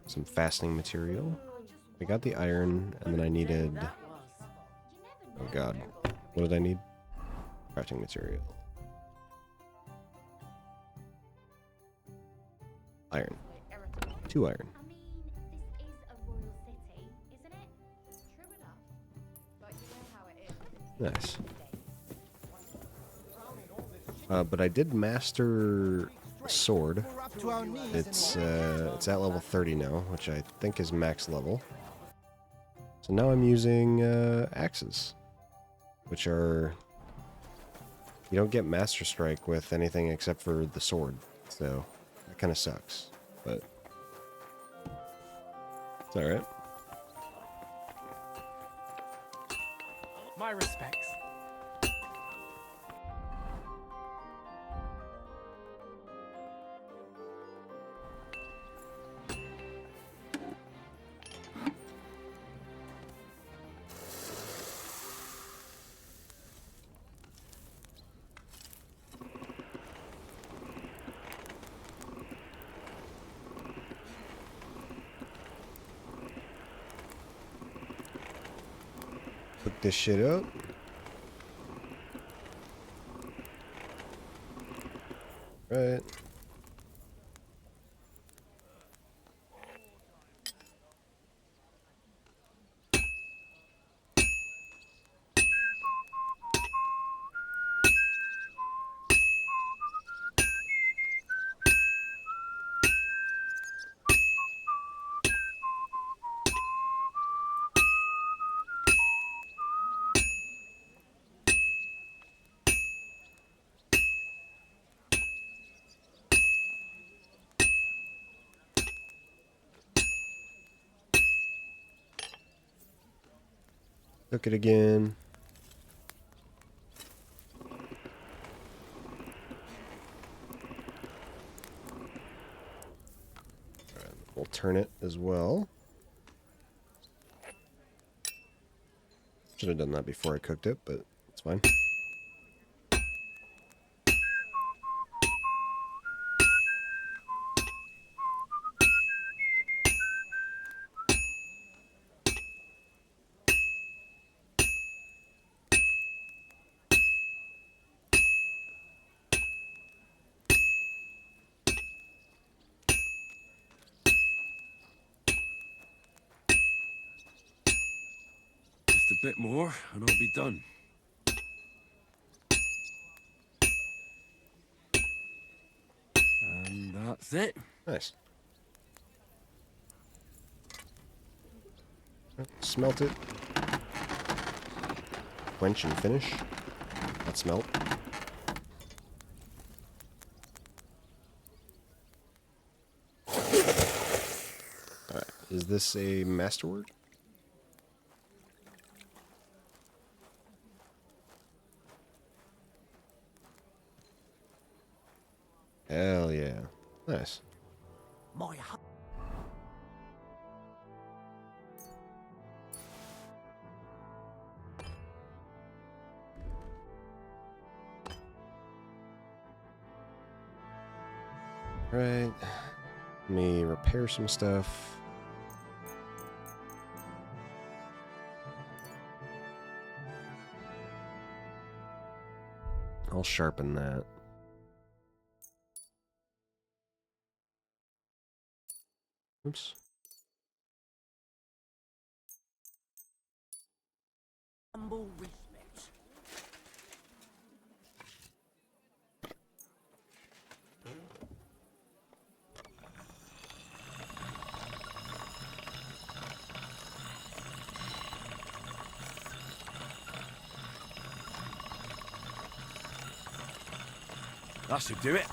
Some fastening material. I got the iron, and then I needed... Oh god. What did I need? Crafting material. Iron. 2 iron. Nice. But I did master sword. It's at level 30 now, which I think is max level. So now I'm using axes, which are... You don't get Master Strike with anything except for the sword, so that kind of sucks, but it's alright. My respects. Hook this shit up. Right. Hook it again. Alright, we'll turn it as well. Should have done that before I cooked it, but it's fine. Just a bit more, and I'll be done. And that's it. Nice. Smelt it. Quench and finish. Not smelt. Alright, is this a masterwork? Hell yeah. Nice. Right. Let me repair some stuff. I'll sharpen that. Oops. Humble respect. That should do it.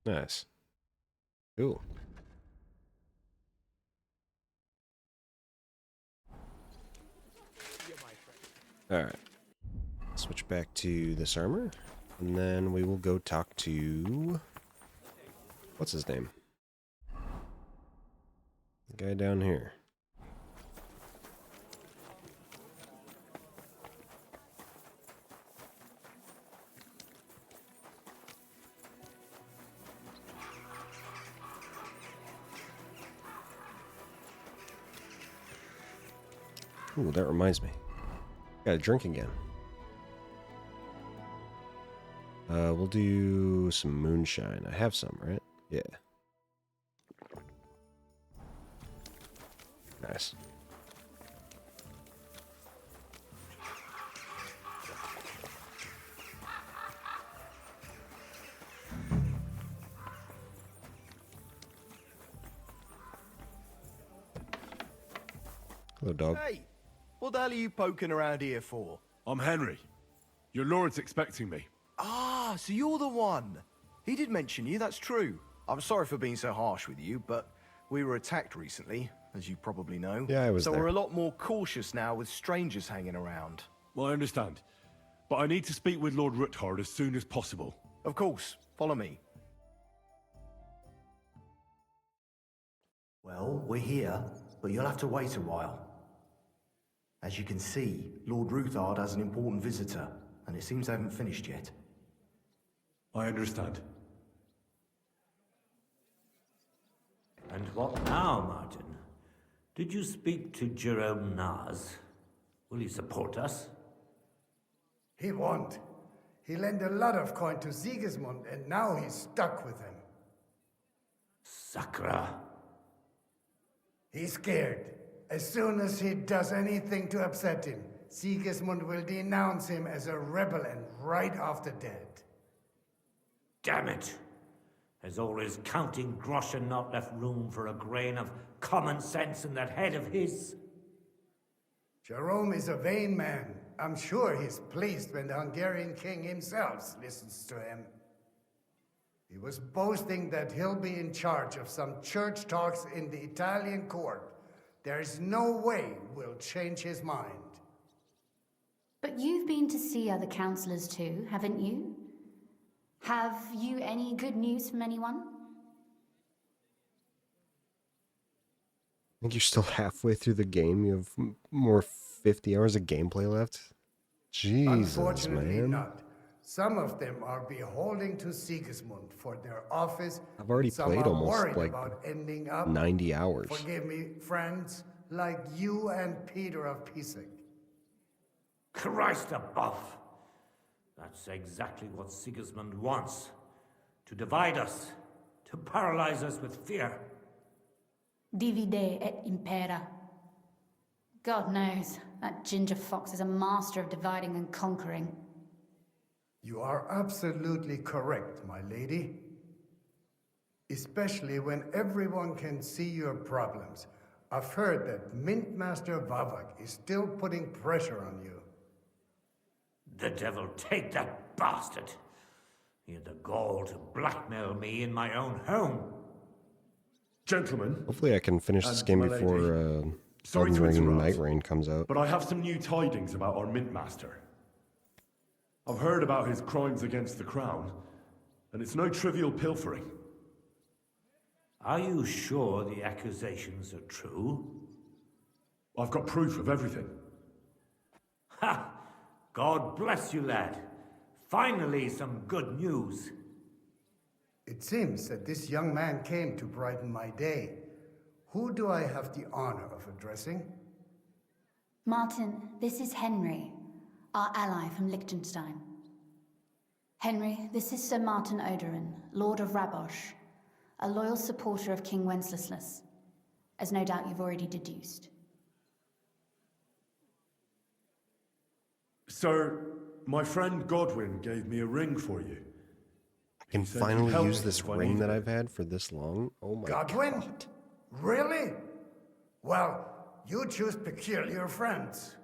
Nice. Cool. Alright. Switch back to this armor. And then we will go talk to... What's his name? The guy down here. Ooh, that reminds me. Gotta drink again. We'll do some moonshine. I have some, right? Yeah. Nice. Hello, dog. Hey, what the hell are you poking around here for? I'm Henry. Your lord's expecting me. Ah, so you're the one. He did mention you, that's true. I'm sorry for being so harsh with you, but we were attacked recently, as you probably know. Yeah, I was so there. we're a lot more cautious now with strangers hanging around. Well, I understand. But I need to speak with Lord Ruthard as soon as possible. Of course, follow me. Well, we're here, but you'll have to wait a while. As you can see, Lord Ruthard has an important visitor, and it seems they haven't finished yet. I understand. And what now, Martin? Did you speak to Jerome Naz? Will he support us? He won't. He lent a lot of coin to Sigismund, and now he's stuck with him. Sakra. He's scared. As soon as he does anything to upset him, Sigismund will denounce him as a rebel and right off the dead. Damn it! Has all his counting groschen not left room for a grain of common sense in that head of his? Jerome is a vain man. I'm sure he's pleased when the Hungarian king himself listens to him. He was boasting that he'll be in charge of some church talks in the Italian court. There is no way we'll change his mind. But you've been to see other councillors too, haven't you? Have you any good news from anyone? I think you're still halfway through the game. You have more 50 hours of gameplay left. Jesus, Unfortunately man. not. Some of them are beholden to Sigismund for their office. I've already Some played are almost worried like about ending up, 90 hours. forgive me, friends, like you and Peter of Pisek. Christ above! That's exactly what Sigismund wants. To divide us. To paralyze us with fear. Divide et impera. God knows, that ginger fox is a master of dividing and conquering. You are absolutely correct, my lady. Especially when everyone can see your problems. I've heard that Mint Master Vavak is still putting pressure on you. The devil take that bastard! He had the gall to blackmail me in my own home. Gentlemen. Hopefully I can finish this and game my lady. before Sorry Elden to Ring interrupt, Night Rain comes out. But I have some new tidings about our Mint Master. I've heard about his crimes against the crown, and it's no trivial pilfering. Are you sure the accusations are true? I've got proof of everything. Ha! God bless you, lad. Finally, some good news. It seems that this young man came to brighten my day. Who do I have the honor of addressing? Martin, this is Henry, our ally from Liechtenstein. Henry, this is Sir Martin Odorin, Lord of Rabosh, a loyal supporter of King Wenceslas, as no doubt you've already deduced. Sir, my friend Godwin gave me a ring for you. I can said finally you'd help use me this if I ring needed that it. I've had for this long. Oh my Godwin? god. Really? Well, you choose peculiar friends.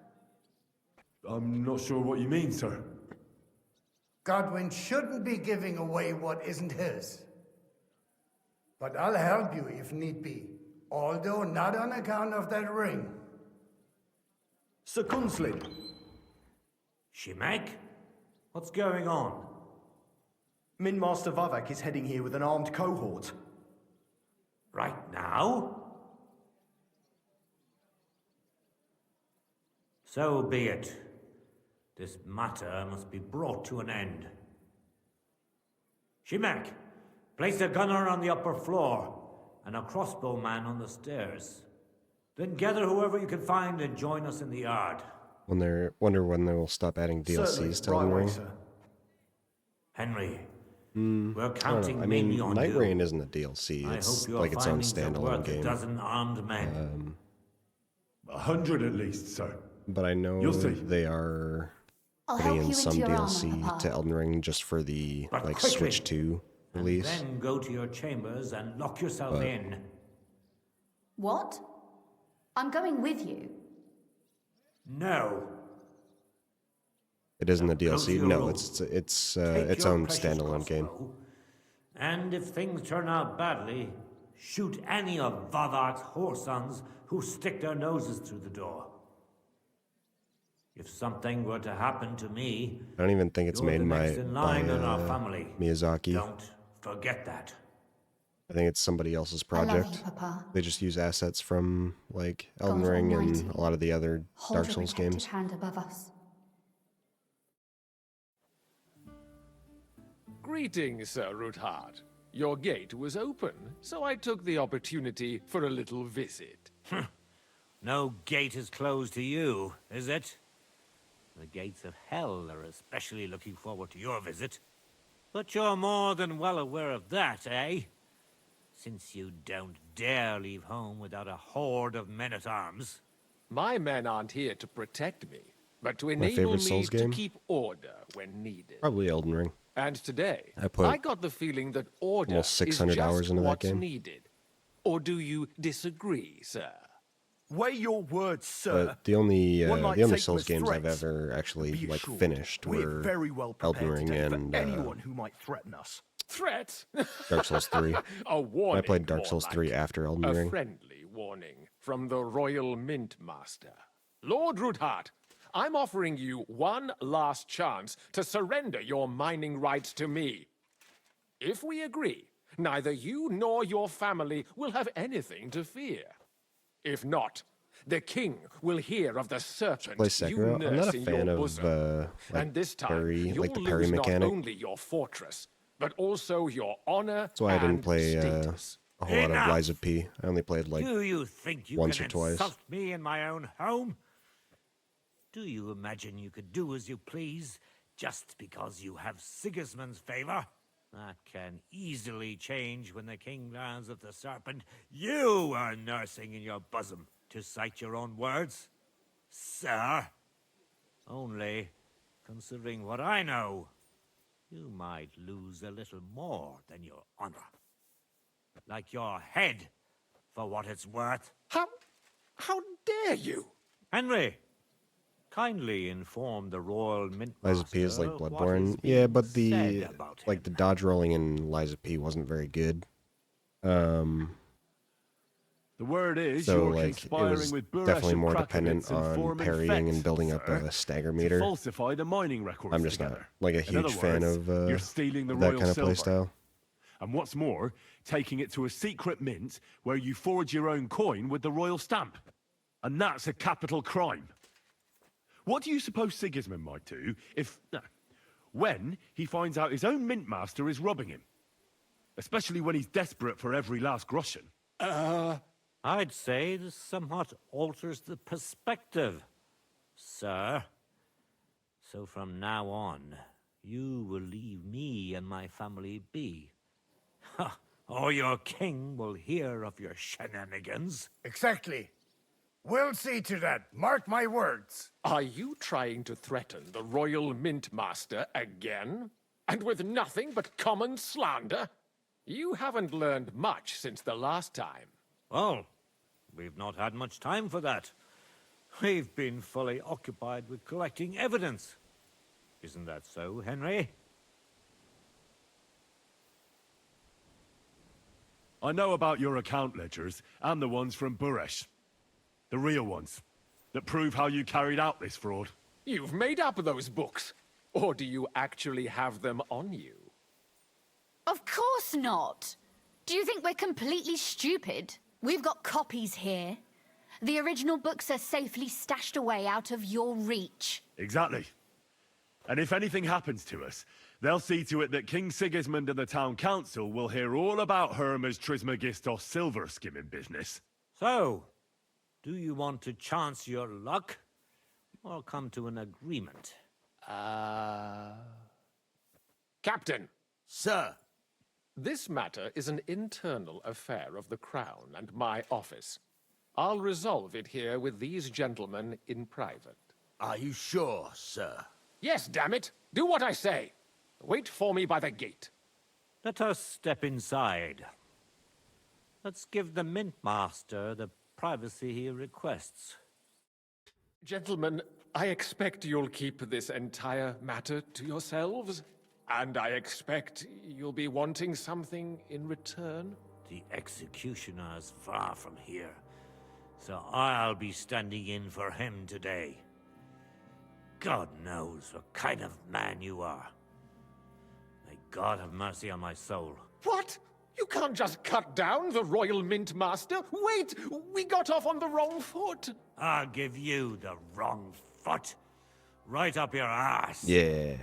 I'm not sure what you mean, sir. Godwin shouldn't be giving away what isn't his. But I'll help you if need be, although not on account of that ring. Sir Gunsling. Shimek? What's going on? Min Master Vavak is heading here with an armed cohort. Right now? So be it. This matter must be brought to an end. Shimek, place a gunner on the upper floor and a crossbowman on the stairs. Then gather whoever you can find and join us in the yard. Wonder when they will stop adding DLCs to Elden Ring. Henry, I we're don't counting know. I mean, mainly on Night you. Rain isn't a DLC. I It's hope your like its own findings are standalone worth game. a dozen armed men. 100 at least, sir. But I know You'll see. they are I'll putting help in you some into your armor, DLC Papa. to Elden Ring just for the But like quickly. Switch 2 release. Then go to your chambers and lock yourself But- in. What? I'm going with you. No. It isn't a Go to DLC. your No, room. it's Take its your own precious standalone game. crossbow, and if things turn out badly, shoot any of Vavak's whoresons who stick their noses through the door. If something were to happen to me, I don't even think it's you're made the by next in line in our uh, family. Miyazaki. Don't forget that. I think it's somebody else's I love project. you, Papa. They just use assets from like Elden God Ring and Almighty, a lot of the other Hold Dark your Souls protective games. hand above us. Greetings, Sir Ruthard. Your gate was open, so I took the opportunity for a little visit. No gate is closed to you, is it? The gates of hell are especially looking forward to your visit. But you're more than well aware of that, eh? Since you don't dare leave home without a horde of men-at-arms. My men aren't here to protect me, but to My enable favorite me Souls to game? keep order when needed. Probably Elden Ring. And today, I put got the feeling that order almost 600 is just hours into that what's game. needed. Or do you disagree, sir? Weigh your words, sir. But the only One might take Souls them as games I've threats. ever actually Be like assured, finished we're were very well Elden prepared Ring to take and for anyone who might threaten us. Threat? Dark Souls 3. A warning, I played Dark more Souls 3 like. after Elden A Ring. friendly warning from the Royal Mint Master. Lord Ruthard, I'm offering you one last chance to surrender your mining rights to me. If we agree, neither you nor your family will have anything to fear. If not, the king will hear of the serpent Play you Sekiro. I'm nurse not a in fan your of bosom. like And this time, parry, you'll like the parry lose mechanic. not only your fortress, but also your honor That's why I didn't and play status. a whole lot of Enough! Lies of P. I only played like Do you think you once can or twice. insult me in my own home? Do you imagine you could do as you please just because you have Sigismund's favor? That can easily change when the king learns of the serpent you are nursing in your bosom, to cite your own words, sir. Only, considering what I know, you might lose a little more than your honor. Like your head, for what it's worth. How dare you? Henry, kindly inform the Royal Mint Lies of P is like Master what Bloodborne. is Yeah, being but the said about like the dodge rolling in Lies of P wasn't very good. The word is So you're like it conspiring was with Buresh definitely and more Krakovitz dependent and on forming parrying Fett, and building up sir, a stagger to meter. falsify the mining records I'm just together. not like a In huge other fan words, of you're stealing the that royal kind of silver. playstyle. And what's more, taking it to a secret mint where you forge your own coin with the royal stamp. And that's a capital crime. What do you suppose Sigismund might do when he finds out his own mint master is robbing him? Especially when he's desperate for every last groschen. I'd say this somewhat alters the perspective, sir. So from now on, you will leave me and my family be. Or your king will hear of your shenanigans. Exactly. We'll see to that. Mark my words. Are you trying to threaten the Royal Mint Master again? And with nothing but common slander? You haven't learned much since the last time. Well, we've not had much time for that. We've been fully occupied with collecting evidence. Isn't that so, Henry? I know about your account ledgers and the ones from Buresh. The real ones, that prove how you carried out this fraud. You've made up those books. Or do you actually have them on you? Of course not. Do you think we're completely stupid? We've got copies here. The original books are safely stashed away out of your reach. Exactly. And if anything happens to us, they'll see to it that King Sigismund and the town council will hear all about Herma's Trismegistos silver skimming business. So, do you want to chance your luck? Or come to an agreement? Captain! Sir! This matter is an internal affair of the Crown and my office. I'll resolve it here with these gentlemen in private. Are you sure, sir? Yes, damn it! Do what I say! Wait for me by the gate. Let us step inside. Let's give the Mint Master the privacy he requests. Gentlemen, I expect you'll keep this entire matter to yourselves. And I expect you'll be wanting something in return. The executioner's far from here, so I'll be standing in for him today. God knows what kind of man you are. May God have mercy on my soul. What? You can't just cut down the Royal Mint Master? Wait! We got off on the wrong foot! I'll give you the wrong foot. Right up your ass. Yeah.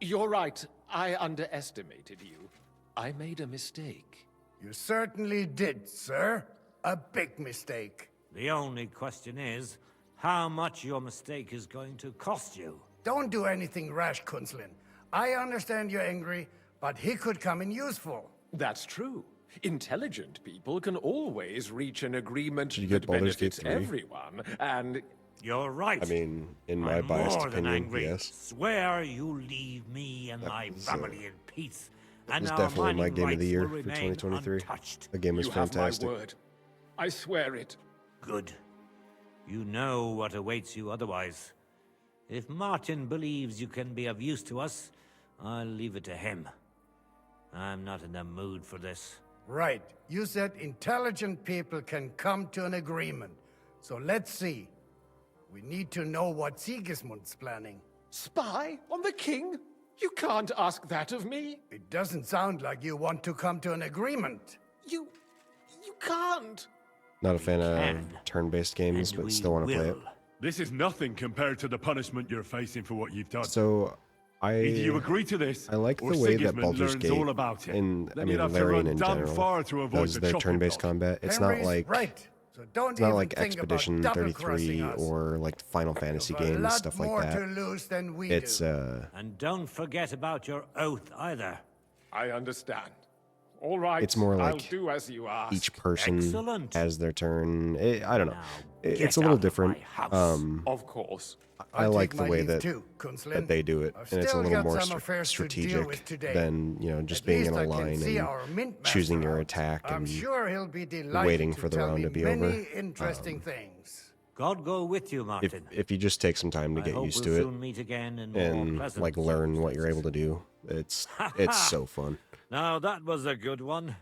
You're right. I underestimated you. I made a mistake. You certainly did, sir. A big mistake. The only question is, how much your mistake is going to cost you. Don't do anything rash, Kunzlin. I understand you're angry, but he could come in useful. That's true. Intelligent people can always reach an agreement Did you get that Baldur's Gate benefits 3? everyone, and... You're right. I mean, in my I'm biased more than opinion, angry. yes. Swear you leave me and my family in peace, That and was our definitely my mining game of the rights year will for remain 2023. untouched. The game was You fantastic. have my word. I swear it. Good. You know what awaits you otherwise. If Martin believes you can be of use to us, I'll leave it to him. I'm not in the mood for this. Right. You said intelligent people can come to an agreement. So let's see. We need to know what Sigismund's planning. Spy on the king? You can't ask that of me. It doesn't sound like you want to come to an agreement. You can't. Not a fan of turn-based games, but still want to play it. This is nothing compared to the punishment you're facing for what you've done. So, Either you agree to this, I like or the way that Sigismund Baldur's learns Gate, all about it. and I Then mean you'd have to Larian run in damn general, far to avoid does the their chopping turn-based block. combat. It's Henry's not like right. So don't it's not even like think about Expedition double-crossing 33 us. or like Final Fantasy You've a games, lot stuff like more that. to lose than we It's do. And don't forget about your oath either. I understand. All right. It's more I'll like do as you ask. each person Excellent. has their turn. I don't know. It's get a little out of different. my house. Of course. I I'll like take the my way leave that too, Kunzlin. that they do it, I've and it's a still little got more some affairs to deal strategic with today. than just At being least in a I can line see and our mint choosing master your out. attack I'm and sure he'll be delighted waiting to for the tell round me to be many over. interesting things. God go with you, Martin. If you just take some time to I get hope used we'll to it soon meet again in more and pleasant like learn what you're able to do, it's so fun. Now that was a good one.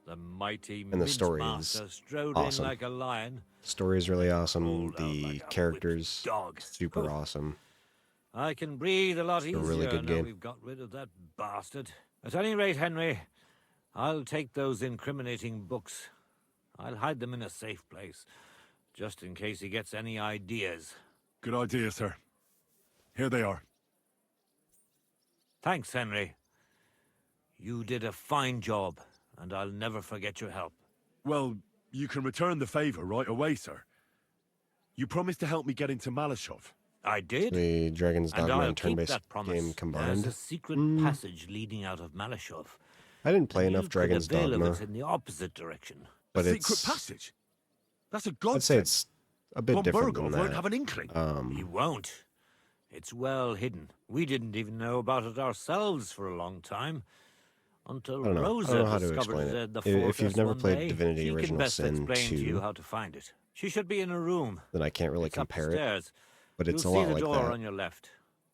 The mighty And the Mint story Master is strode awesome. in like a lion. Story is really awesome. The characters dog. super awesome. I can breathe a lot a easier really good now game. we've got rid of that bastard. At any rate, Henry, I'll take those incriminating books. I'll hide them in a safe place. just in case he gets any ideas. Good idea, sir. Here they are. Thanks, Henry. You did a fine job, and I'll never forget your help. Well, you can return the favor right away, sir. You promised to help me get into Malashov. I did. The Dragon's And Dogma I'll and keep turn-based that promise. game combined. There's a secret passage leading out of Malashov. I didn't play and enough you Dragon's could avail Dogma. of it in the opposite direction. But a it's secret passage? That's a I'd godsend. say it's a bit Von different Bergov than won't that. have an inkling. He won't. It's well hidden. We didn't even know about it ourselves for a long time. Until I don't know Rosa how to discovered explain it. the If fortress you've never one played day, Divinity she Original can best Sin explain to 2, you how to find it. She should be in a room. then I can't really It's compare upstairs. it. But it's You'll a lot see the like door that. on your left.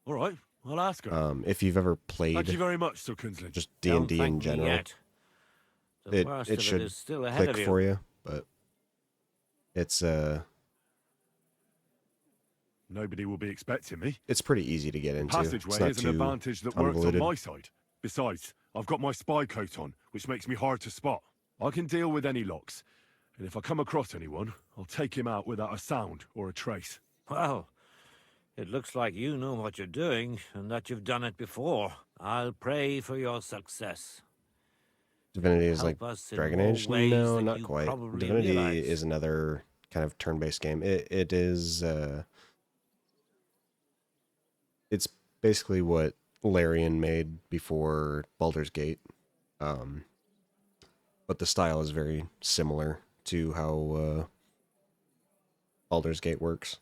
All right, I'll ask her. If you've ever played Thank you very much, Sir Kinsling. just Don't D&D thank in me general, yet. The it worst it of should is still ahead click of you. for you, but it's Nobody will be expecting me. it's pretty easy to get The into. It's passageway not is an too advantage that works on convoluted. my side. Besides, I've got my spy coat on, which makes me hard to spot. I can deal with any locks, and if I come across anyone, I'll take him out without a sound or a trace. Well, it looks like you know what you're doing, and that you've done it before. I'll pray for your success. Divinity is like Help us in Dragon more Age? ways No, than not you quite. probably Divinity realize. is another kind of turn-based game. It is it's basically what Larian made before Baldur's Gate. But the style is very similar to how Baldur's Gate works.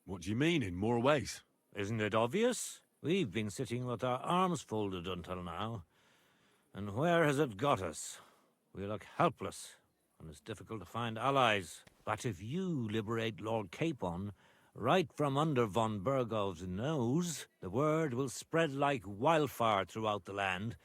What do you mean, in more ways? Isn't it obvious? We've been sitting with our arms folded until now. And where has it got us? We look helpless, and it's difficult to find allies. But if you liberate Lord Capon, right from under von Bergov's nose, the word will spread like wildfire throughout the land,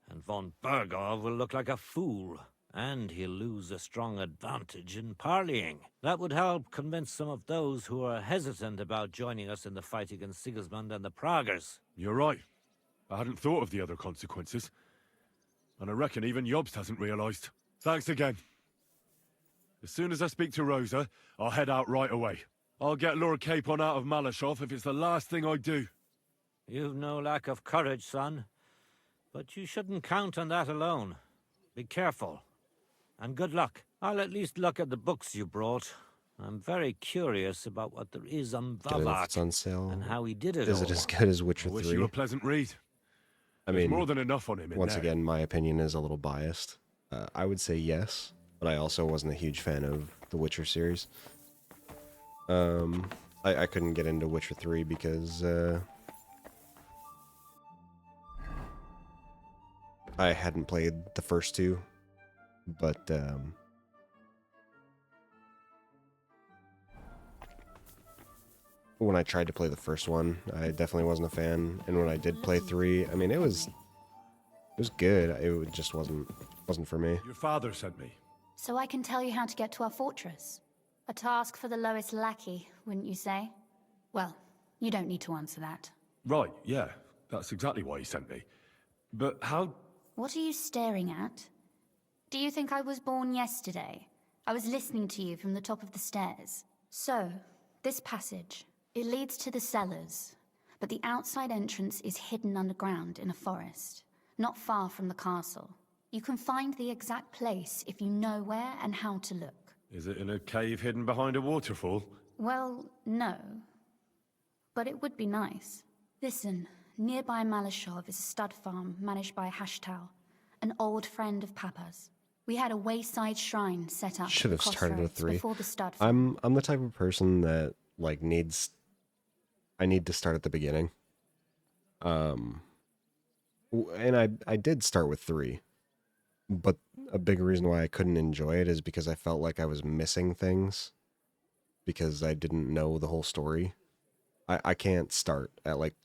and von Bergov will look like a fool, and he'll lose a strong advantage in parleying. That would help convince some of those who are hesitant about joining us in the fight against Sigismund and the Praguers. You're right. I hadn't thought of the other consequences. And I reckon even Jobst hasn't realized. Thanks again. As soon as I speak to Rosa, I'll head out right away. I'll get Lord Capon out of Malashov if it's the last thing I do. You've no lack of courage, son. But you shouldn't count on that alone. Be careful. And good luck. I'll at least look at the books you brought. I'm very curious about what there is on Get it if it's Vavak on sale. and how he did it Is all. it as good as Witcher I wish 3? you a pleasant read. I There's mean, more than enough on him in once there. again, my opinion is a little biased. I would say yes, but I also wasn't a huge fan of the Witcher series. I couldn't get into Witcher 3 because I hadn't played the first two, but when I tried to play the first one, I definitely wasn't a fan, and when I did play 3, I mean, it was good. It just wasn't for me. Your father sent me. So I can tell you how to get to our fortress. A task for the lowest lackey, wouldn't you say? Well, you don't need to answer that. Right, yeah. That's exactly why he sent me. But how... What are you staring at? Do you think I was born yesterday? I was listening to you from the top of the stairs. So, this passage, it leads to the cellars, but the outside entrance is hidden underground in a forest, not far from the castle. You can find the exact place if you know where and how to look. Is it in a cave hidden behind a waterfall? Well, no. But it would be nice. Listen, nearby Malashov is a stud farm managed by Hashtal, an old friend of Papa's. We had a wayside shrine set up Should have started with 3. before the stud farm. I'm the type of person that like I need to start at the beginning. And I did start with 3. But a big reason why I couldn't enjoy it is because I felt like I was missing things because I didn't know the whole story. I can't start at like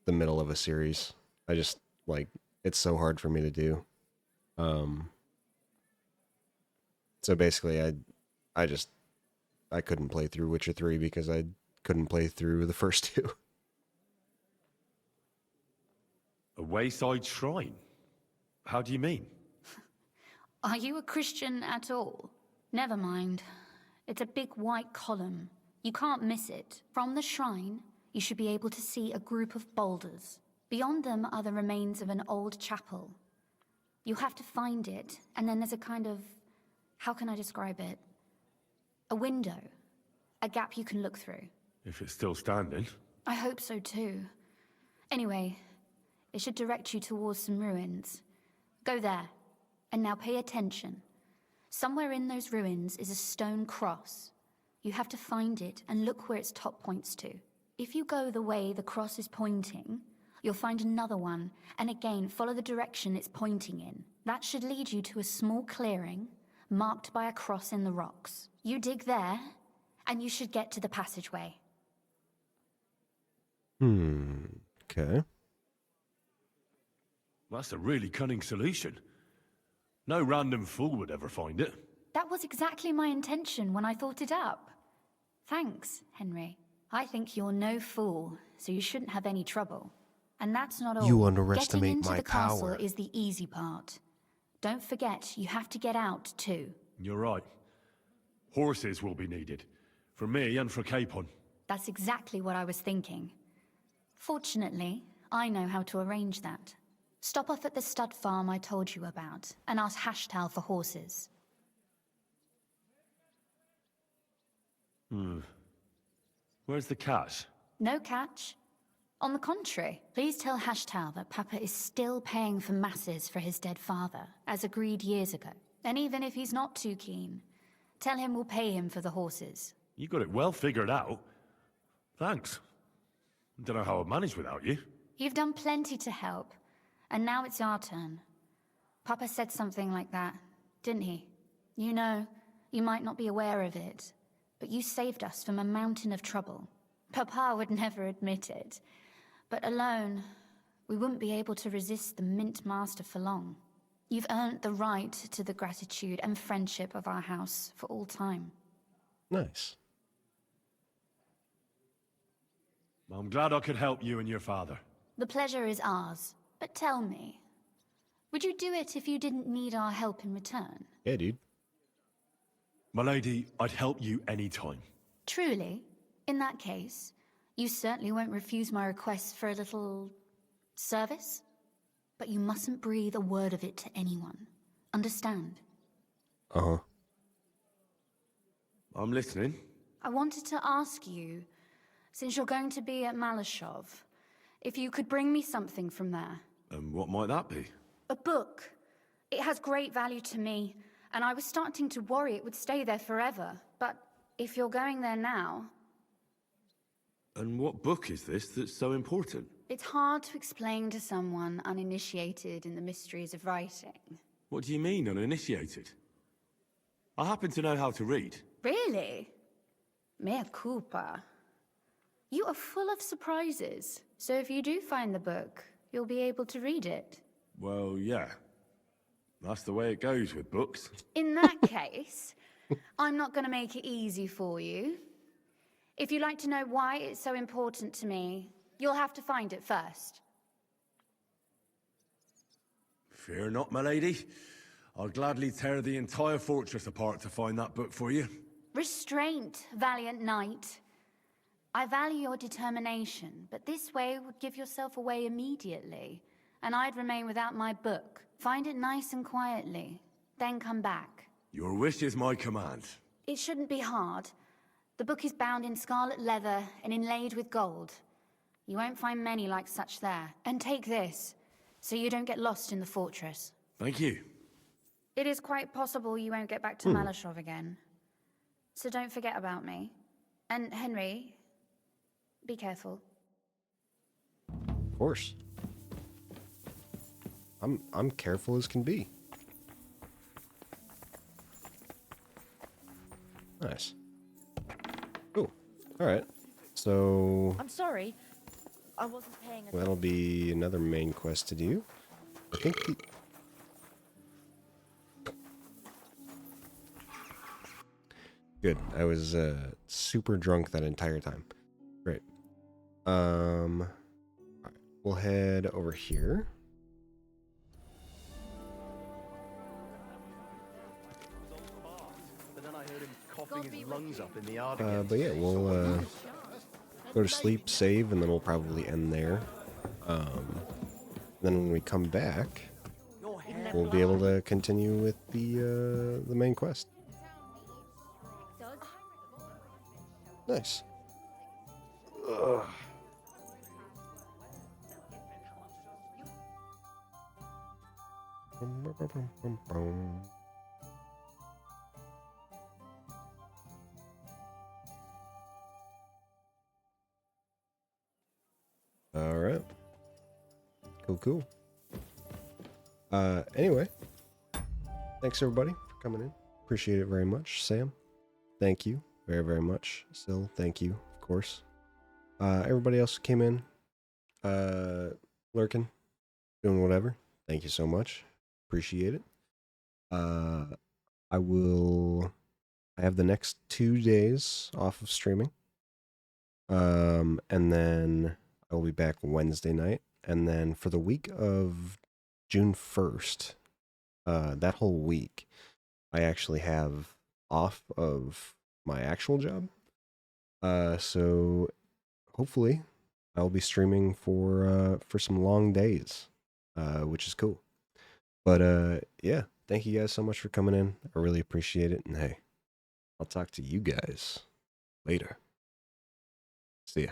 the middle of a series. I just like it's so hard for me to do. So basically I couldn't play through Witcher 3 because I couldn't play through the first 2. A wayside shrine? How do you mean? Are you a Christian at all? Never mind. It's a big white column. You can't miss it. From the shrine, you should be able to see a group of boulders. Beyond them are the remains of an old chapel. You'll have to find it, and then there's a kind of... how can I describe it? A window. A gap you can look through. If it's still standing. I hope so too. Anyway, it should direct you towards some ruins. Go there. And now pay attention. Somewhere in those ruins is a stone cross. You have to find it and look where its top points to. If you go the way the cross is pointing, you'll find another one, and again follow the direction it's pointing in. That should lead you to a small clearing, marked by a cross in the rocks. You dig there, and you should get to the passageway. Okay. That's a really cunning solution. No random fool would ever find it. That was exactly my intention when I thought it up. Thanks, Henry. I think you're no fool, so you shouldn't have any trouble. And that's not all. You underestimate Getting into my the castle power. is the easy part. Don't forget, you have to get out, too. You're right. Horses will be needed. For me and for Capon. That's exactly what I was thinking. Fortunately, I know how to arrange that. Stop off at the stud farm I told you about, and ask Hashtal for horses. Where's the cat? No catch. On the contrary, please tell Hashtal that Papa is still paying for masses for his dead father, as agreed years ago. And even if he's not too keen, tell him we'll pay him for the horses. You got it well figured out. Thanks. Don't know how I'd manage without you. You've done plenty to help, and now it's our turn. Papa said something like that, didn't he? You know, you might not be aware of it, but you saved us from a mountain of trouble. Papa would never admit it, but alone, we wouldn't be able to resist the Mint Master for long. You've earned the right to the gratitude and friendship of our house for all time. Nice. I'm glad I could help you and your father. The pleasure is ours, but tell me, would you do it if you didn't need our help in return? Yeah, dude. My lady, I'd help you anytime. Truly? In that case, you certainly won't refuse my request for a little... service? But you mustn't breathe a word of it to anyone. Understand? Uh-huh. I'm listening. I wanted to ask you, since you're going to be at Malashov, if you could bring me something from there. And what might that be? A book. It has great value to me, and I was starting to worry it would stay there forever. But if you're going there now... And what book is this that's so important? It's hard to explain to someone uninitiated in the mysteries of writing. What do you mean, uninitiated? I happen to know how to read. Really? Mea culpa. You are full of surprises. So if you do find the book, you'll be able to read it. Well, yeah. That's the way it goes with books. In that case, I'm not going to make it easy for you. If you'd like to know why it's so important to me, you'll have to find it first. Fear not, my lady. I'll gladly tear the entire fortress apart to find that book for you. Restraint, valiant knight. I value your determination, but this way would give yourself away immediately, and I'd remain without my book. Find it nice and quietly, then come back. Your wish is my command. It shouldn't be hard. The book is bound in scarlet leather and inlaid with gold. You won't find many like such there. And take this, so you don't get lost in the fortress. Thank you. It is quite possible you won't get back to Malashov again. So don't forget about me. And Henry, be careful. Of course. I'm careful as can be. Nice. Cool. Alright. So I'm sorry. I wasn't paying attention. that'll be another main quest to do. I think Good. I was super drunk that entire time. Great. Alright. We'll head over here. heard him coughing his lungs up in the yard But yeah, we'll go to sleep, save, and then we'll probably end there. Then when we come back, we'll be able to continue with the main quest. Nice. Ugh. All right. Cool. Anyway, thanks everybody for coming in. Appreciate it very much. Sam, thank you very, very much. Sil, thank you, of course. Everybody else who came in, lurking, doing whatever. Thank you so much. Appreciate it. I have the next 2 days off of streaming. And then I will be back Wednesday night. And then for the week of June 1st, that whole week, I actually have off of my actual job. So hopefully I'll be streaming for some long days, which is cool. But yeah, thank you guys so much for coming in. I really appreciate it. And hey, I'll talk to you guys later. See ya.